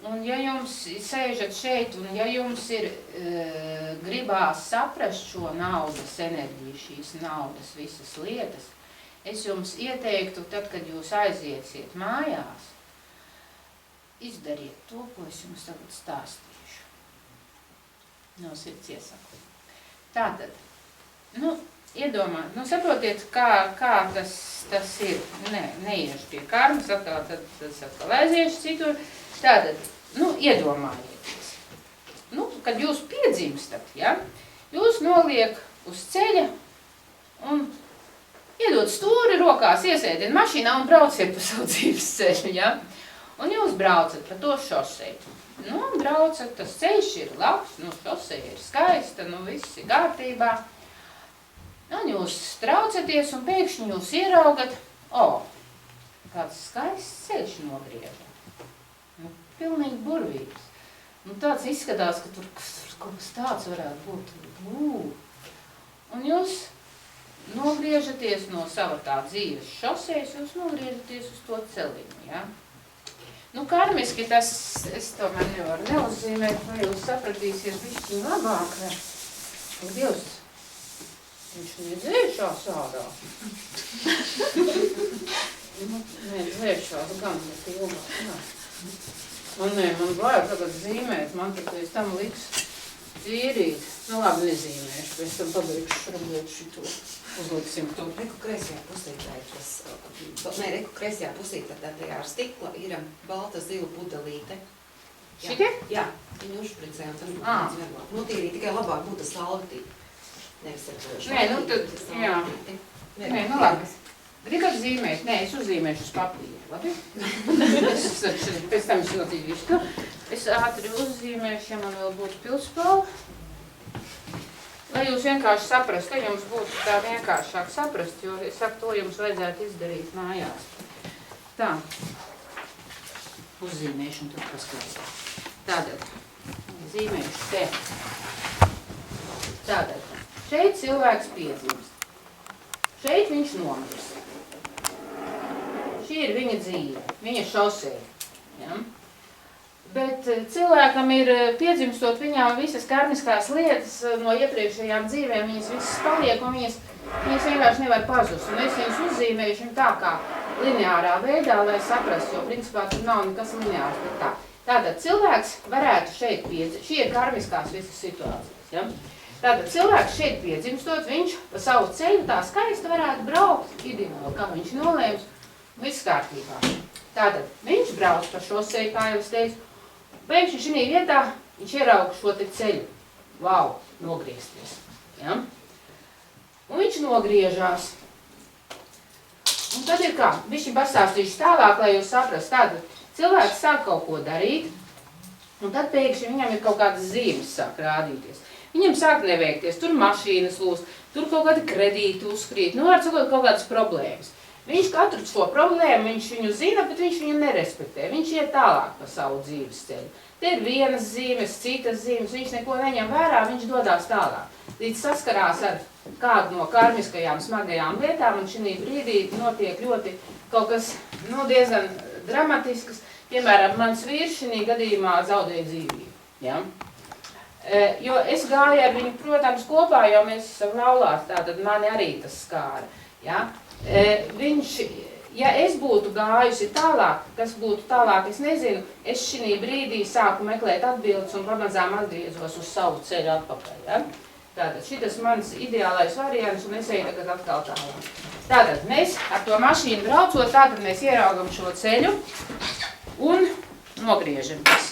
Un ja jums sēžat šeit, un ja jums ir gribās saprast šo naudas enerģiju, šīs naudas visas lietas, es jums ieteiktu, tad, kad jūs aiziesiet mājās, izdariet to, ko es jums tagad stāstīšu. No sirds iesaku. Tātad, iedomāt, saprotiet, kā tas ir. Neiešu pie karmas, tas atkal aiziešu citur. Tātad, iedomājieties. Kad jūs piedzimstat, ja, jūs noliek uz ceļa un iedod stūri rokās, iesēdiet mašīnā un brauciet pa savu dzīves ceļu, ja. Un jūs braucat pa to šoseju. Braucat, tas ceļš ir labs, šoseja ir skaista, viss ir kārtībā. Un jūs traucaties un pēkšņi jūs ieraugat, kāds skaists ceļš nogriežas. Pilnīgi burvības. Tāds izskatās, ka tur kaut kas tāds varētu būt. Un jūs nogriežaties no sava tā dzīves šosejas, jūs nogriežaties uz to celiņu, ja? Karmiski tas, es tomēr nevaru neuzzīmēt, vai jūs sapratīsiet bišķiņ labāk. Dievs, viņš nedzēšās ārā. Nē, dzēšās gan, bet ilgāk, jā. Man vajag tagad zīmēt, man tad pēc tam liks tīrīt. Labi, nezīmēšu, pēc tam pabeigšu varbūt šito. Uzliksim to. Reku kreisajā pusī, reku kreisajā pusī, tad tajā ar stikla ir balta zila pudelīte. Šitie? Jā, viņi uzšpricē un tad būtu vieglāk. Notīrīt tikai labāk būtu salvetīt. Nevis ar tad, jā. Nē, labi. Gribat zīmēt? Nē, es uzzīmēšu uz papīra, labi? Pēc tam es notīrīšu to. Es ātri uzzīmēšu, ja man vēl būtu pilspalva. Lai jūs vienkārši saprast, ka jums būtu tā vienkāršāk saprast, jo es saku, to jums vajadzētu izdarīt mājās. Tā. Uzzīmēšu un tad paskatās. Tātad, zīmēšu te. Tātad, šeit cilvēks piedzimst. Šeit viņš nomirst. Šī ir viņa dzīve, viņa šoseja. Ja? Bet cilvēkam ir piedzimstot viņām visas karmiskās lietas no iepriekšējām dzīvēm, viņas visas paliek un viņas vienkārši nevar pazust. Un es viņas uzzīmēšu tā kā lineārā veidā, lai saprastu, jo principā tur nav nekas lineārs, bet tā. Tātad cilvēks varētu šeit piedzimst, šī ir karmiskās visas situācijas. Ja? Tātad cilvēks šeit piedzimstot, viņš pa savu ceļu tā skaisti varētu braukt, ideāli, kā viņš nolēms, viss kārtībā. Tātad viņš brauc pa šo seju, kā jau es teicu, pēkšņi šī vietā viņš ierauga šo te ceļu. Vau, nogriezties. Ja? Un viņš nogriežās. Un tad ir kā? Bišķi pastāstīšu tālāk, lai jūs saprast. Tātad cilvēks sāk kaut ko darīt, un tad pēkšņi viņam ir kaut kādas zīmes sāk rādīties. Viņam sāk neveikties, tur mašīnas lūst, tur kaut kādi kredīti uzkrīt, var sakot kaut kādas problēmas. Viņš katru šo problēmu, viņš viņu zina, bet viņš viņu nerespektē. Viņš iet tālāk pa savu dzīves ceļu. Te ir vienas zīmes, citas zīmes, viņš neko neņem vērā, viņš dodās tālāk. Līdz saskarās ar kādu no karmiskajām smagajām lietām, un šī brīdī notiek ļoti kaut kas diezgan dramatisks. Piemēram, mans vīrs šī gadījumā zaudēja dzīvību. Ja? Jo es gāju ar viņu, protams, kopā, jo mēs esam laulāti, tātad mani arī tas skāra. Ja? Ja es būtu gājusi tālāk, kas būtu tālāk, es nezinu, es šī brīdī sāku meklēt atbildes un pamazām atgriezos uz savu ceļu atpakaļ. Ja? Tātad šitas mans ideālais variants un es eju tagad atkal tālāk. Tātad mēs ar to mašīnu braucot, tātad mēs ieraugam šo ceļu un nogriežamies.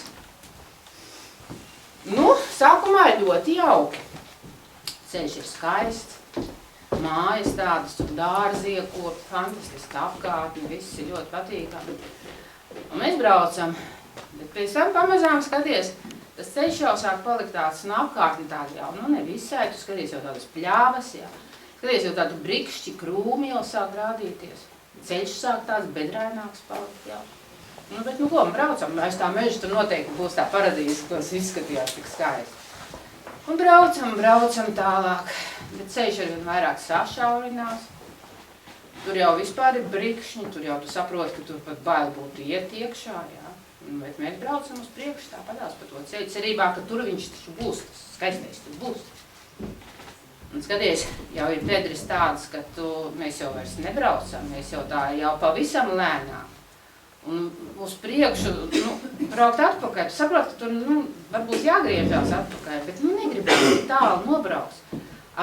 Sākumā ir ļoti jauki. Ceļš ir skaists. Mājas tādas, tur dārzi iekopti, fantastiski apkārtni, viss ir ļoti patīkami. Un mēs braucam, bet pēc tam pamazām skaties, tas ceļš jau sāk palikt tāds un apkārtni tādi jau, nevisai, tu skaties jau tādas pļāvas, jā. Skaties jau tādu brikšķi, krūmi jau sāk rādīties. Ceļš sāk tāds bedraināks palikt jau. Bet ko, braucam, aiz tā meža tur noteikti būs tā paradīze, kas izskatījās tik skaisti. Un braucam tālāk, bet ceļš arvien vairāk sašaurinās. Tur jau vispār ir brikšņi, tur jau tu saproti, ka tur pat bail būtu iet iekšā, jā. Bet mēs braucam uz priekšu tāpadās pa to ceļu, cerībā, ka tur viņš taču būs, tas skaistais tur būs. Un skaties, jau ir bedres tādas, ka mēs jau vairs nebraucam, mēs jau tā jau pavisam lēnām. Un uz priekšu, braukt atpakaļ, saprot, ka tur, varbūt jāgriežās atpakaļ, bet, negribētu tālu nobrauks.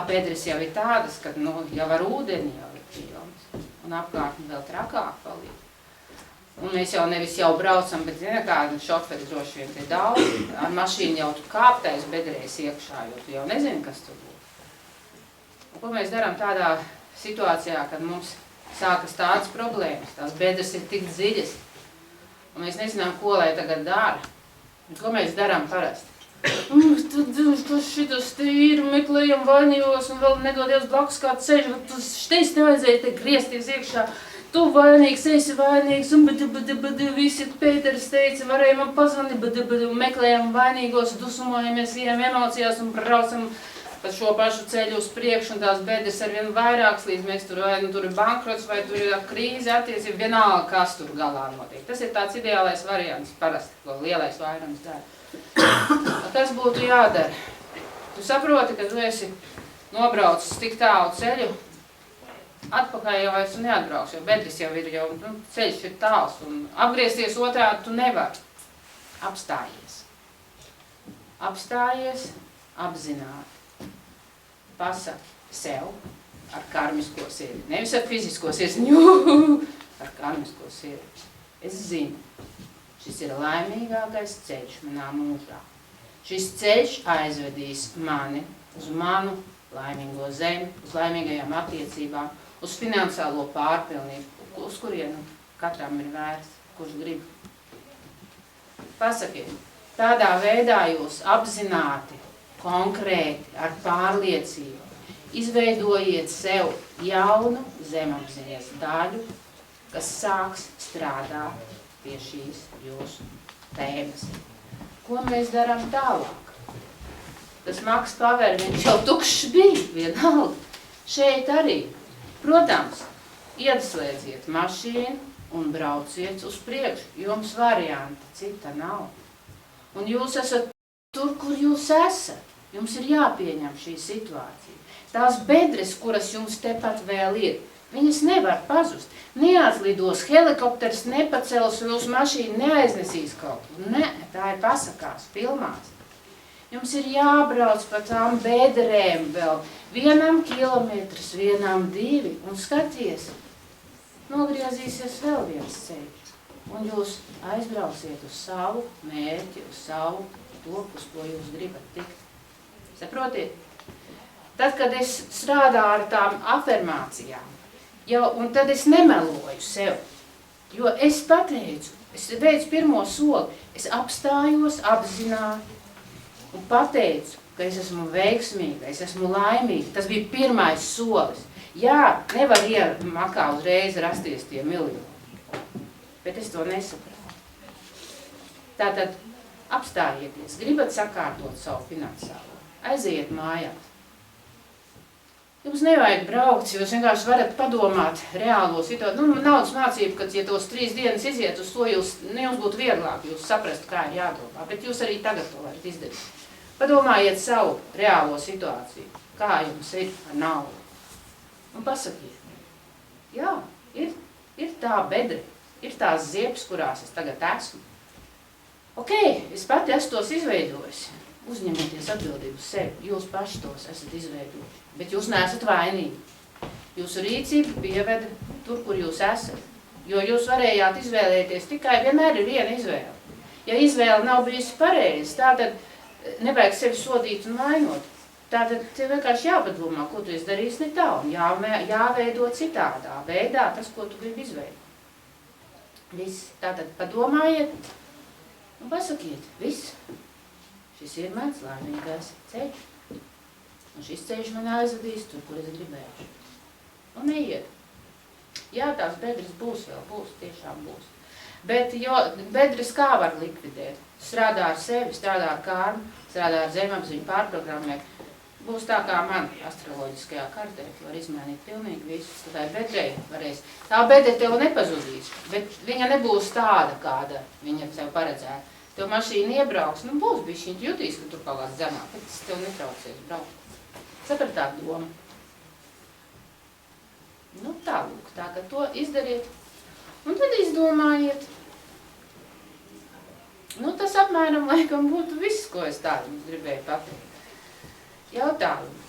Bedres jau ir tādas, ka, jau ar ūdeni jau ir pilns, un apkārtni vēl trakāk paliek. Un mēs jau nevis jau braucam, bet, kāda šoferi droši vien te daudz, ar mašīnu jau tu kāptais bedrēs iekšā, jo tu jau nezini, kas tur būs. Un ko mēs darām tādā situācijā, kad mums sākas tādas problēmas, tās bedres ir tik dziļas, un mēs nezinām, ko lai tagad dara. Ko mēs darām parasti? Tad šitas te ir, meklējam vainīgos un vēl nedodies blakus kā ceļš, šteis nevajadzēja te griezties iekšā. Tu vainīgs, esi vainīgs, un visi Pēteris teica, varēja man pazvanīt, meklējam vainīgos, dusmojamies, ejam emocijās un braucam pa šo pašu ceļu uz priekšu, un tās bedres ar vien vairākas, līdz mēs tur, vai tur ir bankrots, vai tur ir krīze attiecība, vienalga, kas tur galā notiek. Tas ir tāds ideālais variants parasti, ko lielais vairums dara. Kas būtu jādara? Tu saproti, ka tu esi nobraucis tik tālu ceļu, atpakaļ jau vairs tu neatbrauks, jo bedres jau ir, ceļš ir tāls, un apgriezties otrādi tu nevari. Apstājies. Apstājies, apzināti. Pasaki sev ar karmisko sirdi. Nevis ar fizisko sirdi, ar karmisko sirdi. Es zinu, šis ir laimīgākais ceļš manā mūžā. Šis ceļš aizvedīs mani uz manu laimīgo zemi, uz laimīgajām attiecībām, uz finansiālo pārpilnību, uz kurienu katram ir vērts, kurš grib. Pasakiet, tādā veidā jūs apzināti, konkrēti, ar pārliecību, izveidojiet sev jaunu zemapziņas daļu, kas sāks strādāt pie šīs jūsu tēmas. Ko mēs darām tālāk? Tas maks paver, viņš jau tukšs bija, vienalga. Šeit arī. Protams, ieslēdziet mašīnu un brauciet uz priekšu. Jums varianta cita nav. Un jūs esat tur, kur jūs esat. Jums ir jāpieņem šī situācija. Tās bedres, kuras jums tepat vēl ir, viņas nevar pazust. Neatlidos helikopters, nepacels jūsu mašīnu, neaiznesīs kaut ko. Ne, tā ir pasakās, filmās. Jums ir jābrauc pa tām bedrēm vēl 1 kilometrs, 1-2, un skaties, nogriezīsies vēl viens ceļš. Un jūs aizbrauciet uz savu mērķi, uz savu to, uz ko jūs gribat tikt. Saprotiet? Tad, kad es strādāju ar tām afirmācijām, un tad es nemeloju sev, jo es pateicu, es veicu pirmo soli, es apstājos apzināti un pateicu, ka es esmu veiksmīga, es esmu laimīga. Tas bija pirmais solis. Jā, nevar iemakā uzreiz rasties tie miljoni, bet es to nesapratu. Tātad apstājieties, gribat sakārtot savu finansiālo, aiziet mājās. Jums nevajag braukt, jūs vienkārši varat padomāt reālo situāciju. Naudas mācība, kad ja tos 3 dienas iziet uz to, jums būtu vieglāk, jūs saprast, kā ir jādomā, bet jūs arī tagad to varat izdarīt. Padomājiet savu reālo situāciju, kā jums ir ar naudu. Un pasakiet, jā, ir tā bedre, ir tās ziepes, kurās es tagad esmu. Ok, es pati esmu tos izveidojusi. Uzņemieties atbildību sevi, jūs paši tos esat izveidojuši, bet jūs neesat vainīgi. Jūsu rīcība pieveda tur, kur jūs esat, jo jūs varējāt izvēlēties tikai, vienmēr ir viena izvēle. Ja izvēle nav bijusi pareiza, tātad nevajag sevi sodīt un vainot. Tātad tev vienkārši jāpadomā, ko tu esi darījis ne tā, un jāveido citādā veidā tas, ko tu gribi izveidot. Viss. Tātad padomājiet un pasakiet, viss. Šis ir mans laimīgais ceļš. Un šis ceļš man aizvedīs tur, kur es gribēšu. Un neiet. Jā, tās bedres būs vēl, tiešām būs. Bet bedres kā var likvidēt? Strādā ar sevi, strādā ar kārmu, strādā ar zemapziņu, pārprogrammē. būs tā kā man astroloģiskajā kartē, tu var izmainīt pilnīgi visu, tad tai bedrei varēs. Tā bedre tev nepazudīs, bet viņa nebūs tāda, kāda viņa tev paredzēja. Tev mašīna iebrauks, nu būs bišķiņ jutīs, ka tur kaut kāds zemāk, bet tas tev netraucies braukt. Sapratāt doma? Nu tā lūk, tā ka to izdariet. Un tad izdomājiet. Nu tas apmēram laikam būtu viss, ko es tādu gribēju pateikt. Jautājumu.